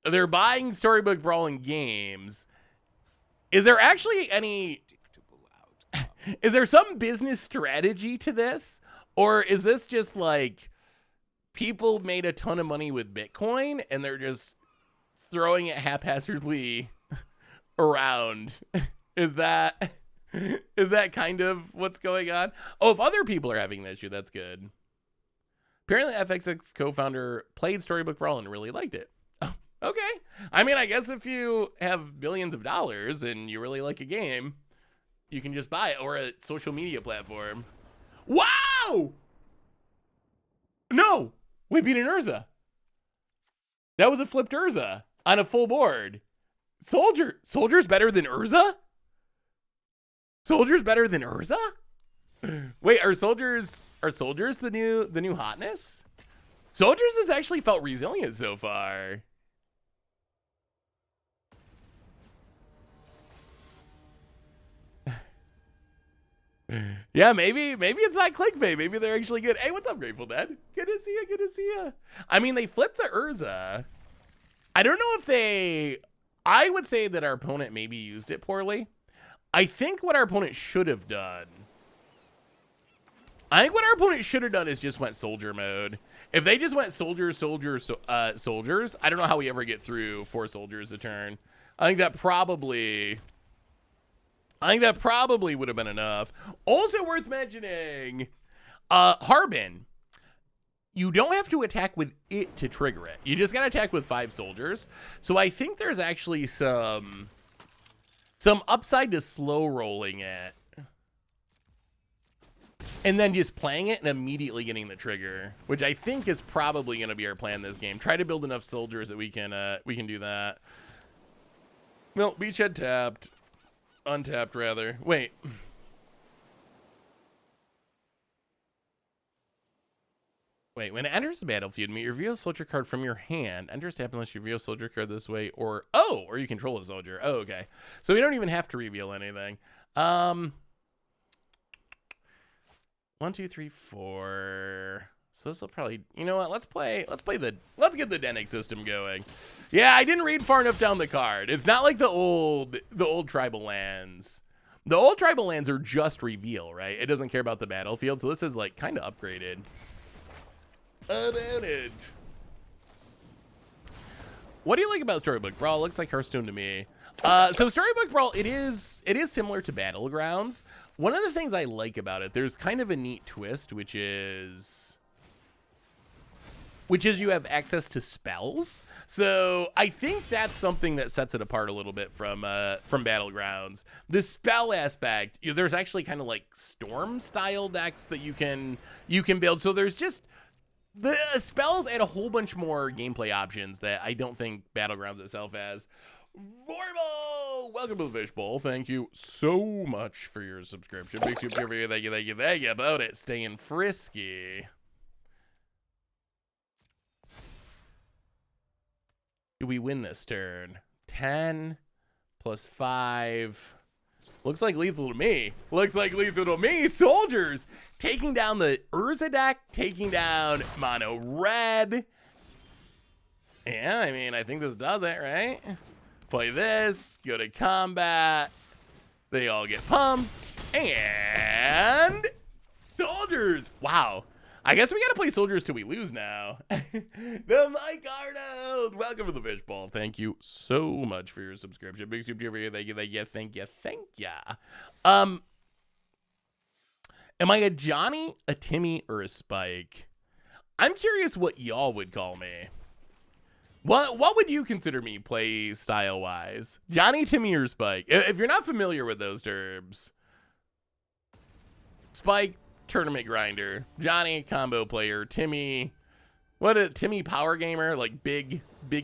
They're buying Storybook Brawl in games. Is there actually any? Is there some business strategy to this? Or is this just like people made a ton of money with Bitcoin and they're just throwing it haphazardly around? Is that kind of what's going on? Oh, if other people are having the issue, that's good. Apparently, FXX co-founder played Storybook Brawl and really liked it. Oh, okay. I mean, I guess if you have billions of dollars and you really like a game, you can just buy it, or a social media platform. Wow! No! We beat an Urza. That was a flipped Urza on a full board. Soldier's better than Urza? Soldier's better than Urza? Wait, are soldiers the new hotness? Soldiers has actually felt resilient so far. Yeah, maybe it's not clickbait. Maybe they're actually good. Hey, what's up, Grateful Dead? Good to see you. Good to see you. I mean, they flipped the Urza. I don't know if they... I would say that our opponent maybe used it poorly. I think what our opponent should have done... is just went soldier mode. If they just went soldiers, I don't know how we ever get through 4 soldiers a turn. I think that probably would have been enough. Also worth mentioning, Harbin. You don't have to attack with it to trigger it. You just got to attack with 5 soldiers. So I think there's actually some upside to slow rolling it. And then just playing it and immediately getting the trigger, which I think is probably going to be our plan this game. Try to build enough soldiers that we can do that. Well, beachhead tapped. Untapped, rather. Wait. Wait, when it enters the battlefield, you reveal a soldier card from your hand. Enters tap unless you reveal a soldier card this way, or you control a soldier. Oh, okay. So we don't even have to reveal anything. 1, 2, 3, 4. So this will probably, you know what? Let's get the Denic system going. Yeah, I didn't read far enough down the card. It's not like the old tribal lands. The old tribal lands are just reveal, right? It doesn't care about the battlefield. So this is like kind of upgraded. About it. What do you like about Storybook Brawl? It looks like Hearthstone to me. So Storybook Brawl, it is similar to Battlegrounds. One of the things I like about it, there's kind of a neat twist, which is you have access to spells. So I think that's something that sets it apart a little bit from Battlegrounds. The spell aspect, there's actually kind of like storm style decks that you can build. So there's just the spells add a whole bunch more gameplay options that I don't think Battlegrounds itself has. Vorbo, welcome to the Fishbowl. Thank you so much for your subscription. Big super for you. Thank you about it. Staying frisky. Do we win this turn? 10 plus 5. Looks like lethal to me. Soldiers taking down the Urza deck, taking down mono red. Yeah, I mean, I think this does it, right? Play this, go to combat. They all get pumped. And soldiers. Wow. I guess we got to play soldiers till we lose now. The Mike Arnold. Welcome to the Fishbowl. Thank you so much for your subscription. Big super over here. Thank you. Am I a Johnny, a Timmy, or a Spike? I'm curious what y'all would call me. What would you consider me play style wise? Johnny, Timmy, or Spike? If you're not familiar with those terms, Spike, tournament grinder. Johnny, combo player. Timmy, Timmy power gamer, like big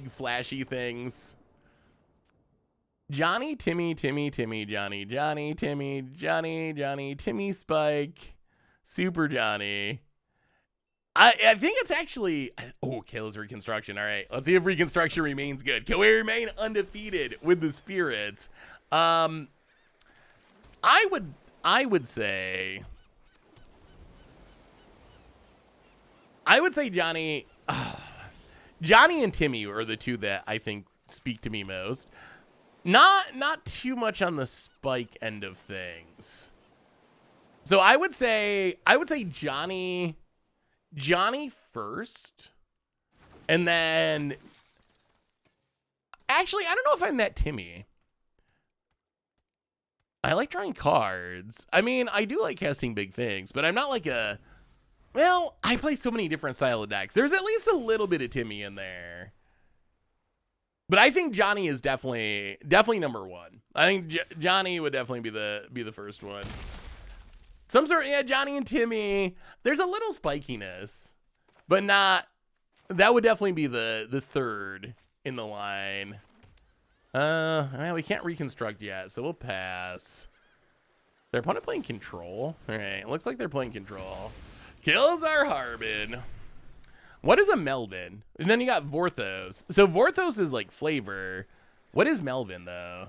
flashy things. Johnny, Timmy, Johnny, Timmy, Spike, Super Johnny. I think it's actually, Kayla's Reconstruction. All right, let's see if Reconstruction remains good. Can we remain undefeated with the spirits? I would say Johnny and Timmy are the two that I think speak to me most. Not too much on the Spike end of things. So I would say Johnny first, and then actually I don't know if I'm that Timmy. I like drawing cards. I mean, I do like casting big things, but I'm not like a... Well, I play so many different style of decks. There's at least a little bit of Timmy in there. But I think Johnny is definitely number one. I think Johnny would definitely be the first one. Some sort of, yeah, Johnny and Timmy. There's a little spikiness, but not... That would definitely be the third in the line. We can't reconstruct yet, so we'll pass. Is their opponent playing control? All right, it looks like they're playing control. Kills our Harbin. What is a Melvin? And then you got Vorthos. So Vorthos is like flavor. What is Melvin though?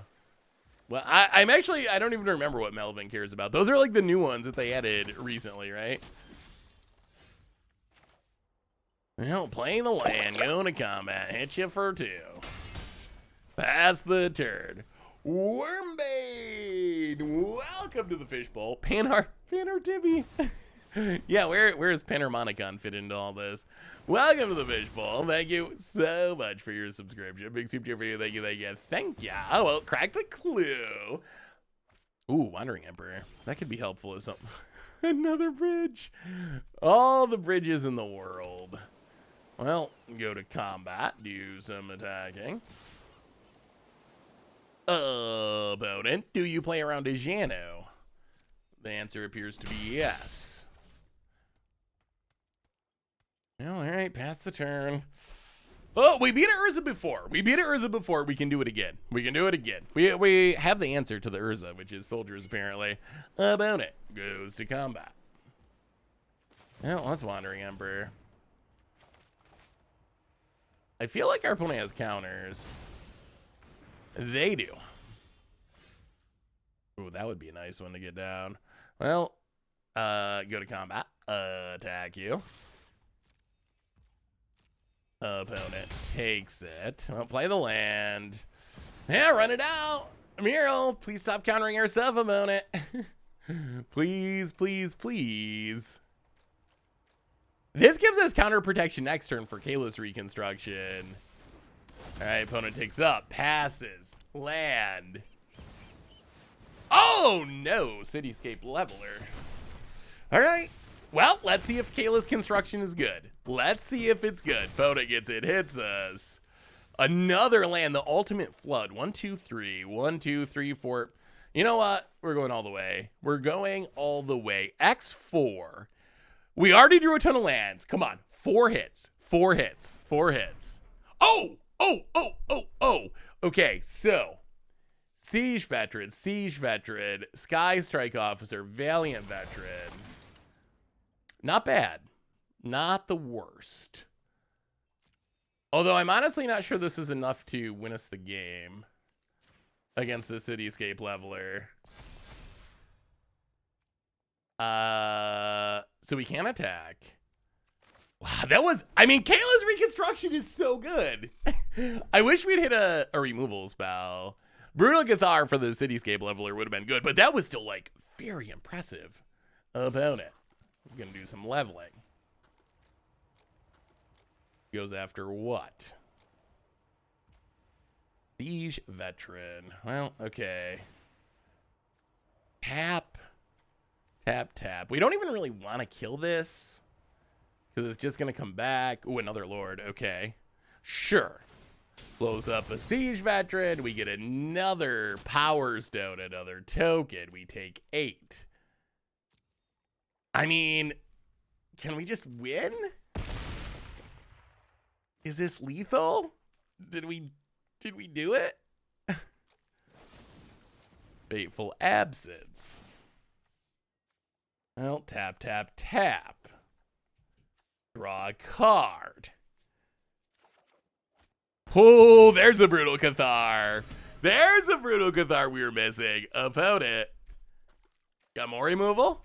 Well, I'm actually, I don't even remember what Melvin cares about. Those are like the new ones that they added recently, right? Well, play the land, go into combat, hit you for 2. Pass the turn. Wormbane, welcome to the fishbowl. Panar Tibby. Yeah, where is Panharmonicon fit into all this? Welcome to the fishbowl. Thank you so much for your subscription. Big soup cheer for you. Thank you, thank you, thank you. Oh, well, crack the clue. Ooh, Wandering Emperor. That could be helpful as something. Another bridge. All the bridges in the world. Well, go to combat, do some attacking. Opponent, do you play around a Jano? The answer appears to be yes. Well, all right, pass the turn. Oh, we beat Urza before. We beat Urza before. We can do it again. We can do it again. We have the answer to the Urza, which is soldiers, apparently. Opponent goes to combat. Well, that's Wandering Emperor. I feel like our opponent has counters. They do. Ooh, that would be a nice one to get down. Well, go to combat. Attack you. Opponent takes it. Well, play the land. Yeah, run it out. Miro, please stop countering our stuff, opponent. Please, please, please. This gives us counter protection next turn for Kalos Reconstruction. All right, opponent takes up, passes, land. Oh no, Cityscape Leveler. All right. Well, let's see if Kayla's construction is good. Let's see if it's good. Opponent gets it, hits us. Another land, the ultimate flood. 1, 2, 3. 1, 2, 3, 4. You know what? We're going all the way. We're going all the way. X4. We already drew a ton of lands. Come on. 4 hits. 4 hits. 4 hits. Oh! Oh! Oh! Oh! Oh! Okay, so Siege Veteran, Sky Strike Officer, Valiant Veteran. Not bad. Not the worst. Although I'm honestly not sure this is enough to win us the game against the Cityscape Leveler. So we can attack. Wow, that was, I mean, Kayla's Reconstruction is so good. I wish we'd hit a removal spell. Brutal Cathar for the Cityscape Leveler would have been good, but that was still, like, very impressive. Opponent. We're going to do some leveling. Goes after what? Siege Veteran. Well, okay. Tap. Tap, tap. We don't even really want to kill this, because it's just going to come back. Ooh, another Lord. Okay. Sure. Blows up a Siege Veteran. We get another Power Stone, another token. We take 8. I mean, can we just win? Is this lethal? Did we do it? Fateful Absence. Well, tap, tap, tap. Draw a card. Oh, there's a Brutal Cathar. There's a Brutal Cathar we were missing. Opponent. Got more removal?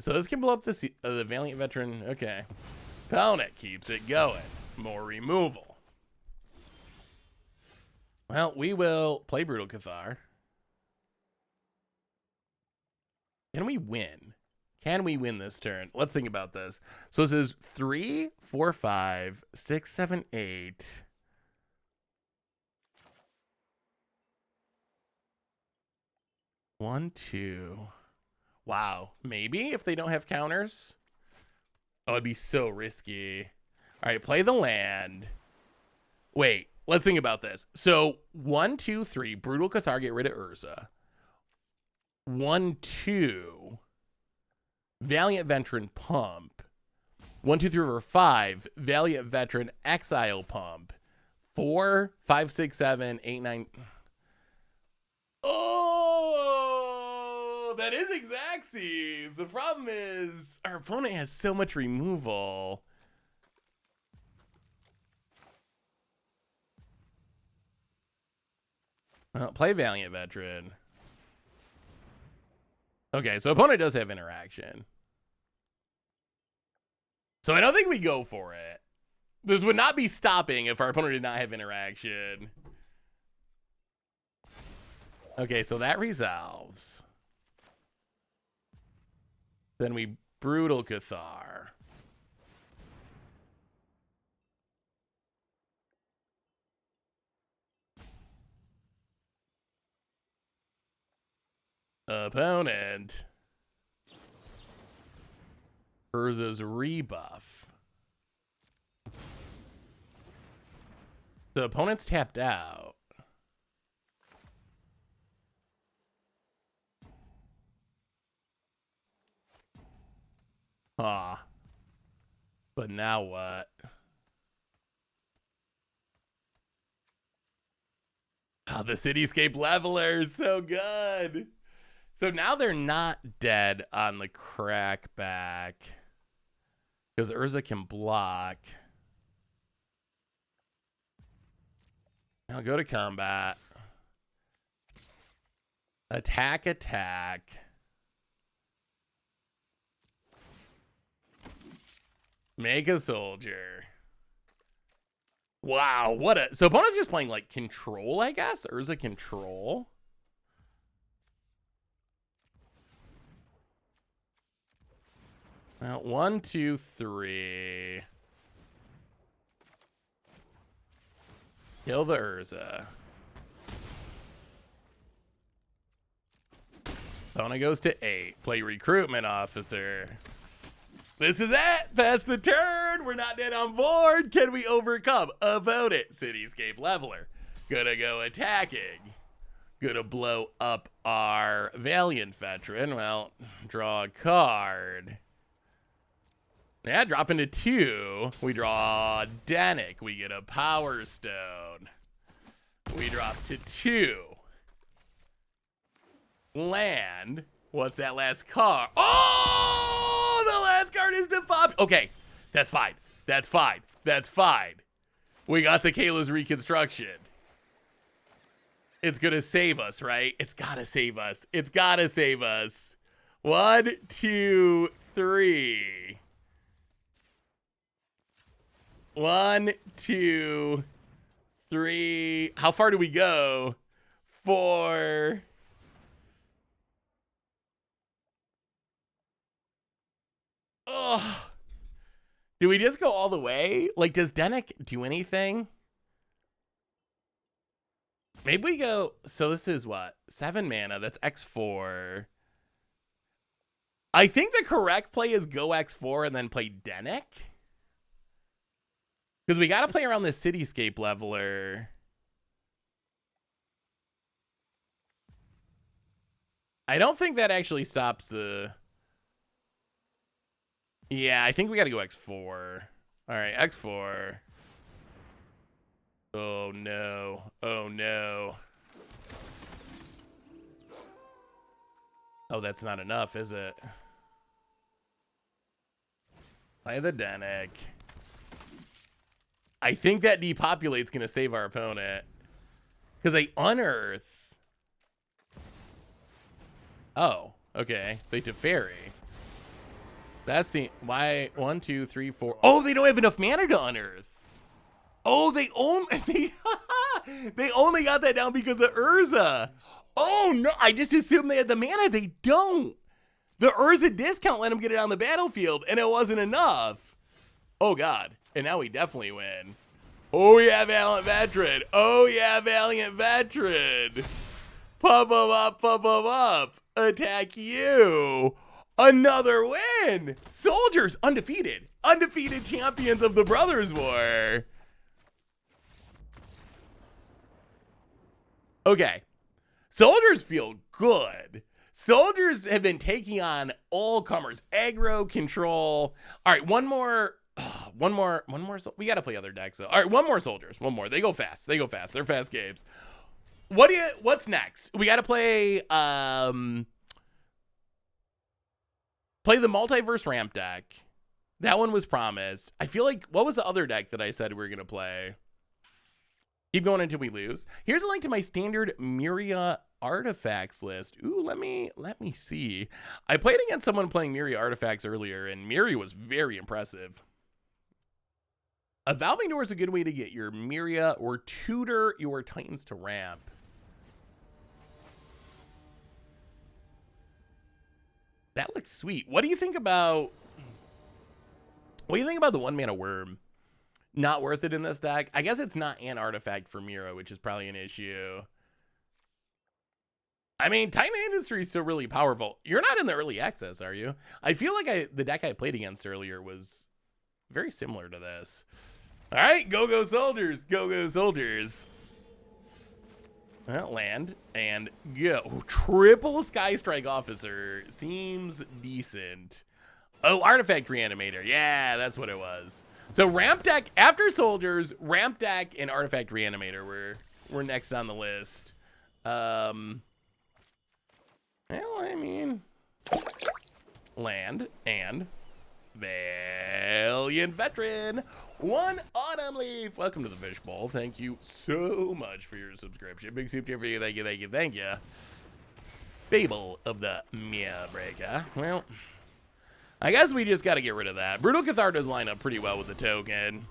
So this can blow up the Valiant Veteran. Okay. Opponent keeps it going. More removal. Well, we will play Brutal Cathar. Can we win? Can we win this turn? Let's think about this. So this is 3, 4, 5, 6, 7, 8. 1, 2. Wow. Maybe if they don't have counters. Oh, it'd be so risky. All right, play the land. Wait, let's think about this. So 1, 2, 3. Brutal Cathar, get rid of Urza. 1, 2. Valiant Veteran, pump. 1, 2, 3, 4, 5. Valiant Veteran, exile, pump. 4, 5, 6, 7, 8, 9. Oh, Oh, that is Xaxes. The problem is our opponent has so much removal. Well, play Valiant Veteran. Okay, so opponent does have interaction. So I don't think we go for it. This would not be stopping if our opponent did not have interaction. Okay, so that resolves. Then we Brutal Cathar. Opponent. Urza's rebuff. The opponent's tapped out. Ah. But now what? Oh, the Cityscape Leveler is so good. So now they're not dead on the crackback. Because Urza can block. Now go to combat. Attack, attack. Make a soldier. Wow, what a... So opponent's just playing, like, control, I guess? Urza control? Well, 1, 2, 3. Kill the Urza. Opponent goes to 8. Play recruitment officer. This is it. Pass the turn. We're not dead on board. Can we overcome? Opponent. Cityscape Leveler. Gonna go attacking. Gonna blow up our Valiant Veteran. Well, draw a card. Yeah, drop into 2. We draw Denick. We get a Power Stone. We drop to 2. Land. What's that last card? Oh, the last card is to pop. Okay, that's fine. That's fine. That's fine. We got the Kayla's Reconstruction. It's gonna save us, right? It's gotta save us. It's gotta save us. 1, 2, 3. 1, 2, 3. How far do we go? 4. Oh. Do we just go all the way? Like, does Denick do anything? Maybe we go... So this is what? 7 mana. That's X4. I think the correct play is go X4 and then play Denick. Because we got to play around this Cityscape Leveler. I don't think that actually stops the... Yeah, I think we got to go X4. All right, X4. Oh, no. Oh, no. Oh, that's not enough, is it? Play the Denick. I think that Depopulate's going to save our opponent. Because they unearth. Oh, okay. They Teferi. That's the... Why? 1, 2, 3, 4. Oh, they don't have enough mana to unearth. Oh, they only... They only got that down because of Urza. Oh, no. I just assumed they had the mana. They don't. The Urza discount let them get it on the battlefield, and it wasn't enough. Oh, God. And now we definitely win. Oh, yeah, Valiant Veteran. Oh, yeah, Valiant Veteran. Pump them up, pump them up. Attack you. Another win. Soldiers, undefeated. Undefeated champions of the Brothers War. Okay. Soldiers feel good. Soldiers have been taking on all comers. Aggro, control. All right, one more. One more. We got to play other decks, though. All right, one more soldiers. One more. They go fast. They go fast. They're fast games. What's next? We got to play Play the Multiverse ramp deck. That one was promised. I feel like, what was the other deck that I said we were going to play? Keep going until we lose. Here's a link to my standard Mishra artifacts list. Ooh, let me see. I played against someone playing Mishra artifacts earlier, and Mishra was very impressive. Evolving Door is a good way to get your Mishra or tutor your Titans to ramp. That looks sweet. What do you think about the 1-mana worm? Not worth it in this deck. I guess it's not an artifact for Mishra, which is probably an issue. I mean, Titan Industry is still really powerful. You're not in the early access, are you? I feel like the deck I played against earlier was very similar to this. All right, go soldiers, go soldiers. Well, land and go. Triple Sky Strike Officer seems decent. Oh, Artifact Reanimator. Yeah, that's what it was. So ramp deck after soldiers, ramp deck and Artifact Reanimator were next on the list. Well, I mean, land and Valiant Veteran. One Autumn Leaf. Welcome to the Fishbowl. Thank you so much for your subscription. Big soup for you. Thank you. Fable of the Mia Breaker. Well, I guess we just got to get rid of that. Brutal Cathar does line up pretty well with the token.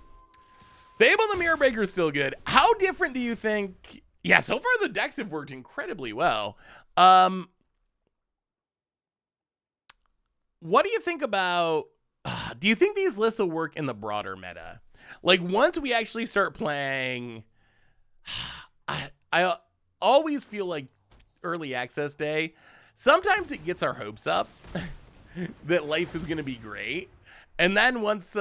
Fable the Mirror Breaker is still good. How different do you think? Yeah, so far the decks have worked incredibly well. What do you think about... do you think these lists will work in the broader meta? Like, once we actually start playing... I always feel like early access day, sometimes it gets our hopes up that life is going to be great. And then once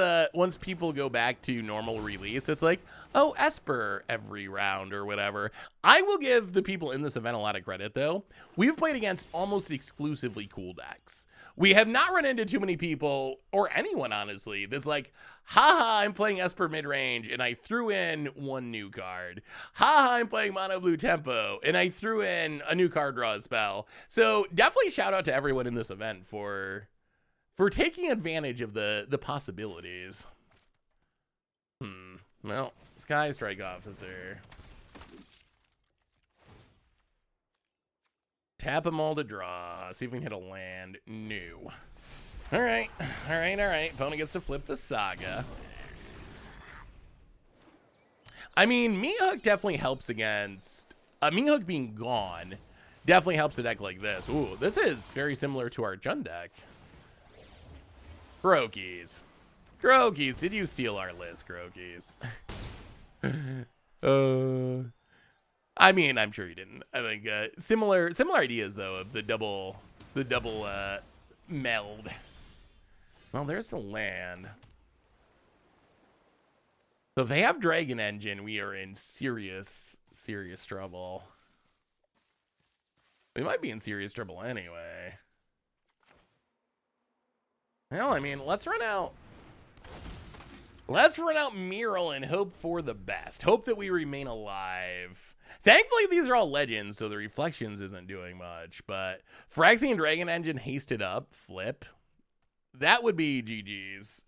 people go back to normal release, it's like, oh, Esper every round or whatever. I will give the people in this event a lot of credit, though. We've played against almost exclusively cool decks. We have not run into too many people, or anyone, honestly, that's like, haha, I'm playing Esper mid-range, and I threw in one new card. Haha, I'm playing Mono Blue Tempo, and I threw in a new card draw spell. So definitely shout out to everyone in this event for taking advantage of the possibilities. Well, Sky Strike Officer. Tap them all to draw. See if we can hit a land. No. All right. Opponent gets to flip the Saga. I mean, Meat Hook definitely helps against... Meat Hook being gone definitely helps a deck like this. Ooh, this is very similar to our Jund deck. Croakies. Croakies, did you steal our list, Croakies? I mean, I'm sure you didn't. I think similar ideas though of the double meld. Well, there's the land. So if they have Dragon Engine, we are in serious trouble. We might be in serious trouble anyway. Well, I mean, let's run out Mural and hope for the best. Hope that we remain alive. Thankfully, these are all legends, so the Reflections isn't doing much. But Phyrexian Dragon Engine hasted up, flip. That would be GG's.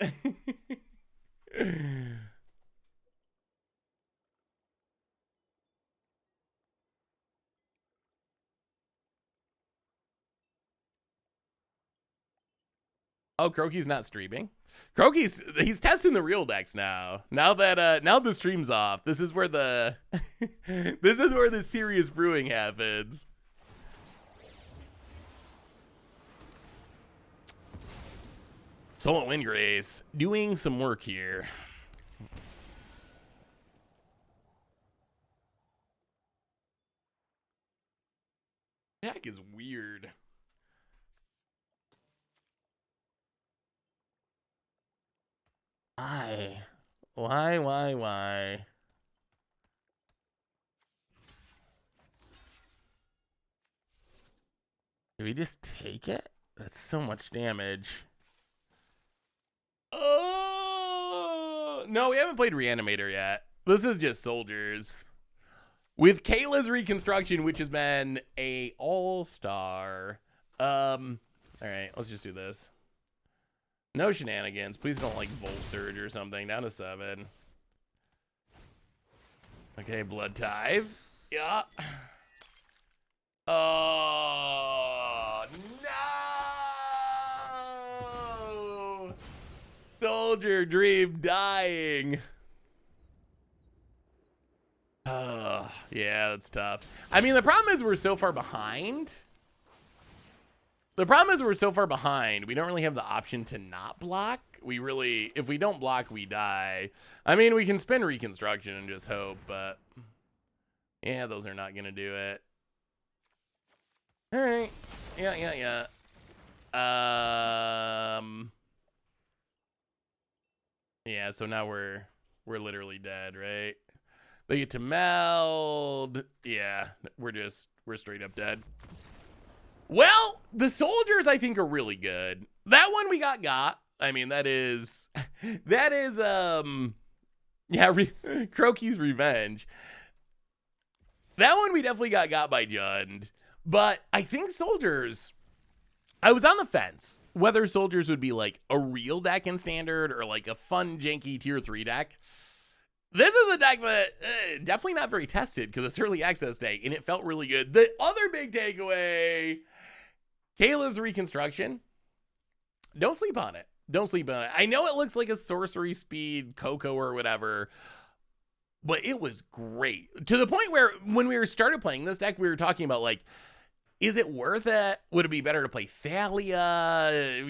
Oh, Croaky's not streaming. He's testing the real decks now. Now the stream's off. This is where the serious brewing happens. Soul Windgrace doing some work here. Deck is weird. Why? Do we just take it? That's so much damage. Oh no, we haven't played Reanimator yet. This is just soldiers. With Kayla's reconstruction, which has been a all-star. All right, let's just do this. No shenanigans. Please don't like Volt Surge or something. Down to 7. Okay, Blood Tithe. Yeah. Oh, no! Soldier Dream dying. Oh, yeah, that's tough. I mean, the problem is we're so far behind. We don't really have the option to not block. If we don't block, we die. I mean, we can spin Reconstruction and just hope, but yeah, those are not going to do it. All right. Yeah. Yeah, so now we're literally dead, right? They get to meld. Yeah, we're straight up dead. Well, the soldiers I think are really good. That one we got. I mean, that is Croaky's Revenge. That one we definitely got by Jund. But I think soldiers, I was on the fence whether soldiers would be like a real deck in standard or like a fun janky tier 3 deck. This is a deck that definitely not very tested because it's early access day and it felt really good. The other big takeaway, Kayla's Reconstruction. Don't sleep on it. I know it looks like a sorcery speed Coco or whatever, but it was great. To the point where when we started playing this deck, we were talking about like, is it worth it? Would it be better to play Thalia?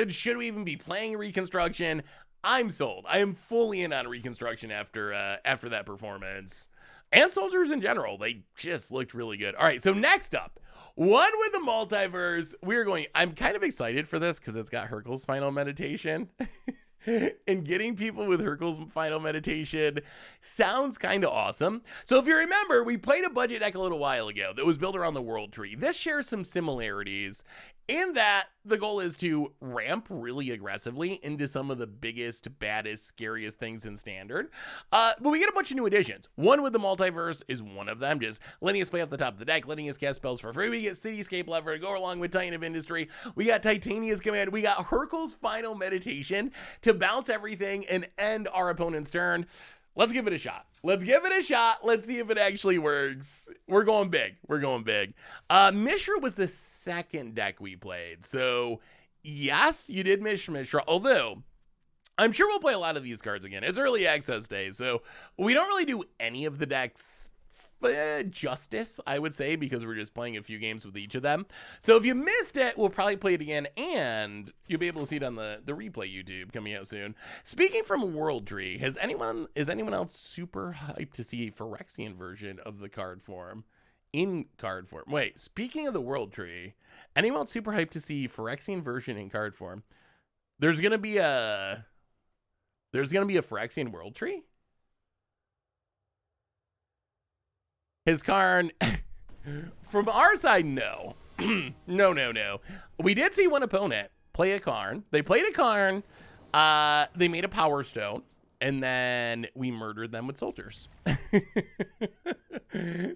Should we even be playing Reconstruction? I'm sold. I am fully in on Reconstruction after that performance. And soldiers in general, they just looked really good. All right, so next up, one with the Multiverse. I'm kind of excited for this because it's got Hercule's Final Meditation. And getting people with Hercule's Final Meditation sounds kind of awesome. So if you remember, we played a budget deck a little while ago that was built around the World Tree. This shares some similarities in that the goal is to ramp really aggressively into some of the biggest, baddest, scariest things in Standard. But we get a bunch of new additions. One with the Multiverse is one of them, just letting us play off the top of the deck, letting us cast spells for free. We get Cityscape Lever to go along with Titan of Industry. We got Titania's Command. We got Hercule's Final Meditation to bounce everything and end our opponent's turn. Let's give it a shot. Let's see if it actually works. We're going big. Mishra was the second deck we played. So, yes, you did miss Mishra. Although, I'm sure we'll play a lot of these cards again. It's early access day, so we don't really do any of the decks justice, I would say, because we're just playing a few games with each of them. So if you missed it, we'll probably play it again, and you'll be able to see it on the replay YouTube coming out soon. Speaking from World Tree, is anyone else super hyped to see a Phyrexian version of the card form in card form? Wait, speaking of the World Tree, anyone else super hyped to see Phyrexian version in card form? There's gonna be a Phyrexian World Tree? His Karn, from our side, no. No. We did see one opponent play a Karn. They played a Karn. They made a Power Stone, and then we murdered them with soldiers.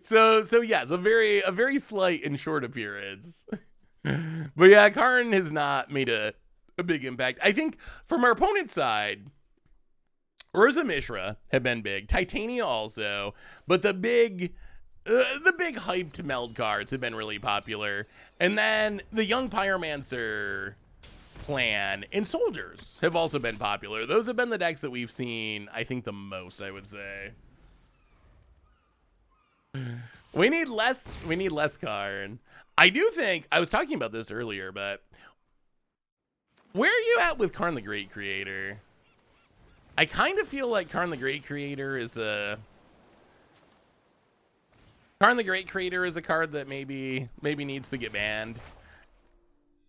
So yes, a very slight and short appearance. But yeah, Karn has not made a big impact. I think from our opponent's side, Urza, Mishra have been big. Titania also, but the big hyped meld cards have been really popular. And then the Young Pyromancer clan and soldiers have also been popular. Those have been the decks that we've seen, I think, the most, I would say. We need less Karn. I do think, I was talking about this earlier, but where are you at with Karn the Great Creator? I kind of feel like Karn the Great Creator is a card that maybe needs to get banned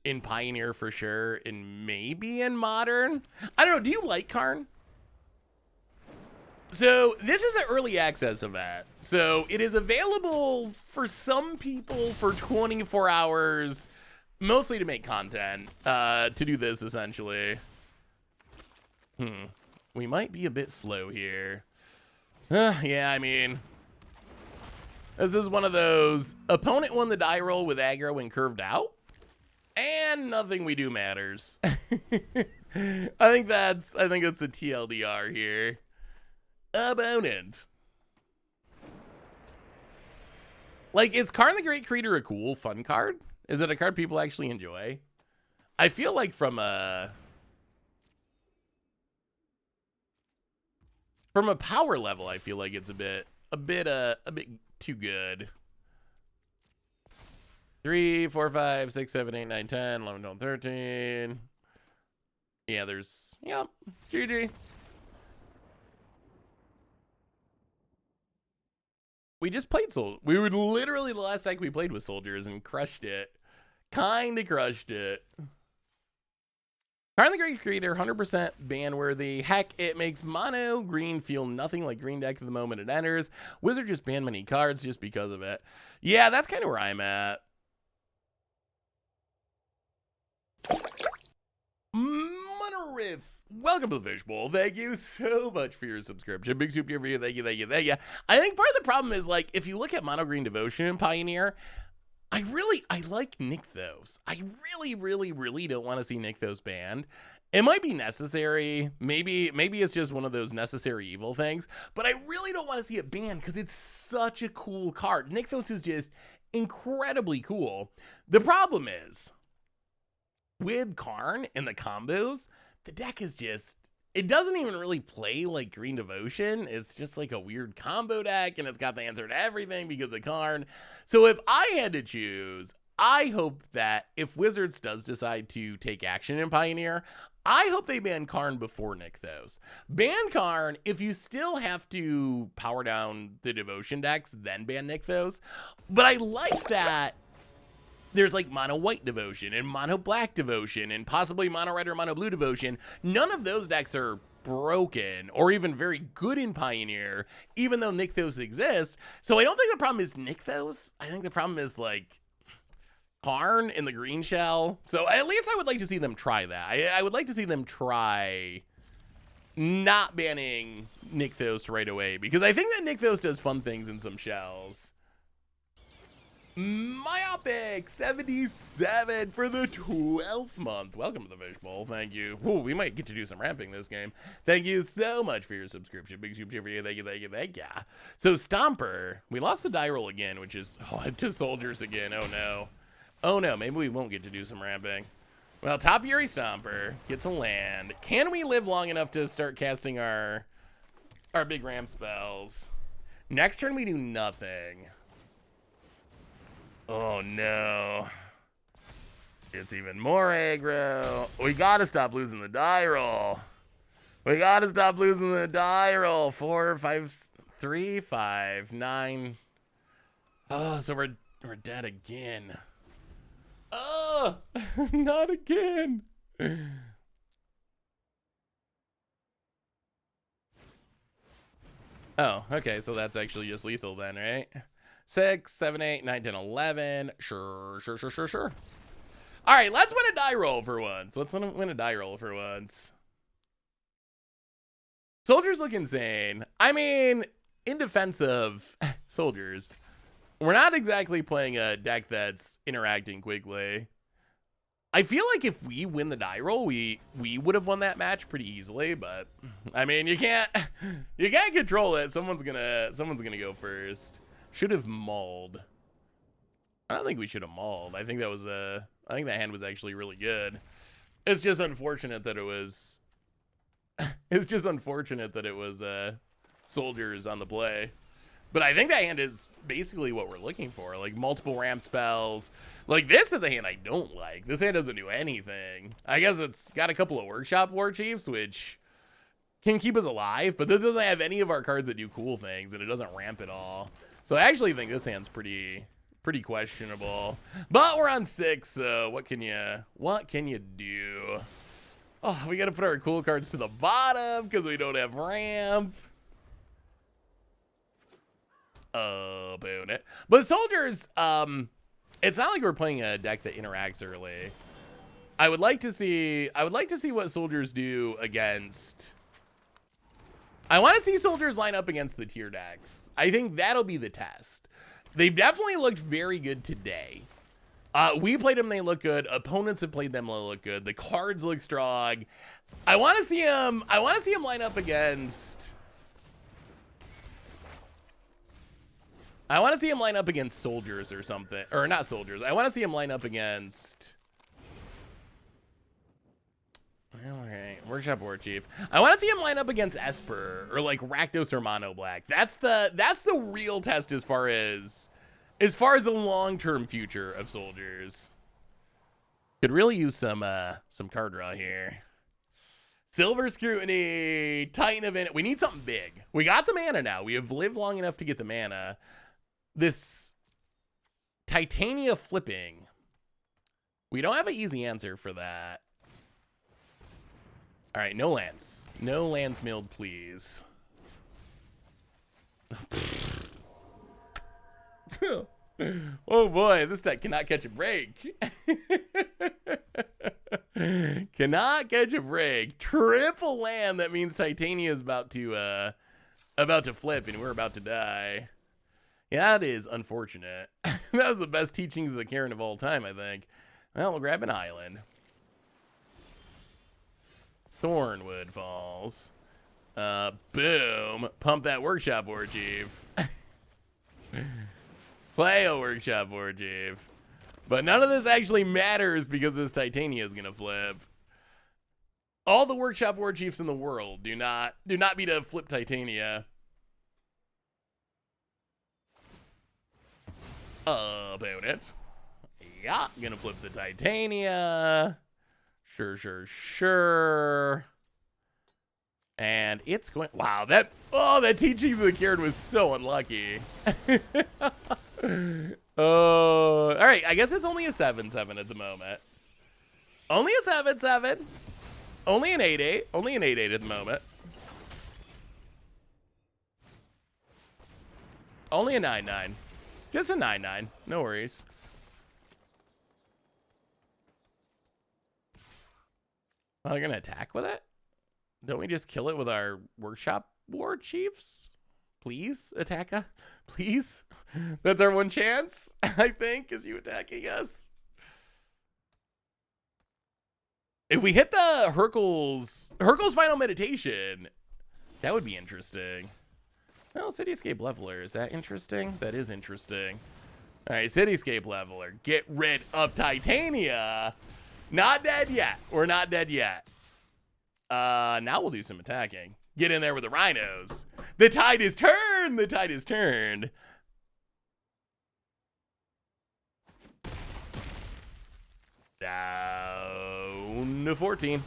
in Pioneer for sure, and maybe in Modern. I don't know. Do you like Karn? So this is an early access event. So it is available for some people for 24 hours, mostly to make content, to do this essentially. We might be a bit slow here. Yeah, I mean, this is one of those, opponent won the die roll with aggro and curved out. And nothing we do matters. I think that's a TLDR here. Opponent. Like, is Karn the Great Creator a cool, fun card? Is it a card people actually enjoy? I feel like from a power level, I feel like it's a bit too good. 3, 4, 5, 6, 7, 8, 9, 10, 11, 12, 13. Yeah, there's, yep, GG. We just played we were literally the last deck we played with Soldiers and crushed it. Kinda crushed it. Karn the Great Creator, 100% ban worthy. Heck, it makes mono green feel nothing like green deck the moment it enters. Wizard just banned many cards just because of it. Yeah, that's kind of where I'm at. Monoriff, welcome to the Fishbowl. Thank you so much for your subscription. Big soup here for you. Thank you, thank you, thank you. I think part of the problem is, like, if you look at Mono Green Devotion and Pioneer, I like Nykthos. I really don't want to see Nykthos banned. It might be necessary. Maybe it's just one of those necessary evil things, but I really don't want to see it banned because it's such a cool card. Nykthos is just incredibly cool. The problem is, with Karn and the combos, the deck is just, it doesn't even really play like Green Devotion. It's just like a weird combo deck, and it's got the answer to everything because of Karn. So if I had to choose, I hope that if Wizards does decide to take action in Pioneer, I hope they ban Karn before Nykthos. Ban Karn if you still have to power down the Devotion decks, then ban Nykthos. But I like that there's like mono white Devotion and mono black Devotion and possibly mono red or mono blue Devotion. None of those decks are broken or even very good in Pioneer, even though Nykthos exists. So I don't think the problem is Nykthos. I think the problem is like Karn in the green shell. So at least I would like to see them try that. I would like to see them try not banning Nykthos right away, because I think that Nykthos does fun things in some shells. Myopic 77 for the 12th month. Welcome to the Fishbowl. Thank you. Ooh, we might get to do some ramping this game. Thank you so much for your subscription. Big soup for you. Thank you, thank you, thank you. So Stomper, we lost the die roll again, which is to Soldiers again. Oh no. Oh no, maybe we won't get to do some ramping. Well, Top Yuri Stomper gets a land. Can we live long enough to start casting our big ramp spells? Next turn we do nothing. Oh no. It's even more aggro. We gotta stop losing the die roll. We gotta stop losing the die roll. 4, 5, 3, 5, 9. Oh, so we're dead again. Oh, not again. Oh, okay, so that's actually just lethal then, right? 6, 7, 8, 9, 10, 11. Sure. All right, let's win a die roll for once. Let's win a die roll for once. Soldiers look insane. I mean, in defense of Soldiers, we're not exactly playing a deck that's interacting quickly. I feel like if we win the die roll, we would have won that match pretty easily, but I mean, you can't control it. Someone's gonna go first. Should have mauled. I don't think we should have mauled. I think that hand was actually really good. It's just unfortunate that it was Soldiers on the play. But I think that hand is basically what we're looking for. Like multiple ramp spells. Like this is a hand I don't like. This hand doesn't do anything. I guess it's got a couple of workshop war chiefs, which can keep us alive, but this doesn't have any of our cards that do cool things, and it doesn't ramp at all. So I actually think this hand's pretty questionable. But we're on 6, so what can you do? Oh, we gotta put our cool cards to the bottom because we don't have ramp. Oh, boon it. But Soldiers, it's not like we're playing a deck that interacts early. I would like to see what Soldiers do against. I want to see Soldiers line up against the tier decks. I think that'll be the test. They've definitely looked very good today. We played them, they look good. Opponents have played them, they look good. The cards look strong. I want to see him line up against soldiers or something. Or not soldiers. I want to see him line up against okay, Workshop War Chief. I want to see him line up against Esper or like Rakdos or Mono Black. That's the real test as far as the long-term future of soldiers. Could really use some card draw here. Silver Scrutiny, Titan Event. We need something big. We got the mana now. We have lived long enough to get the mana. This Titania flipping. We don't have an easy answer for that. All right, no lands. No lands milled, please. Oh boy, this deck cannot catch a break. Cannot catch a break. Triple land. That means Titania is about to flip, and we're about to die. Yeah, that is unfortunate. That was the best teachings of the Karen of all time, I think. Well, we'll grab an island. Thornwood Falls. Boom. Pump that Workshop War Chief. Play a Workshop War Chief. But none of this actually matters because this Titania is going to flip. All the Workshop War Chiefs in the world do not beat a flip Titania. Opponent. Yeah, gonna flip the Titania. Sure. And it's going, wow, that teaching of the Kieran was so unlucky. Oh, all right, I guess it's only a 7/7 at the moment. Only a 7/7. Only an 8/8. Only an 8/8 at the moment. Only a 9/9. Just a 9/9. No worries. Are they gonna attack with it? Don't we just kill it with our Workshop War Chiefs? Please, attack please. That's our one chance, I think, is you attacking us. If we hit the Hurkyl's Final Meditation, that would be interesting. Well, Cityscape Leveler, is that interesting? That is interesting. All right, Cityscape Leveler, get rid of Titania. Not dead yet. We're not dead yet. Now we'll do some attacking. Get in there with the rhinos. The tide is turned. The tide is turned. Down to 14.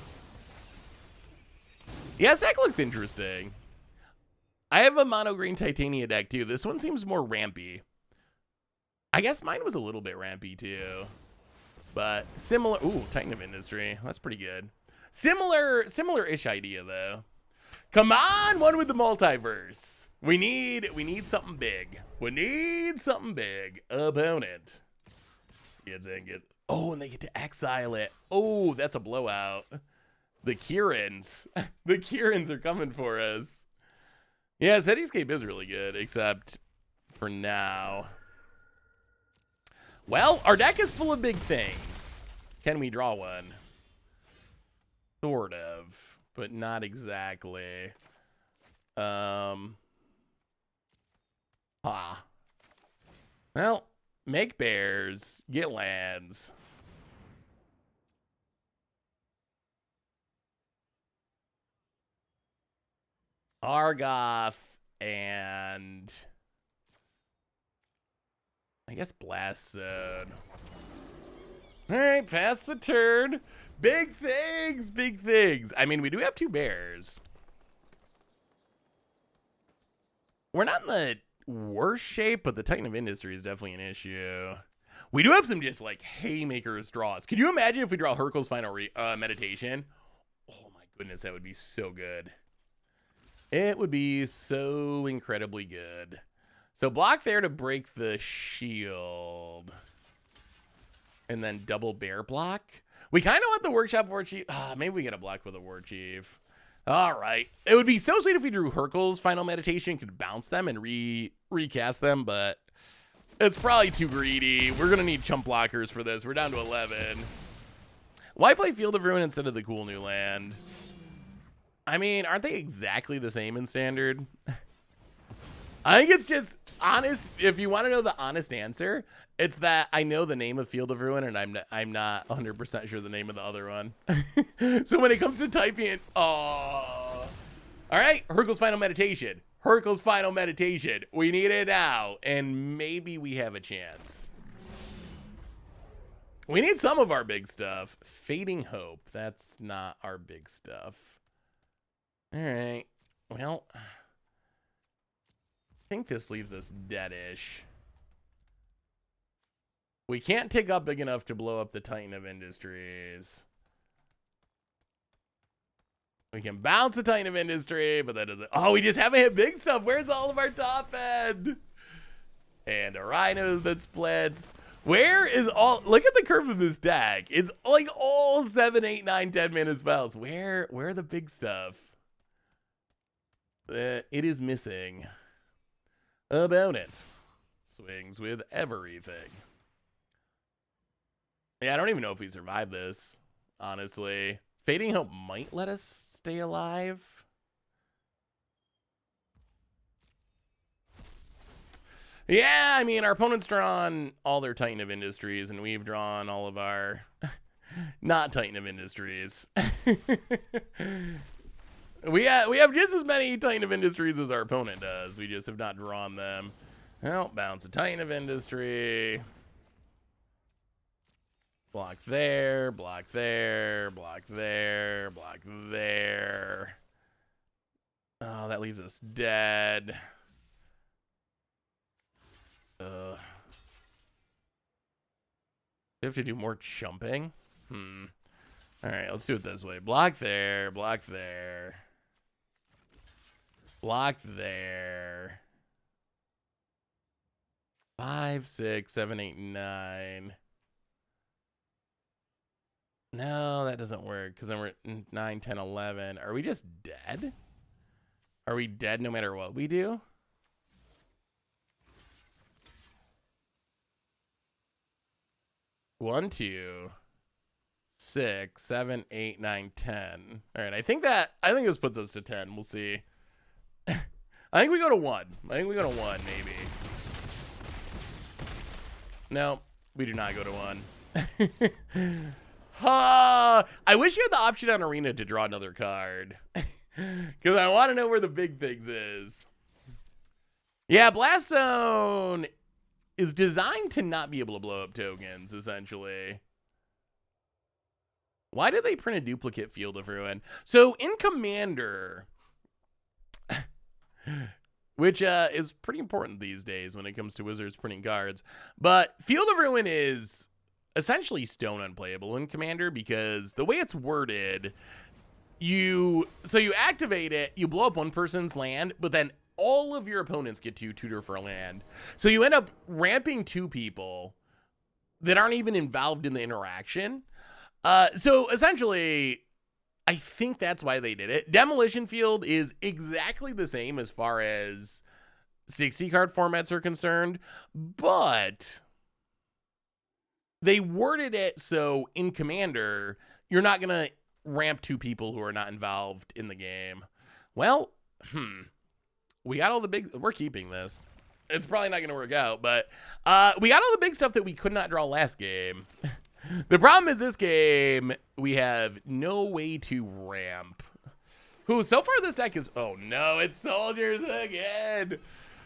Yeah, this deck looks interesting. I have a mono green Titania deck too. This one seems more rampy. I guess mine was a little bit rampy too. But similar. Ooh, Titan of Industry. That's pretty good. Similar-ish idea though. Come on, one with the multiverse. We need something big. We need something big. Opponent. Oh, and they get to exile it. Oh, that's a blowout. The Kirans. The Kirans are coming for us. Yeah, Cityscape is really good, except for now. Well, our deck is full of big things. Can we draw one? Sort of, but not exactly. Well, make bears, get lands. Argoth and I guess Blast Zone. All right, pass the turn. Big things, big things. I mean, we do have two bears. We're not in the worst shape, but the Titan of Industry is definitely an issue. We do have some just like haymakers draws. Could you imagine if we draw Hurkyl's Final Meditation? Oh my goodness, that would be so good. It would be so incredibly good. So block there to break the shield. And then double bear block. We kind of want the Workshop War Chief. Maybe we get a block with a War Chief. All right. It would be so sweet if we drew Hurkyl's Final Meditation, could bounce them and recast them, but It's probably too greedy. We're going to need chump blockers for this. We're down to 11. Why play Field of Ruin instead of the cool new land? I mean, aren't they exactly the same in Standard? I think it's just honest. If you want to know the honest answer, it's that I know the name of Field of Ruin and I'm not 100% sure the name of the other one. So when it comes to typing, all right, Hurkyl's Final Meditation. Hurkyl's Final Meditation. We need it now, and maybe we have a chance. We need some of our big stuff. Fading Hope. That's not our big stuff. All right. Well, I think this leaves us deadish. We can't tick up big enough to blow up the Titan of Industries. We can bounce the Titan of Industry, but that doesn't... Oh, we just haven't hit big stuff. Where's all of our top end? And a Rhino that splits. Where is all... Look at the curve of this deck. It's like all 7, 8, 9, 10 mana spells. Where are the big stuff? It is missing. About it. Swings with everything. Yeah, I don't even know if we survive this, honestly. Fading Hope might let us stay alive. Yeah, I mean, our opponent's drawn all their Titan of Industries, and we've drawn all of our not Titan of Industries. We have just as many Titan of Industries as our opponent does. We just have not drawn them. Well, bounce a Titan of Industry. Block there, block there, block there, block there. Oh, that leaves us dead. We have to do more chumping. All right, let's do it this way. Block there, block there. Block there. 5, 6, 7, 8, 9. No, that doesn't work because then we're at 9, 10, 11. Are we just dead? Are we dead no matter what we do? One, 2, 6, 7, 8, 9, 10. All right, I think this puts us to 10. We'll see. I think we go to 1. I think we go to 1, maybe. No, we do not go to 1. I wish you had the option on Arena to draw another card. Because I want to know where the big things is. Yeah, Blast Zone is designed to not be able to blow up tokens, essentially. Why did they print a duplicate Field of Ruin? So in Commander, which is pretty important these days when it comes to Wizards printing cards, but Field of Ruin is essentially stone unplayable in Commander because the way it's worded, you activate it, you blow up one person's land, but then all of your opponents get to tutor for a land. So you end up ramping 2 people that aren't even involved in the interaction. So essentially, I think that's why they did it. Demolition Field is exactly the same as far as 60 card formats are concerned, but they worded it so in Commander, you're not going to ramp 2 people who are not involved in the game. Well, we got all the big... We're keeping this. It's probably not going to work out, but we got all the big stuff that we could not draw last game. The problem is this game, we have no way to ramp. So far this deck is... Oh, no, it's Soldiers again.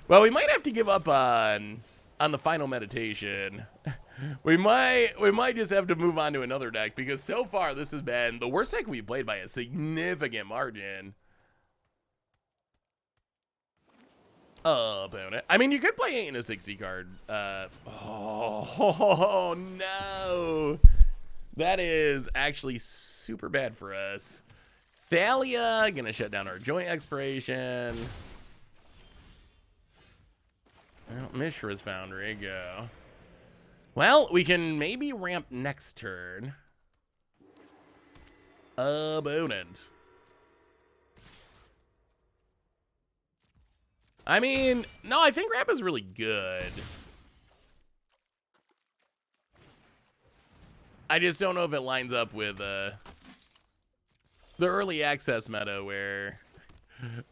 Well, we might have to give up on the Final Meditation. We might just have to move on to another deck because so far this has been the worst deck we've played by a significant margin. Opponent. I mean, you could play 8 in a 60 card. Oh no. That is actually super bad for us. Thalia, gonna shut down our joint expiration. Well, Mishra's Foundry, go. Well, we can maybe ramp next turn. Opponent. I mean, no, I think ramp is really good. I just don't know if it lines up with the early access meta where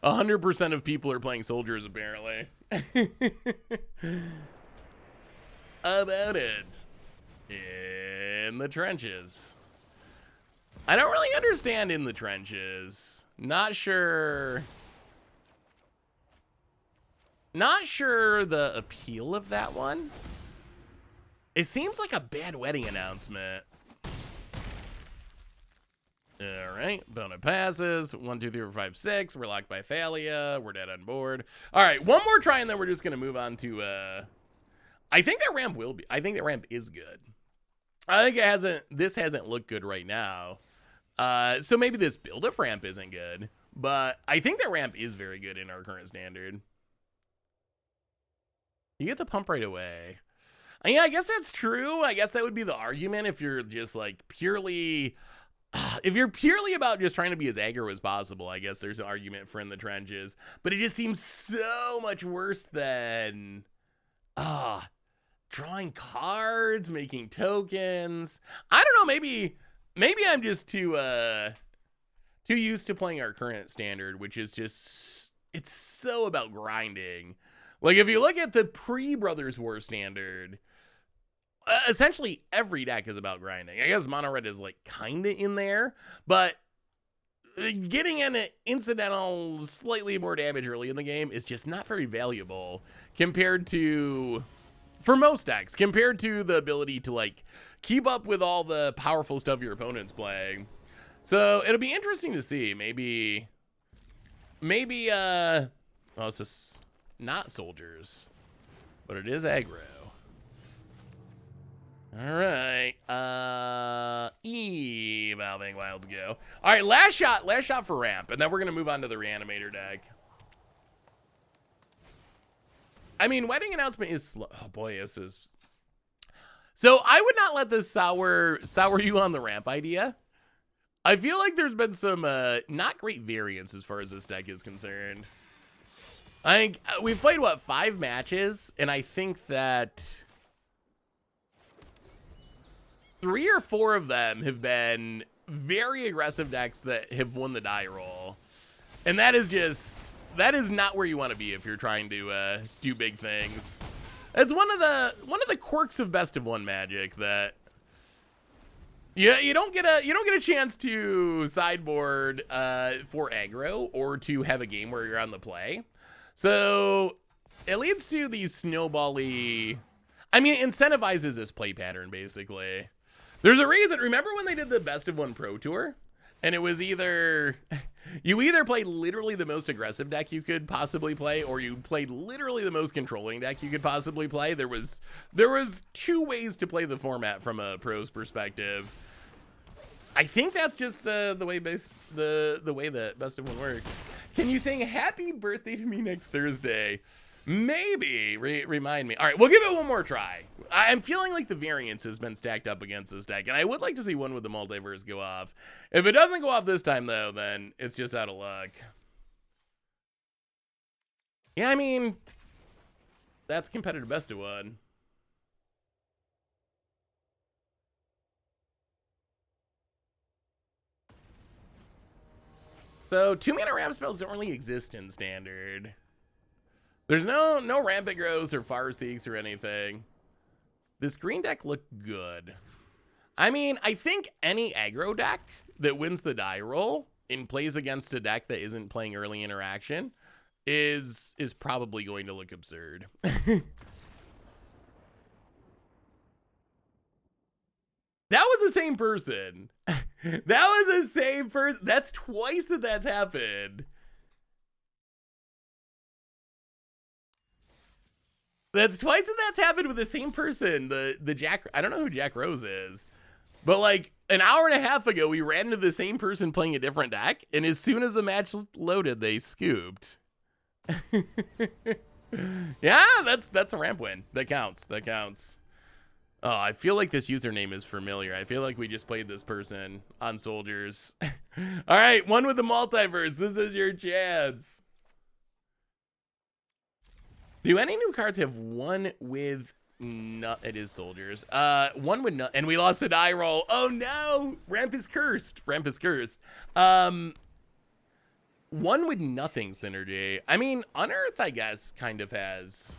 100% of people are playing soldiers, apparently. About it. In the trenches. I don't really understand in the trenches. Not sure the appeal of that one. It seems like a bad wedding announcement. All right, bonus passes. 1, 2, 3, 4, 5, 6. We're locked by Thalia. We're dead on board. All right, one more try, and then we're just gonna move on to. I think that ramp will be. I think that ramp is good. I think it hasn't. This hasn't looked good right now. So maybe this build-up ramp isn't good, but I think that ramp is very good in our current standard. You get the pump right away. Yeah, I guess that's true. I guess that would be the argument if you're just like purely. If you're purely about just trying to be as aggro as possible, I guess there's an argument for in the trenches. But it just seems so much worse than drawing cards, making tokens. I don't know, maybe I'm just too used to playing our current standard, which is just it's so about grinding. Like if you look at the pre-Brothers War standard, essentially every deck is about grinding. I guess mono red is like kind of in there, but getting an incidental slightly more damage early in the game is just not very valuable compared to, for most decks, compared to the ability to like keep up with all the powerful stuff your opponent's playing. So it'll be interesting to see. Maybe well, it's just not soldiers, but it is aggro. All right, evolving wilds go. All right, last shot for ramp, and then we're gonna move on to the reanimator deck. I mean, wedding announcement is slow. Oh boy, this is. So I would not let this sour you on the ramp idea. I feel like there's been some not great variance as far as this deck is concerned. I think we've played what 5 matches, and I think that 3 or 4 of them have been very aggressive decks that have won the die roll. And that is not where you want to be if you're trying to do big things. It's one of the quirks of best of one Magic that you don't get a chance to sideboard for aggro or to have a game where you're on the play. So it leads to these snowbally, I mean, incentivizes this play pattern basically. There's a reason. Remember when they did the Best of One Pro Tour? And it was either, you either played literally the most aggressive deck you could possibly play, or you played literally the most controlling deck you could possibly play. There was 2 ways to play the format from a pro's perspective. I think that's just the way that Best of One works. Can you sing happy birthday to me next Thursday? Maybe. Remind me. All right, we'll give it one more try. I'm feeling like the variance has been stacked up against this deck, and I would like to see one with the Multiverse go off. If it doesn't go off this time, though, then it's just out of luck. Yeah, I mean, that's competitive best of one. So 2-mana ramp spells don't really exist in Standard. There's no Rampant Growths or Far Seeks or anything. This green deck looked good. I mean, I think any aggro deck that wins the die roll and plays against a deck that isn't playing early interaction is probably going to look absurd. That was the same person. That was the same person. That's twice that's happened. That's twice that's happened with the same person. The Jack, I don't know who Jack Rose is, but like an hour and a half ago, we ran into the same person playing a different deck, and as soon as the match loaded, they scooped. Yeah, that's a ramp win. That counts. That counts. Oh, I feel like this username is familiar. I feel like we just played this person on Soldiers. All right, one with the Multiverse. This is your chance. Do any new cards have one with No, it is soldiers. One would not, and we lost the die roll. Oh no, ramp is cursed. Ramp is cursed. One with nothing synergy. I mean, Unearth, I guess, kind of has.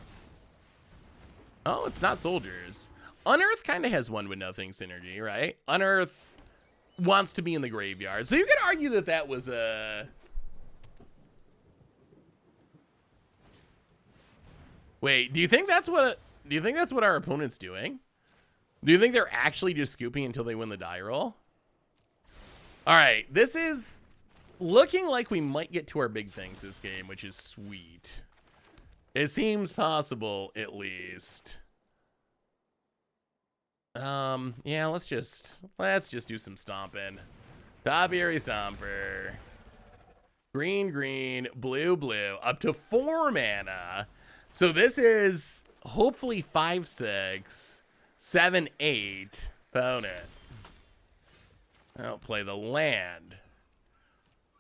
Oh, it's not soldiers. Unearth kind of has one with nothing synergy, right? Unearth wants to be in the graveyard, so you could argue that that was a. Wait, do you think that's what? Do you think that's what our opponent's doing? Do you think they're actually just scooping until they win the die roll? All right, this is looking like we might get to our big things this game, which is sweet. It seems possible, at least. Yeah, let's just do some stomping. Topiary Stomper. Green, green, blue, blue, up to 4 mana. So this is hopefully 5, 6, 7, 8 opponent. I'll play the land.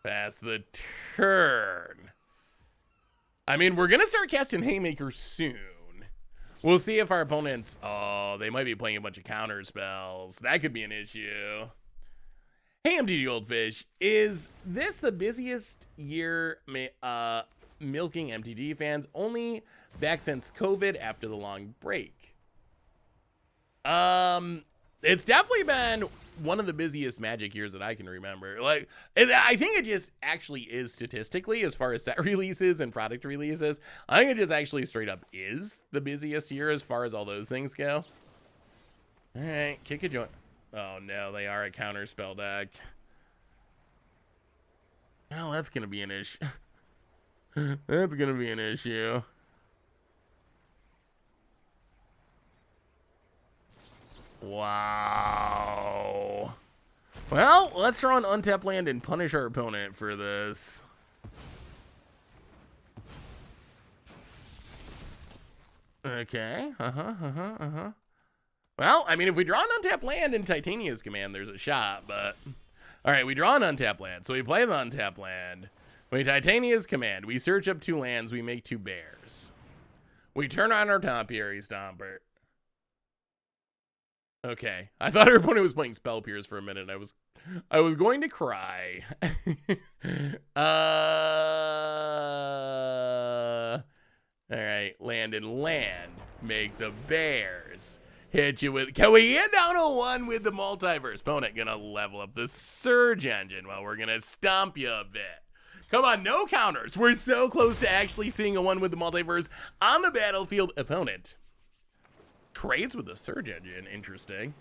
Pass the turn. I mean, we're going to start casting Haymaker soon. We'll see if our opponents... Oh, they might be playing a bunch of counter spells. That could be an issue. Hey, MTG Goldfish. Is this the busiest year milking MTG fans? Only back since COVID after the long break. It's definitely been one of the busiest Magic years that I can remember. Like, I think it just actually is statistically, as far as set releases and product releases, I think it just actually straight up is the busiest year as far as all those things go. All right, kick a joint. Oh no, they are a counter spell deck. Well, that's gonna be an issue. That's gonna be an issue. Wow. Well, let's draw an untapped land and punish our opponent for this. Okay. Well, I mean, if we draw an untapped land in Titania's command, there's a shot, but... All right, we draw an untapped land. So we play the untapped land. We Titania's command. We search up 2 lands. We make 2 bears. We turn on our Topiary Stomper. Okay. I thought our opponent was playing Spell Pierce for a minute. I was going to cry. All right, land and land. Make the bears. Hit you with... Can we hit down a 1 with the Multiverse? Opponent gonna level up the Surge Engine while we're gonna stomp you a bit. Come on, no counters. We're so close to actually seeing a 1 with the Multiverse on the battlefield. Opponent trades with the Surge Engine. Interesting.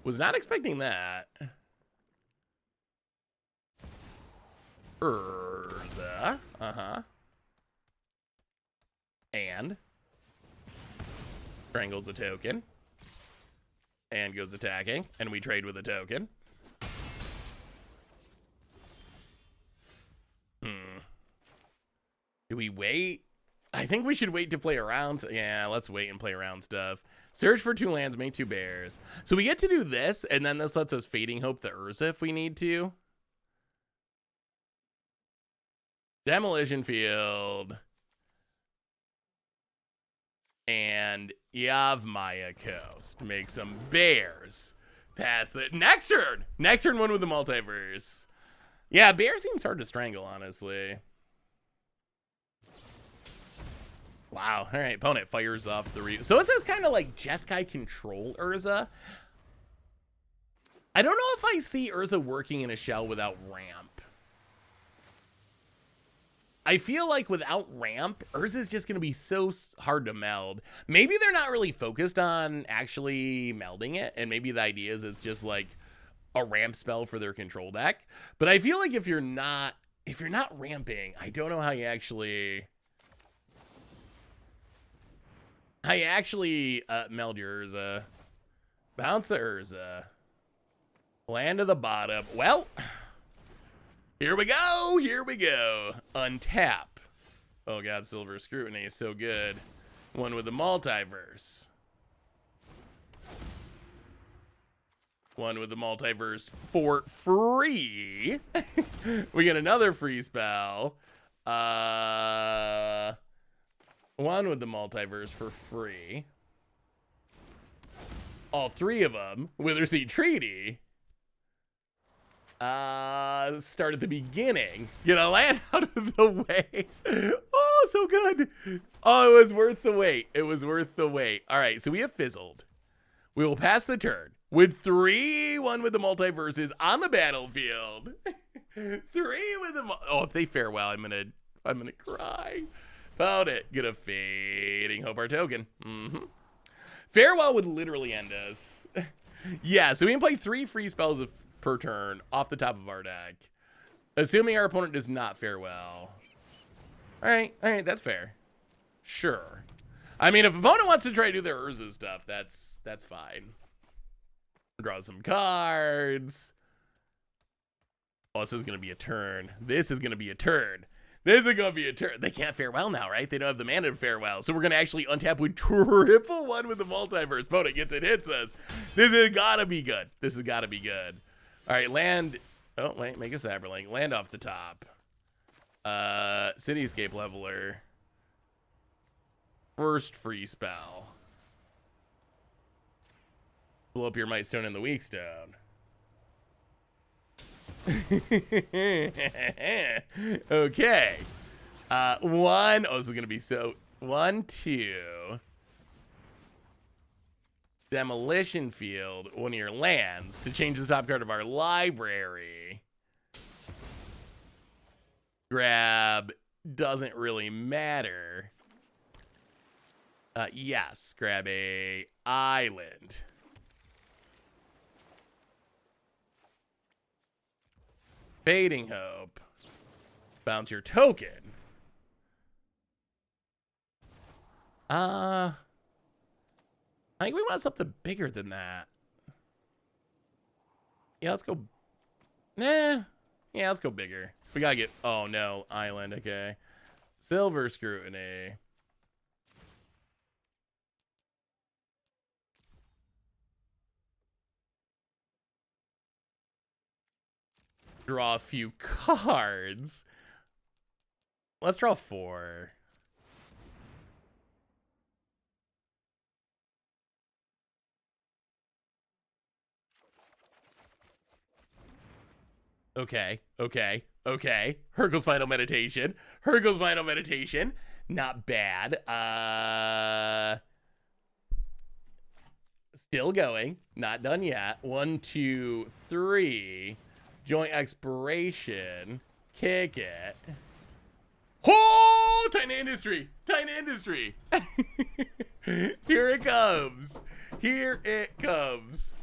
Was not expecting that. Urza. And strangles the token. And goes attacking. And we trade with a token. Do we wait? I think we should wait to play around. Yeah, let's wait and play around stuff. Search for 2 lands, make 2 bears. So we get to do this, and then this lets us Fading Hope the Urza if we need to. Demolition Field. And Yavimaya Coast. Make some bears. Pass the next turn. Next turn 1 with the Multiverse. Yeah, bear seems hard to strangle, honestly. Wow. All right, opponent fires off the so this is kind of like Jeskai control Urza. I don't know if I see Urza working in a shell without ramp. I feel like without ramp, Urza's just going to be so hard to meld. Maybe they're not really focused on actually melding it, and maybe the idea is it's just like a ramp spell for their control deck. But I feel like if you're not ramping, I don't know how you actually meld your Urza. Bounce the Urza. Land to the bottom. Well, here we go. Here we go. Untap. Oh god, Silver Scrutiny is so good. 1 with the Multiverse. 1 with the Multiverse for free. We get another free spell. 1 with the Multiverse for free. all three of them. Witherseed Treaty. Start at the beginning. Get a land out of the way. Oh, so good. Oh, it was worth the wait. It was worth the wait. All right, so we have fizzled. We will pass the turn with 3-1 with the multiverses on the battlefield. 3 with the oh, if they fare well, I'm gonna cry. Found it. Get a Fading Hope our token. Farewell would literally end us. Yeah, so we can play 3 free spells per turn off the top of our deck, assuming our opponent does not fare well. All right, that's fair. Sure. I mean, if opponent wants to try to do their Urza stuff, that's fine. Draw some cards. Oh, this is gonna be a turn. This is gonna be a turn. This is gonna be a turn. They can't fare well now, right? They don't have the mana to fare well. So we're gonna actually untap with 1-1 with the multiverse. Opponent gets it, hits us. This has gotta be good. This has gotta be good. All right, land. Oh, wait, make a Saberling. Land off the top. Cityscape Leveler. First free spell. Blow up your Might Stone and the Weak Stone. Okay. 1. Oh, this is gonna be so. 1, 2. Demolition Field, one of your lands to change the top card of our library. Grab doesn't really matter. Yes, grab a island. Fading Hope. Bounce your token. I think we want something bigger than that. Yeah, let's go. Nah. Yeah, let's go bigger. We gotta get. Oh no, island. Okay. Silver Scrutiny. Draw a few cards. Let's draw 4. Okay. Hurkyl's Final Meditation. Not bad. Still going. Not done yet. 1, 2, 3. Joint Expiration. Kick it. Oh, Titan Industry. Here it comes.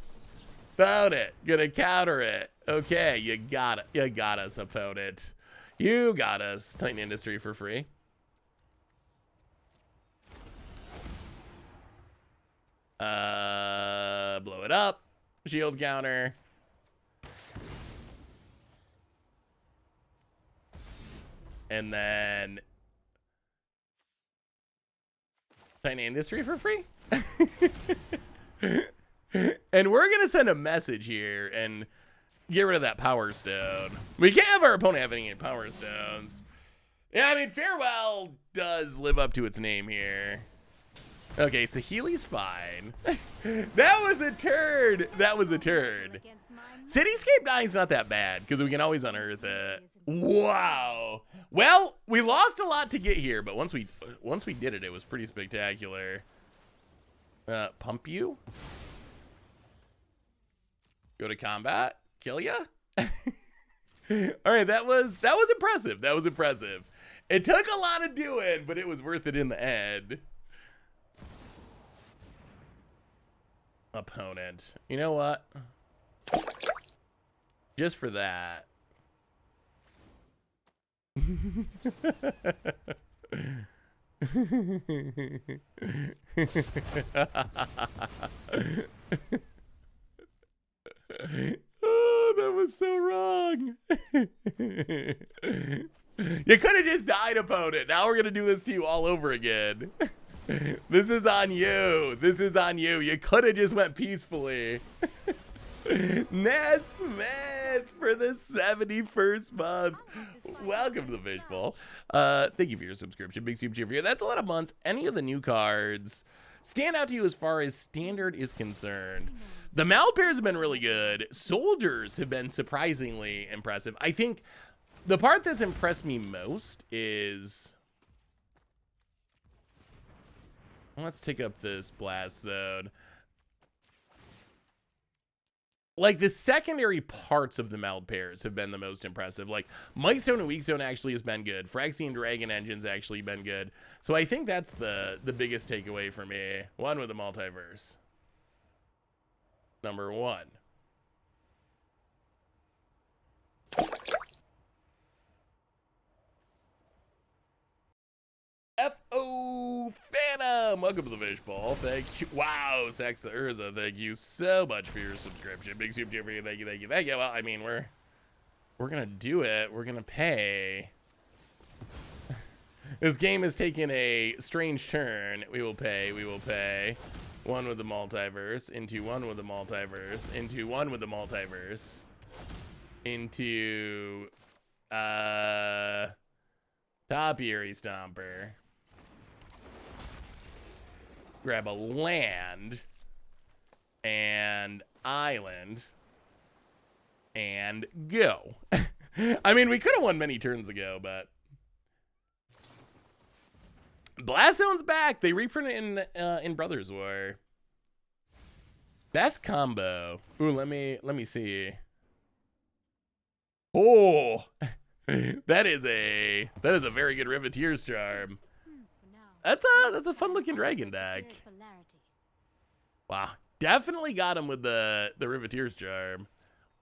Found it. Gonna counter it. Okay, you got us, opponent. You got us. Titan Industry for free. Blow it up. Shield counter. And then Titan Industry for free. And we're gonna send a message here and get rid of that Power Stone. We can't have our opponent have any Power Stones. Yeah, I mean, Farewell does live up to its name here. Okay, so Healy's fine. That was a turd. Cityscape dying's not that bad because we can always unearth it. Wow. Well, we lost a lot to get here, but once we did it, it was pretty spectacular. Pump you. Go to combat. Kill ya. All right, that was impressive. It took a lot of doing, but it was worth it in the end. Opponent. You know what? Just for that. Oh, that was so wrong. You could have just died, opponent. Now we're gonna do this to you all over again. This is on you. You could have just went peacefully. Nesmith for the 71st month. Welcome to the Fishbowl. Thank you for your subscription. Big super cheer for you. That's a lot of months. Any of the new cards stand out to you as far as standard is concerned? The meld pairs have been really good. Soldiers have been surprisingly impressive. I think the part that's impressed me most is... Let's take up this blast zone. Like, the secondary parts of the meld pairs have been the most impressive. Like, Might Stone and Weak Stone actually has been good. Phyrexian Dragon Engine's actually been good. So I think that's the biggest takeaway for me. One with the Multiverse. Number one. F.O. Phantom, welcome to the fishbowl. Thank you. Wow, Sex Urza, thank you so much for your subscription. Big soup to you for you. Thank you, thank you, thank you. Well, I mean, we're gonna do it. We're gonna pay. This game has taken a strange turn. We will pay. We will pay. One with the Multiverse into one with the Multiverse into one with the Multiverse into Topiary Stomper. Grab a land and island and go. I mean, we could have won many turns ago, but Blast Zone's back. They reprinted in Brothers War. Best combo. Ooh, let me see. Oh, that is a very good Riveteer's Charm. That's a fun looking dragon deck. Wow, definitely got him with the Riveteer's Charm.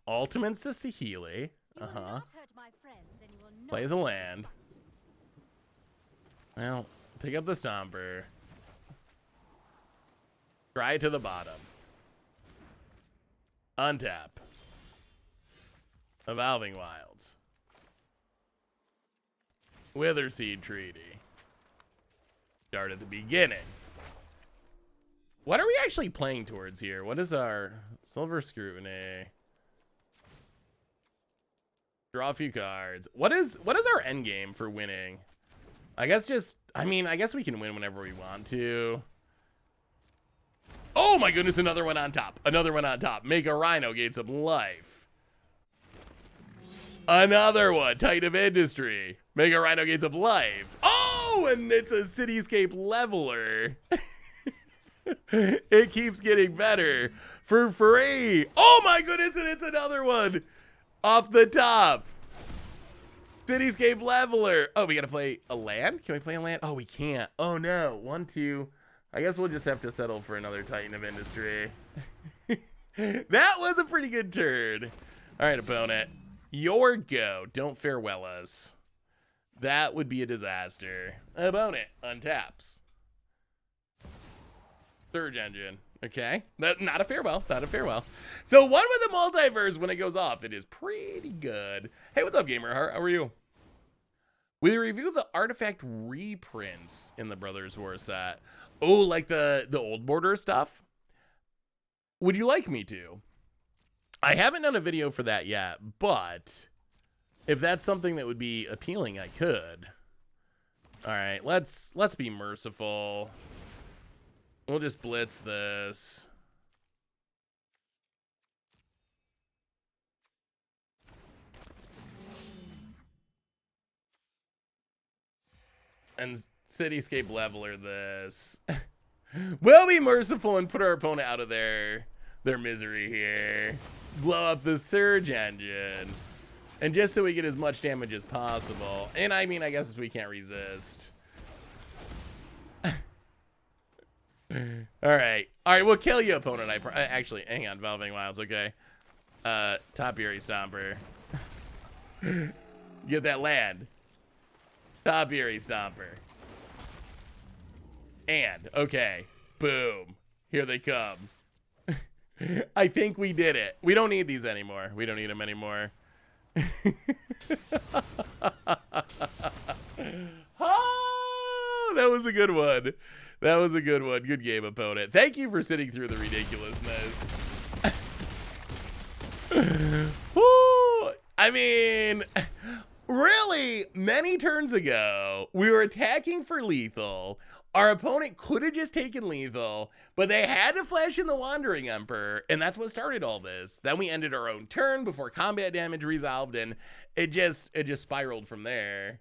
Ultimates to Saheeli. Plays a land. Well, pick up the Stomper. Try it to the bottom. Untap. Evolving Wilds. Witherseed Treaty. Start at the beginning. What are we actually playing towards here? What is our Silver Scrutiny? Draw a few cards. What is our end game for winning? I guess I guess we can win whenever we want to. Oh my goodness, another one on top. Another one on top. Make a Rhino, gain some life. Another one. Titan of Industry. Make a Rhino, gain some life. Oh, and it's a Cityscape Leveler. It keeps getting better for free. Oh my goodness, and it's another one off the top. Cityscape Leveler. Oh, we gotta play a land? Can we play a land? Oh, we can't. Oh no. 1, 2. I guess we'll just have to settle for another Titan of Industry. That was a pretty good turn. All right, opponent. Your go. Don't farewell us. That would be a disaster. Opponent untaps. Surge Engine. Okay. Not a farewell. Not a farewell. So one with the Multiverse, when it goes off, it is pretty good. Hey, what's up, Gamer Heart? How are you? We review the artifact reprints in the Brothers War set. Oh, like the old border stuff? Would you like me to? I haven't done a video for that yet, but if that's something that would be appealing, I could. All right, let's be merciful. We'll just blitz this. And Cityscape Leveler this. We'll be merciful and put our opponent out of their misery here. Blow up the Surge Engine. And just so we get as much damage as possible. And I mean, I guess we can't resist. Alright, we'll kill you, opponent. Actually, hang on, Evolving Wilds, okay. Topiary Stomper. Get that land. Topiary Stomper. And, okay, boom. Here they come. I think we did it. We don't need these anymore. We don't need them anymore. Oh, that was a good one. That was a good one. Good game, opponent. Thank you for sitting through the ridiculousness. I mean, really, many turns ago, we were attacking for lethal. Our opponent could have just taken lethal, but they had to flash in the Wandering Emperor, and that's what started all this. Then we ended our own turn before combat damage resolved, and it just spiraled from there.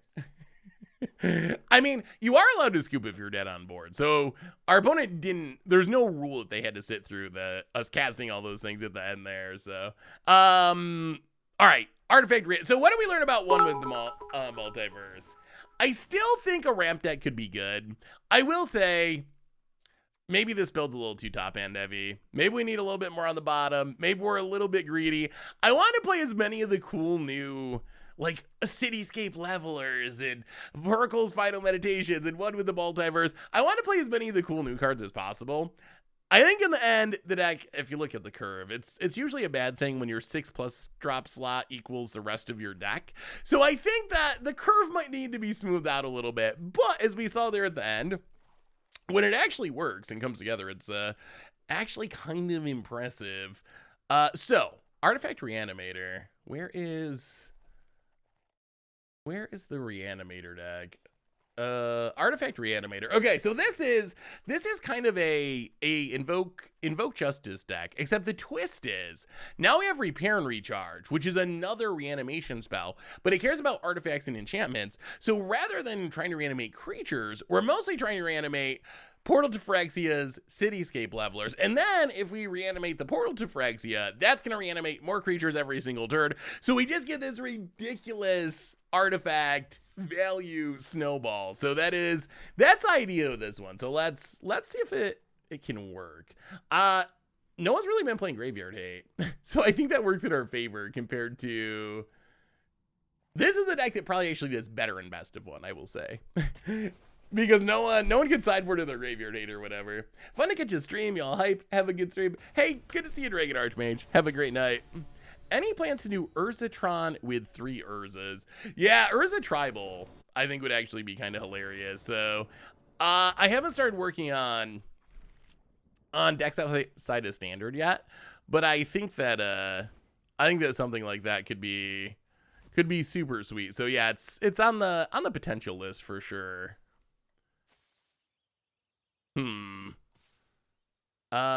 I mean, you are allowed to scoop if you're dead on board. So our opponent didn't, there's no rule that they had to sit through us casting all those things at the end there. So, all right, artifact. So what do we learn about one with the multiverse? I still think a ramp deck could be good. I will say, maybe this build's a little too top end heavy. Maybe we need a little bit more on the bottom. Maybe we're a little bit greedy. I want to play as many of the cool new, like cityscape levelers and Voracle's Final Meditations and one with the multiverse. I want to play as many of the cool new cards as possible. I think in the end, the deck, if you look at the curve, it's usually a bad thing when your 6+ drop slot equals the rest of your deck. So I think that the curve might need to be smoothed out a little bit. But as we saw there at the end, when it actually works and comes together, it's actually kind of impressive. So artifact reanimator, where is the reanimator deck? Artifact reanimator. Okay, so this is kind of a invoke justice deck, except the twist is now we have repair and recharge, which is another reanimation spell, but it cares about artifacts and enchantments. So rather than trying to reanimate creatures, we're mostly trying to reanimate Portal to Phyrexia's cityscape levelers. And then if we reanimate the Portal to Phyrexia, that's going to reanimate more creatures every single turn. So we just get this ridiculous artifact value snowball. So that's the idea of this one. So let's see if it can work. No one's really been playing Graveyard Hate. So I think that works in our favor compared to, this is the deck that probably actually does better in best of one, I will say. Because no one can sideboard in their Graveyard Hate or whatever. Fun to catch a stream, y'all hype. Have a good stream. Hey, good to see you, Dragon Archmage. Have a great night. Any plans to do Urzatron with 3 Urzas? Yeah, Urza Tribal, I think would actually be kind of hilarious. So, I haven't started working on decks outside of standard yet, but I think that something like that could be super sweet. So yeah, it's on the potential list for sure.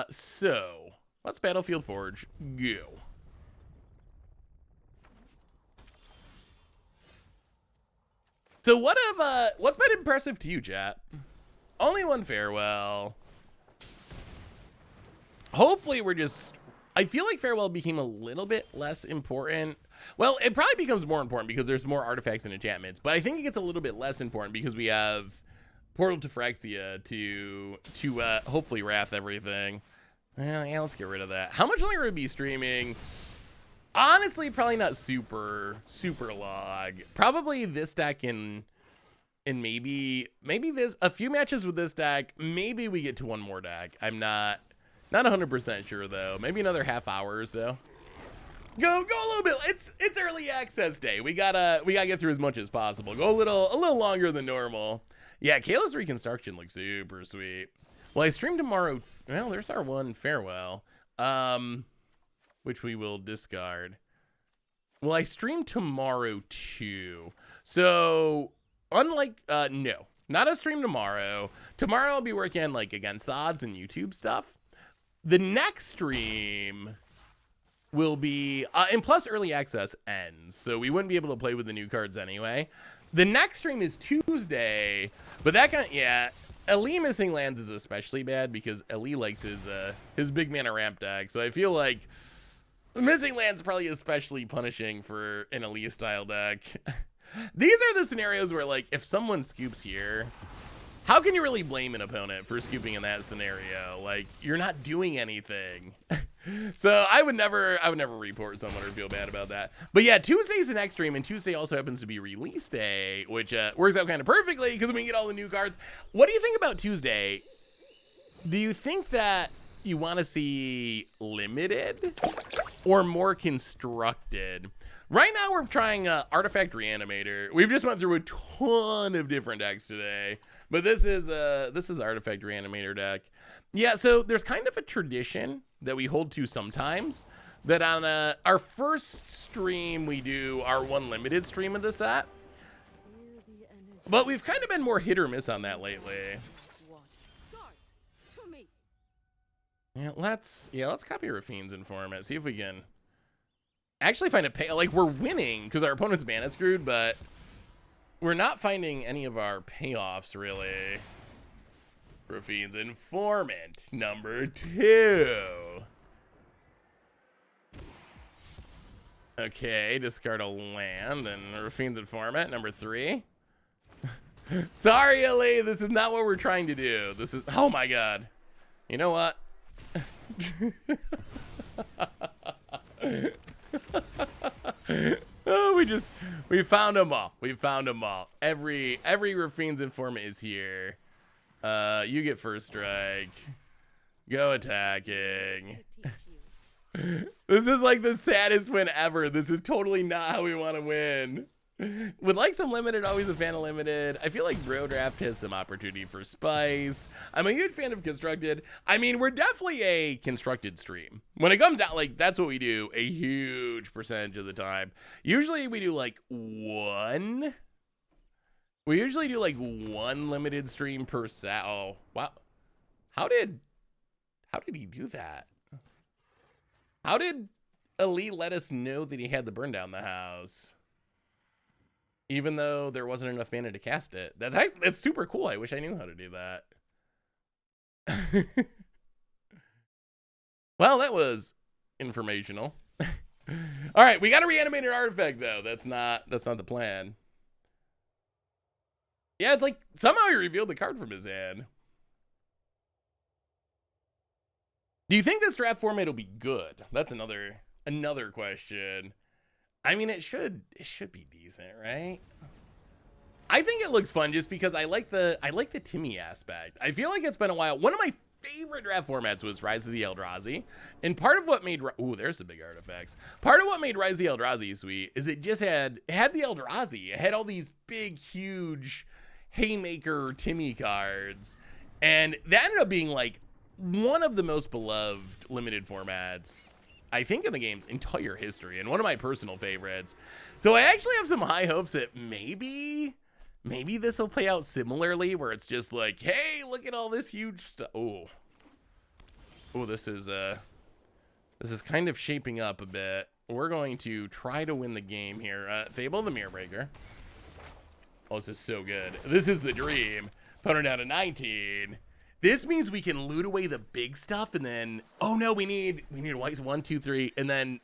So let's Battlefield Forge go. So what's been impressive to you, chat? Only one farewell. Hopefully I feel like farewell became a little bit less important. Well, it probably becomes more important because there's more artifacts and enchantments, but I think it gets a little bit less important because we have Portal to Phyrexia to hopefully wrath everything. Well, yeah, let's get rid of that. How much longer would be streaming? Honestly, probably not super long. Probably this deck and maybe this, a few matches with this deck. Maybe we get to one more deck. I'm not 100% sure though. Maybe another half hour or so. Go a little bit. It's early access day. We gotta get through as much as possible. Go a little longer than normal. Yeah, Kayla's Reconstruction looks super sweet. Well, I stream tomorrow. Well, there's our one farewell, which we will discard. Well, I stream tomorrow too. So, unlike, no, not a stream tomorrow. Tomorrow I'll be working on like Against the Odds and YouTube stuff. The next stream will be, and plus early access ends, so we wouldn't be able to play with the new cards anyway. The next stream is Tuesday, but that kind of, yeah, Ellie missing lands is especially bad because Ellie likes his big mana ramp deck, so I feel like missing lands probably especially punishing for an Ellie style deck. These are the scenarios where, like, if someone scoops here, how can you really blame an opponent for scooping in that scenario? Like, you're not doing anything. So I would never report someone or feel bad about that. But yeah, Tuesday's the next stream, and Tuesday also happens to be release day, which works out kind of perfectly because we can get all the new cards. What do you think about Tuesday? Do you think that you want to see limited or more constructed? Right now we're trying Artifact Reanimator. We've just went through a ton of different decks today, but this is Artifact Reanimator deck. Yeah, so there's kind of a tradition that we hold to sometimes that on our first stream we do our one limited stream of the set. But we've kind of been more hit or miss on that lately. Yeah, let's copy Rafine's Informant. See if we can actually find a pay. Like, we're winning because our opponent's mana screwed, but we're not finding any of our payoffs really. Rafine's Informant number 2. Okay, discard a land, and Rafine's Informant number 3. Sorry, Ali, this is not what we're trying to do. This is, oh my god. You know what? Oh, we found them all. We found them all. Every Rafine's Informant is here. You get first strike. Go attacking. This is like the saddest win ever. This is totally not how we want to win. Would like some limited, always a fan of limited. I feel like Bro Draft has some opportunity for spice. I'm a huge fan of constructed. I mean, we're definitely a constructed stream. When it comes down, like, that's what we do a huge percentage of the time. Usually we do like one. We usually do like one limited stream per set. Oh, wow. How did he do that? How did Elite let us know that he had the burn down the house? Even though there wasn't enough mana to cast it. That's super cool. I wish I knew how to do that. Well, that was informational. All right, we got a reanimator artifact though. That's not the plan. Yeah, it's like somehow he revealed the card from his hand. Do you think this draft format will be good? That's another question. I mean, it should be decent, right? I think it looks fun just because I like the Timmy aspect. I feel like it's been a while. One of my favorite draft formats was Rise of the Eldrazi, and part of what made there's some big artifacts. Part of what made Rise of the Eldrazi sweet is it had the Eldrazi. It had all these big, huge Haymaker Timmy cards, and that ended up being like one of the most beloved limited formats, I think, in the game's entire history, and one of my personal favorites. So I actually have some high hopes that maybe this will play out similarly, where it's just like, hey, look at all this huge stuff. Oh, this is kind of shaping up a bit. We're going to try to win the game here. Fable the Mirror Breaker. Oh, this is so good. This is the dream. Opponent down to 19. This means we can loot away the big stuff, and then, oh no, we need whites 1, 2, 3, and then,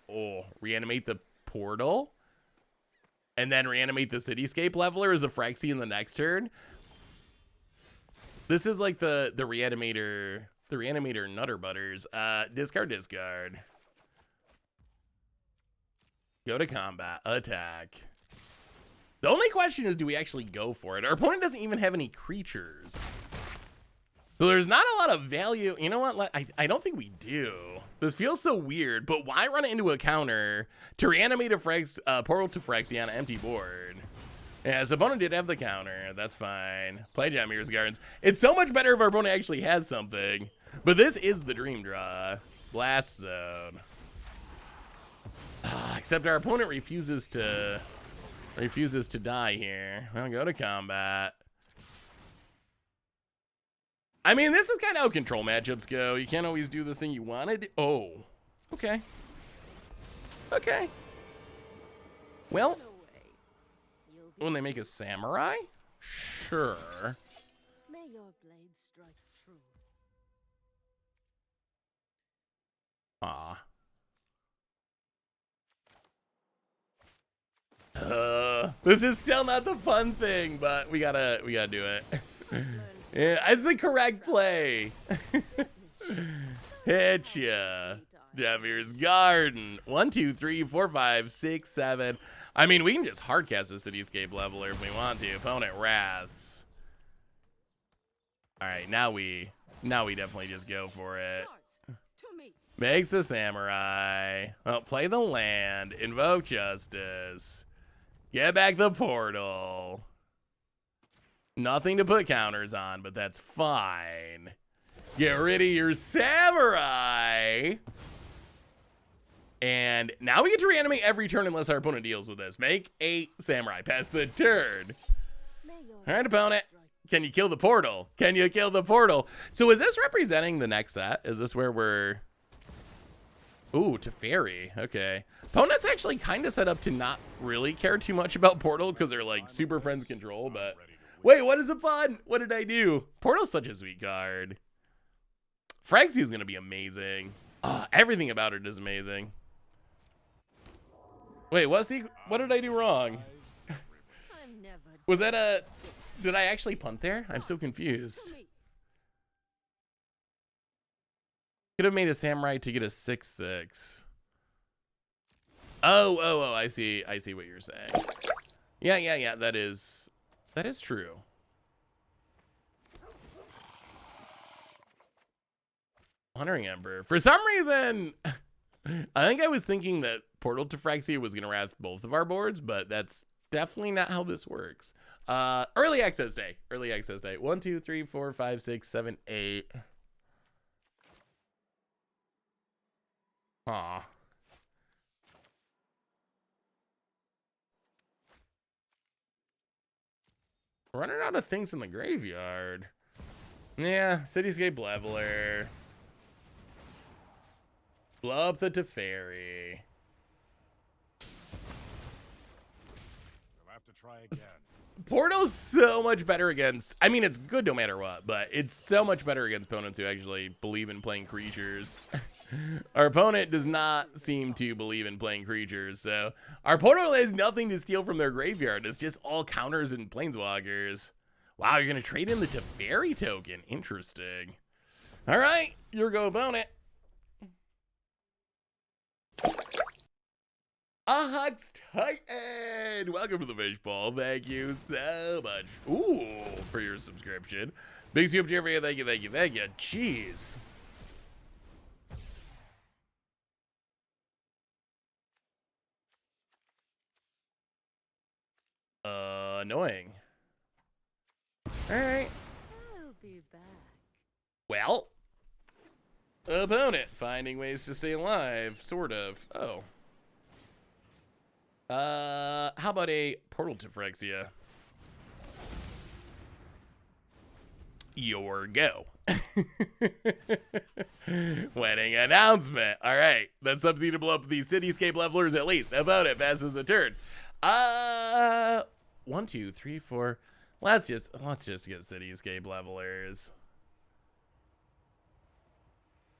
reanimate the portal, and then reanimate the cityscape leveler as a Phyrexia in the next turn. This is like the reanimator nutter butters. Discard. Go to combat, attack. The only question is, do we actually go for it? Our opponent doesn't even have any creatures. So there's not a lot of value. You know what? I don't think we do. This feels so weird, but why run it into a counter to reanimate a portal to Phyrexia on an empty board? Yeah, his opponent did have the counter. That's fine. Play Jamir's Gardens. It's so much better if our opponent actually has something. But this is the dream draw. Blast Zone. Except our opponent refuses to die here. Well, go to combat. I mean, this is kind of how control matchups go. You can't always do the thing you wanted. Oh, okay. Okay. Well, when they make a samurai? Sure. May your blade strike true. This is still not the fun thing, but we gotta do it. Yeah, it's the correct play. Hit ya. Jamir's Garden. 1, 2, 3, 4, 5, 6, 7. I mean, we can just hardcast the cityscape leveler if we want to. Opponent wraths. All right, now we definitely just go for it. Makes a samurai. Well, play the land. Invoke justice. Get back the portal. Nothing to put counters on, but that's fine. Get rid of your samurai. And now we get to reanimate every turn unless our opponent deals with this. Make a samurai. Pass the turn. All right, opponent. Can you kill the portal? Can you kill the portal? So is this representing the next set? Is this where we're... Ooh, Teferi. Okay. Opponent's actually kind of set up to not really care too much about portal because they're like super friends control, but... Wait, what is the fun? What did I do? Portal's such a sweet card. Phyrexia is going to be amazing. Everything about it is amazing. Wait, what did I do wrong? Was that a... Did I actually punt there? I'm so confused. Could have made a samurai to get a 6/6. Oh, I see what you're saying. Yeah, that is true. Wandering Emperor. For some reason, I think I was thinking that Portal to Phyrexia was going to wrath both of our boards, but that's definitely not how this works. Early access day. 1, 2, 3, 4, 5, 6, 7, 8. Aw. Running out of things in the graveyard. Yeah, Cityscape Leveler. Blow up the Teferi. We'll have to try again. Portal's so much better against... I mean, it's good no matter what, but it's so much better against opponents who actually believe in playing creatures. Our opponent does not seem to believe in playing creatures, so... Our portal has nothing to steal from their graveyard. It's just all counters and planeswalkers. Wow, you're going to trade in the Teferi token. Interesting. All right, your go, opponent. Hux Titan! Welcome to the fishbowl. Thank you so much. Ooh, for your subscription. Big scoop cheer for you. Thank you. Jeez. Annoying. Alright. I'll be back. Well. Opponent finding ways to stay alive. Sort of. Oh. How about a Portal to Phyrexia? Your go. Wedding announcement. All right, that's something to blow up the Cityscape Levelers at least. About it passes a turn. 1, 2, 3, 4. Let's just get Cityscape Levelers.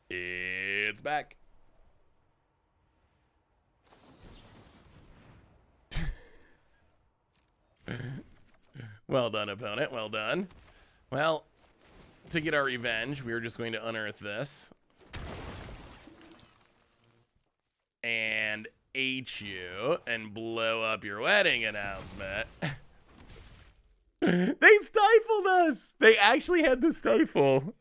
It's back. Well done, opponent. Well done. Well, to get our revenge, we are just going to unearth this. And H you and blow up your wedding announcement. They stifled us. They actually had to stifle.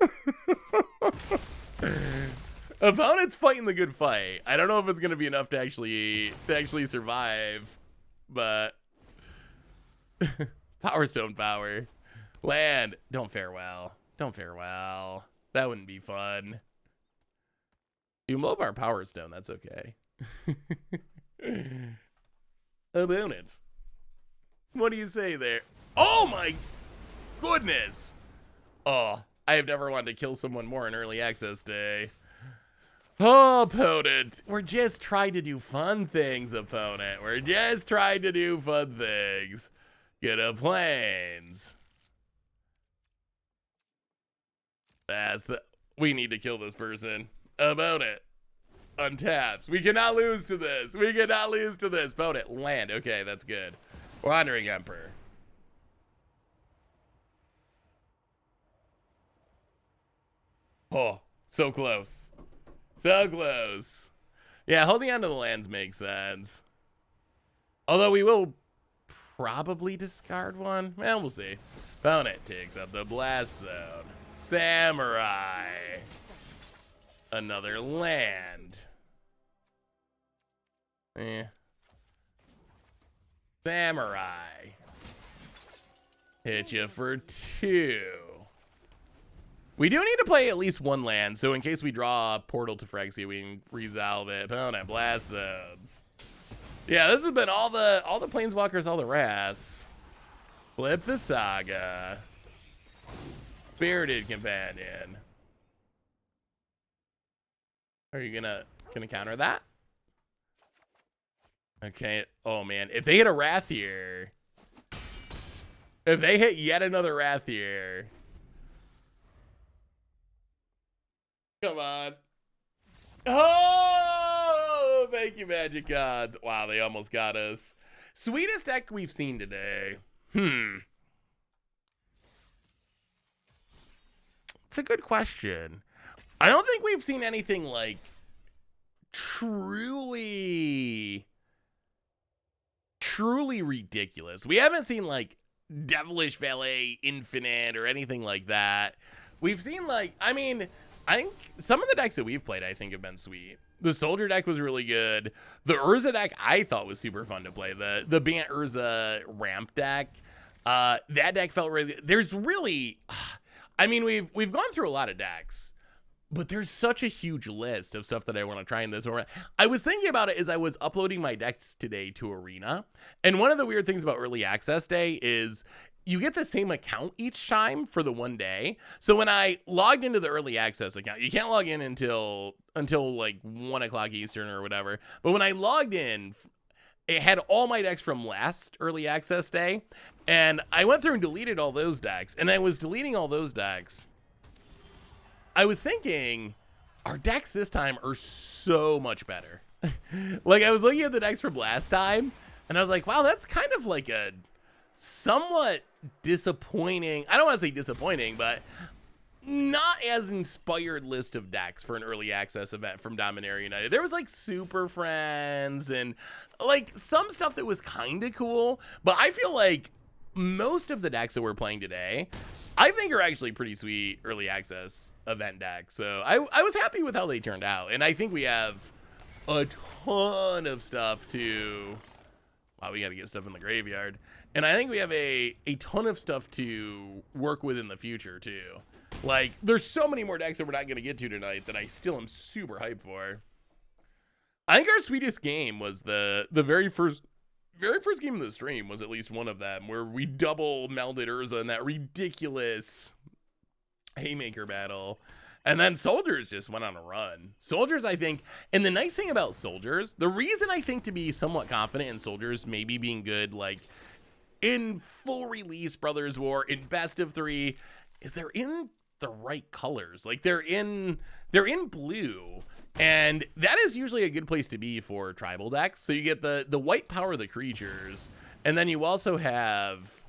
Opponent's fighting the good fight. I don't know if it's going to be enough to actually survive, but Power Stone power. Land. Don't fare well. That wouldn't be fun. You blow up our Power Stone. That's okay. Opponent. What do you say there? Oh my goodness. Oh, I have never wanted to kill someone more in early access day. Oh, opponent. We're just trying to do fun things, opponent. We're just trying to do fun things. Get a planes. We need to kill this person. Opponent. Untapped. We cannot lose to this. Opponent. Land. Okay, that's good. Wandering Emperor. Oh, so close. Yeah, holding on to the lands makes sense. Although we will probably discard one. Well, we'll see. Opponent takes up the blast zone. Samurai. Another land. Samurai. Hit you for 2. We do need to play at least one land, so in case we draw a Portal to Phyrexia, we can resolve it. Opponent blast zones. Yeah, this has been all the planeswalkers, all the Wraths. Flip the Saga. Spirited Companion. Are you gonna counter that? Okay. Oh man, if they hit a Wrath here, if they hit yet another Wrath here, come on. Oh, thank you, Magic Gods. Wow, they almost got us. Sweetest deck we've seen today. It's a good question. I don't think we've seen anything like truly ridiculous. We haven't seen like Devilish Valet Infinite or anything like that. We've seen like, I mean, I think some of the decks that we've played, I think, have been sweet. The Soldier deck was really good. The Urza deck I thought was super fun to play. The Bant Urza ramp deck. That deck felt really, there's really, I mean, we've gone through a lot of decks, but there's such a huge list of stuff that I want to try in this. I was thinking about it as I was uploading my decks today to Arena. And one of the weird things about Early Access Day is you get the same account each time for the one day. So when I logged into the Early Access account, you can't log in until like 1 o'clock Eastern or whatever. But when I logged in, it had all my decks from last Early Access Day. And I went through and deleted all those decks. And I was deleting all those decks. I was thinking, our decks this time are so much better. Like, I was looking at the decks from last time, and I was like, wow, that's kind of like a somewhat disappointing, I don't want to say disappointing, but not as inspired list of decks for an early access event from Dominaria United. There was like Super Friends and like some stuff that was kind of cool, but I feel like most of the decks that we're playing today, I think are actually pretty sweet early access event decks. So I was happy with how they turned out. And I think we have a ton of stuff to, wow, we got to get stuff in the graveyard. And I think we have a ton of stuff to work with in the future too. Like, there's so many more decks that we're not going to get to tonight that I still am super hyped for. I think our sweetest game was the very first game of the stream was at least one of them, where we double melded Urza in that ridiculous Haymaker battle. And then Soldiers just went on a run. Soldiers, I think, and the nice thing about Soldiers, the reason I think to be somewhat confident in Soldiers maybe being good, like in full release Brothers War, in best of 3, is they're in the right colors. Like they're in blue. And that is usually a good place to be for tribal decks. So you get the white power of the creatures, and then you also have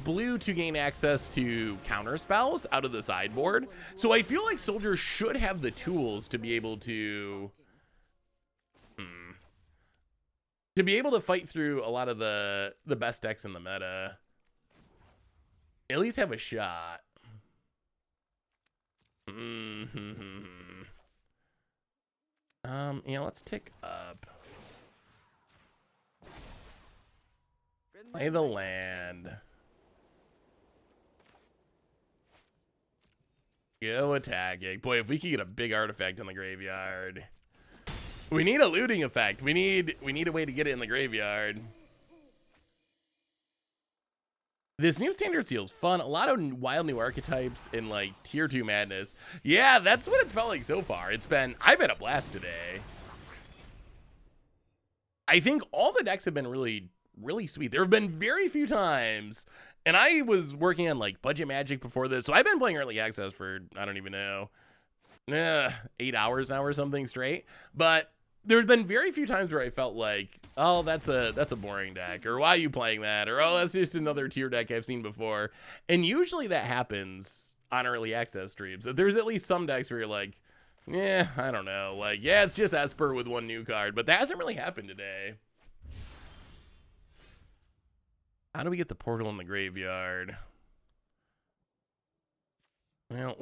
blue to gain access to counter spells out of the sideboard. So I feel like Soldiers should have the tools to be able to fight through a lot of the best decks in the meta. At least have a shot. Yeah, let's tick up. Play the land. Go attacking. Boy, if we could get a big artifact in the graveyard. We need a looting effect. We need a way to get it in the graveyard. This new standard seal's fun. A lot of wild new archetypes and like tier 2 madness. Yeah, that's what it's felt like so far. I've had a blast today. I think all the decks have been really, really sweet. There have been very few times, and I was working on like budget magic before this, so I've been playing early access for, I don't even know, 8 hours now or something straight. But there's been very few times where I felt like, oh, that's a boring deck, or why are you playing that, or oh, that's just another tier deck I've seen before. And usually that happens on early access streams. There's at least some decks where you're like, yeah, I don't know, like, yeah, it's just Esper with one new card, but that hasn't really happened today. How do we get the portal in the graveyard? Well,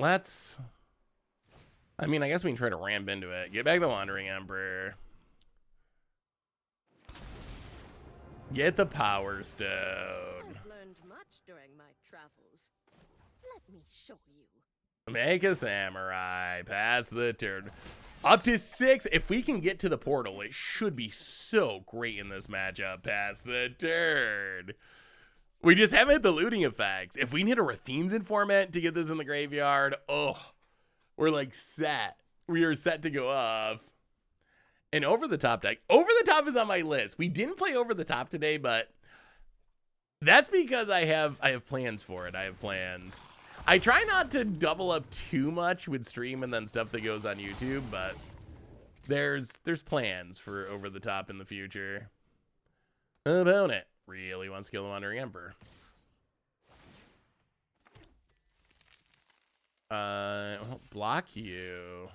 I mean, I guess we can try to ramp into it. Get back the Wandering Emperor. Get the Power Stone. I've learned much during my travels. me show you. Make a samurai. Pass the turn. Up to 6. If we can get to the portal, it should be so great in this matchup. Pass the turn. We just haven't hit the looting effects. If we need a Rathine's informant to get this in the graveyard, oh, we're like set. We are set to go off. And over the top deck. Over the top is on my list. We didn't play over the top today, but that's because I have plans for it. I have plans. I try not to double up too much with stream and then stuff that goes on YouTube, but there's plans for over the top in the future. Opponent really wants to kill the Wandering Emperor. I'll block you.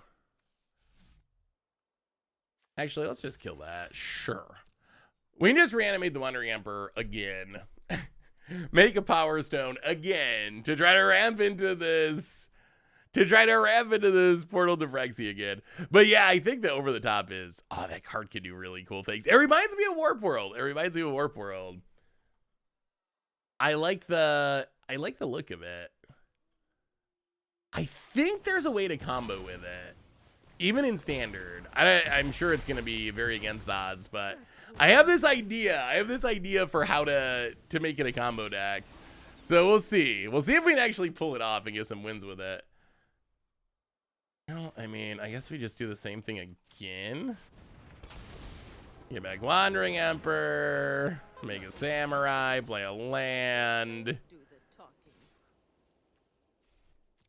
Actually, let's just kill that. Sure. We can just reanimate the Wandering Emperor again. Make a Power Stone again to try to ramp into this. Portal to Phyrexia again. But yeah, I think that over the top is, oh, that card can do really cool things. It reminds me of Warp World. I like the look of it. I think there's a way to combo with it. Even in standard. I'm sure it's going to be very against the odds, but I have this idea for how to make it a combo deck. So we'll see. We'll see if we can actually pull it off and get some wins with it. Well, I mean, I guess we just do the same thing again. Get back Wandering Emperor. Make a Samurai. Play a land. Do the talking.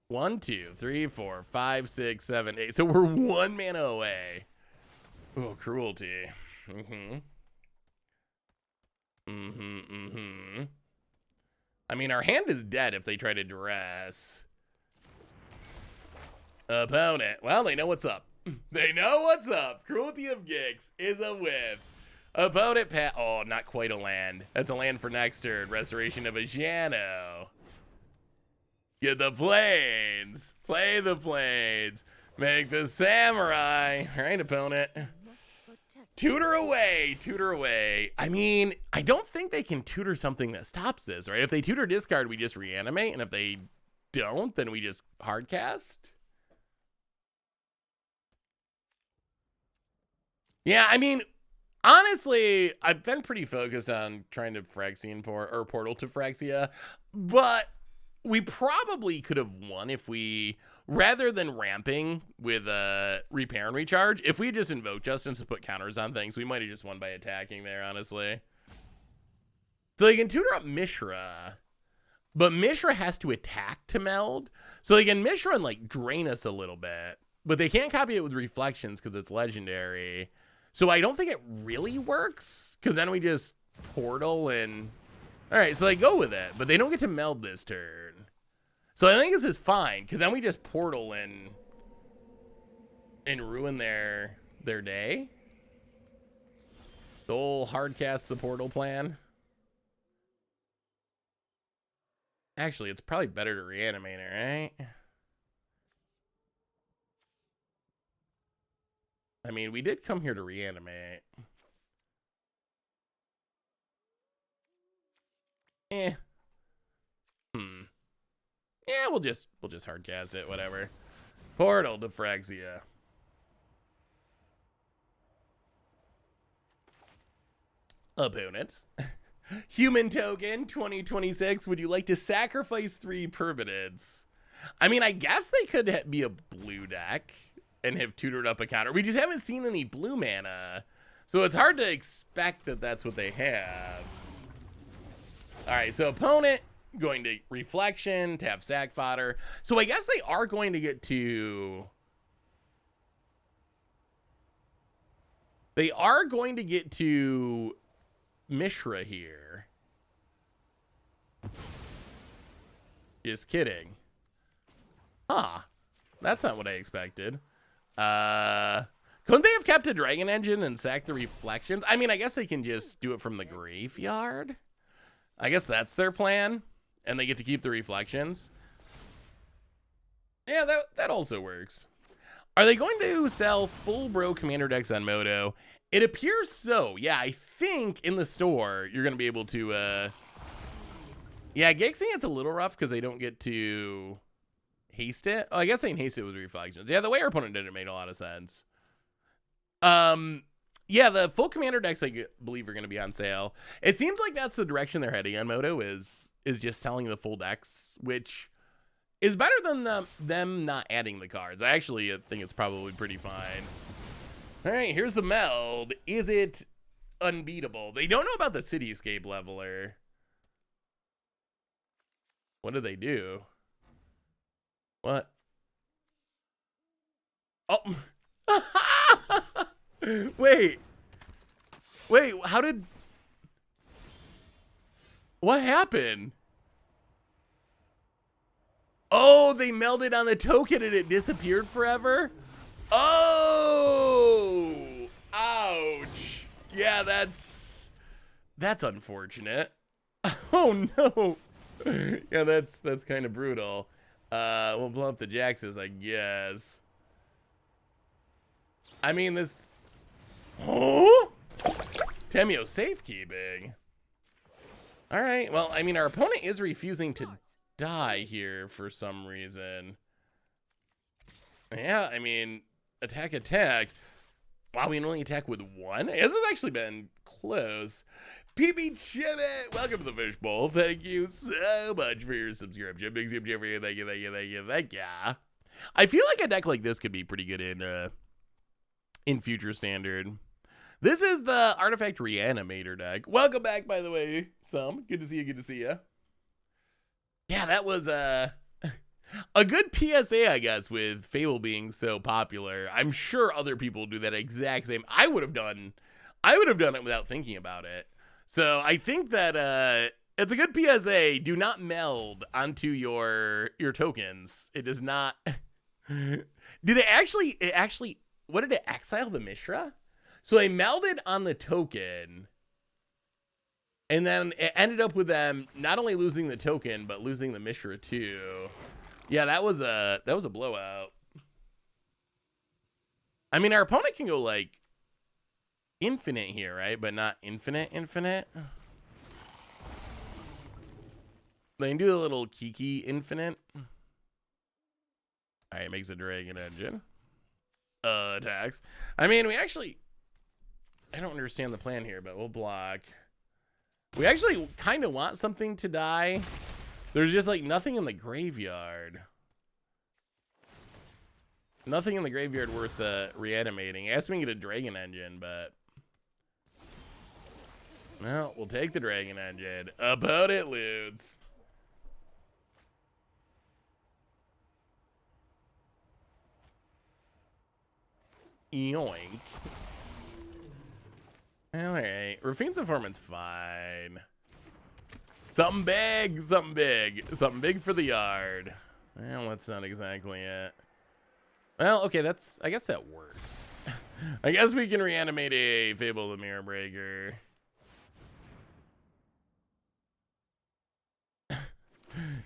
1, 2, 3, 4, 5, 6, 7, 8. So we're 1 mana away. Oh, cruelty. I mean, our hand is dead if they try to duress. Opponent. Well, they know what's up. They know what's up. Cruelty of Gix is a whiff. Opponent oh, not quite a land. That's a land for next turn. Restoration of Ajano. Get the plains. Play the plains. Make the samurai. All right, opponent. Tutor away. Tutor away. I mean, I don't think they can tutor something that stops this, right? If they tutor discard, we just reanimate. And if they don't, then we just hardcast. Yeah, I mean, honestly, I've been pretty focused on trying to Phyrexian portal to Phyrexia, but we probably could have won if we, rather than ramping with repair and recharge, if we just invoked Justice to put counters on things, we might have just won by attacking there, honestly. So they can tutor up Mishra, but Mishra has to attack to meld. So they can Mishra and like drain us a little bit, but they can't copy it with reflections because it's legendary. So I don't think it really works, because then we just portal and... All right, so they go with it, but they don't get to meld this turn. So I think this is fine, because then we just portal and ruin their day. They'll hardcast the portal plan. Actually, it's probably better to reanimate it, right? I mean, we did come here to reanimate. Yeah, we'll just hardcast it, whatever. Portal to Phyrexia. Opponent. Human token 2026. Would you like to sacrifice 3 permanents? I mean, I guess they could be a blue deck and have tutored up a counter. We just haven't seen any blue mana, so it's hard to expect that that's what they have. All right, so opponent going to reflection, tap sack fodder. So I guess they are going to get to... They are going to get to Mishra here. Just kidding. Huh. That's not what I expected. Couldn't they have kept a dragon engine and sacked the reflections? I mean, I guess they can just do it from the graveyard. I guess that's their plan, and they get to keep the reflections. Yeah, that also works. Are they going to sell full bro commander decks on Moto? It appears so. Yeah, I think in the store you're going to be able to Yeah, Gixing it's a little rough because they don't get to haste it. Oh, I guess saying haste it with reflections. Yeah, the way our opponent did it made a lot of sense. Yeah, the full commander decks I believe are going to be on sale. It seems like that's the direction they're heading on Moto is just selling the full decks, which is better than them not adding the cards. I actually think it's probably pretty fine. All right, here's the meld. Is it unbeatable? They don't know about the cityscape leveler. What do they do? What? Oh. Wait, how did... What happened? Oh, they melded on the token and it disappeared forever? Oh! Ouch. Yeah, that's unfortunate. Oh, no. Yeah, that's kind of brutal. We'll blow up the Jaxes, I guess. I mean, this... Oh! Temio safekeeping. All right. Well, I mean, our opponent is refusing to die here for some reason. Yeah, I mean, attack. Wow, we can only attack with one? This has actually been close. PB Chibit, welcome to the Fishbowl. Thank you so much for your subscription. Big Soup Jeffrey, thank you. I feel like a deck like this could be pretty good in Future Standard. This is the Artifact Reanimator deck. Welcome back, by the way, Some. Good to see you. Yeah, that was a good PSA, I guess, with Fable being so popular. I'm sure other people do that exact same. I would have done it without thinking about it. So I think that it's a good PSA. Do not meld onto your tokens. It does not. Did it actually? What did it exile the Mishra? So I melded on the token, and then it ended up with them not only losing the token but losing the Mishra too. Yeah, that was a blowout. I mean, our opponent can go like infinite here, right? But not infinite. They can do the little Kiki infinite. All right, makes a dragon engine. Attacks. I mean, I don't understand the plan here, but we'll block. We actually kind of want something to die. There's just like nothing in the graveyard. Nothing in the graveyard worth reanimating. Asked me to get a dragon engine, but well, we'll take the dragon engine. Opponent loots. Yoink. All right, Rafine's Informant's fine. Something big for the yard. Well, that's not exactly it. Well, okay, I guess that works. I guess we can reanimate a Fable the Mirror Breaker.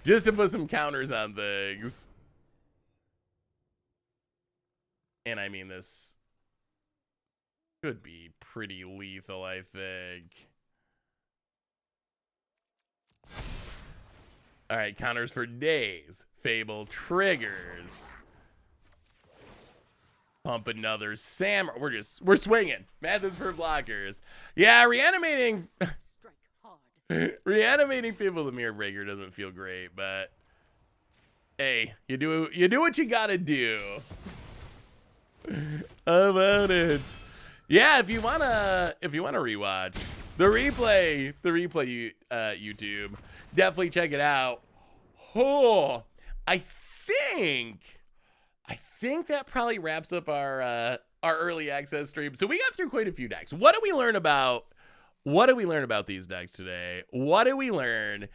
Just to put some counters on things. And I mean, this could be pretty lethal, I think. All right, counters for days. Fable triggers. Pump another Sam. We're swinging. Methods for blockers. Yeah, reanimating. Reanimating Fable the Mirror Breaker doesn't feel great, but hey, you do what you gotta do. About it. Yeah, if you wanna rewatch the replay YouTube, definitely check it out. Oh, I think that probably wraps up our early access stream. So we got through quite a few decks. What did we learn about these decks today? What did we learn?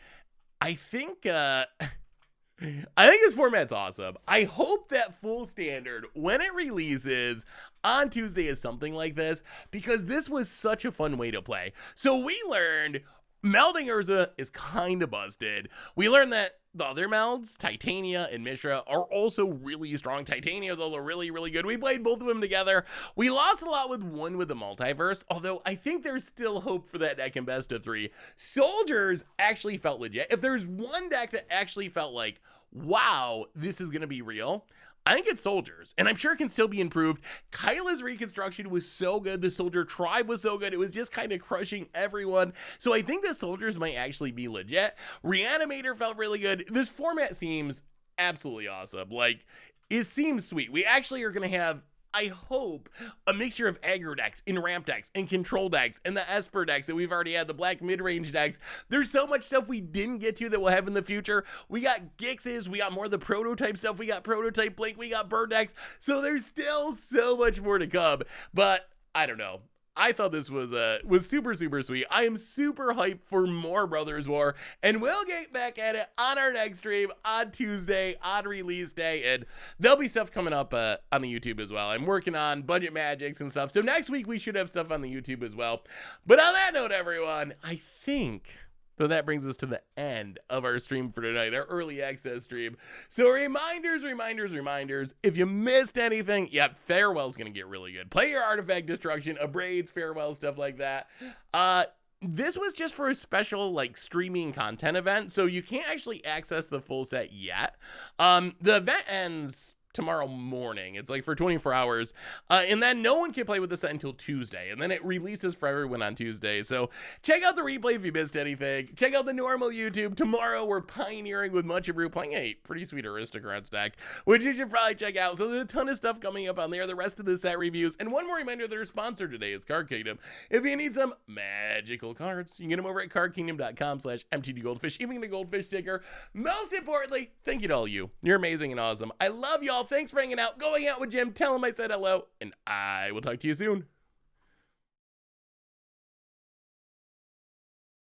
I think this format's awesome. I hope that full standard, when it releases on Tuesday, is something like this, because this was such a fun way to play. So we learned Melding Urza is kind of busted. We learned that the other melds, Titania and Mishra, are also really strong. Titania is also really, really good. We played both of them together. We lost a lot with one with the Multiverse, although I think there's still hope for that deck in best of 3. Soldiers actually felt legit. If there's one deck that actually felt like, wow, this is going to be real, I think it's Soldiers, and I'm sure it can still be improved. Kyla's reconstruction was so good. The Soldier tribe was so good. It was just kind of crushing everyone. So I think the Soldiers might actually be legit. Reanimator felt really good. This format seems absolutely awesome. Like, it seems sweet. We actually are going to have, I hope, a mixture of aggro decks and ramp decks and control decks and the Esper decks that we've already had, the black mid-range decks. There's so much stuff we didn't get to that we'll have in the future. We got Gixes, we got more of the prototype stuff, we got prototype Blink, we got bird decks. So there's still so much more to come, but I don't know. I thought this was super, super sweet. I am super hyped for more Brothers War, and we'll get back at it on our next stream on Tuesday on release day, and there'll be stuff coming up on the YouTube as well. I'm working on budget magics and stuff, so next week we should have stuff on the YouTube as well. But on that note, everyone, I think that brings us to the end of our stream for tonight, our early access stream. So reminders, if you missed anything, Farewell's gonna get really good. Play your Artifact Destruction, Abrades, Farewell, stuff like that. This was just for a special like streaming content event, so you can't actually access the full set yet. The event ends tomorrow morning. It's like for 24 hours. And then no one can play with the set until Tuesday. And then it releases for everyone on Tuesday. So check out the replay if you missed anything. Check out the normal YouTube. Tomorrow we're pioneering with Much Brew, playing a pretty sweet Aristocrats deck, which you should probably check out. So there's a ton of stuff coming up on there. The rest of the set reviews. And one more reminder that our sponsor today is Card Kingdom. If you need some magical cards, you can get them over at cardkingdom.com/MTG Goldfish. Even the Goldfish sticker. Most importantly, thank you to all you. You're amazing and awesome. I love y'all. Thanks for hanging out, going out with Jim. Tell him I said hello, and I will talk to you soon.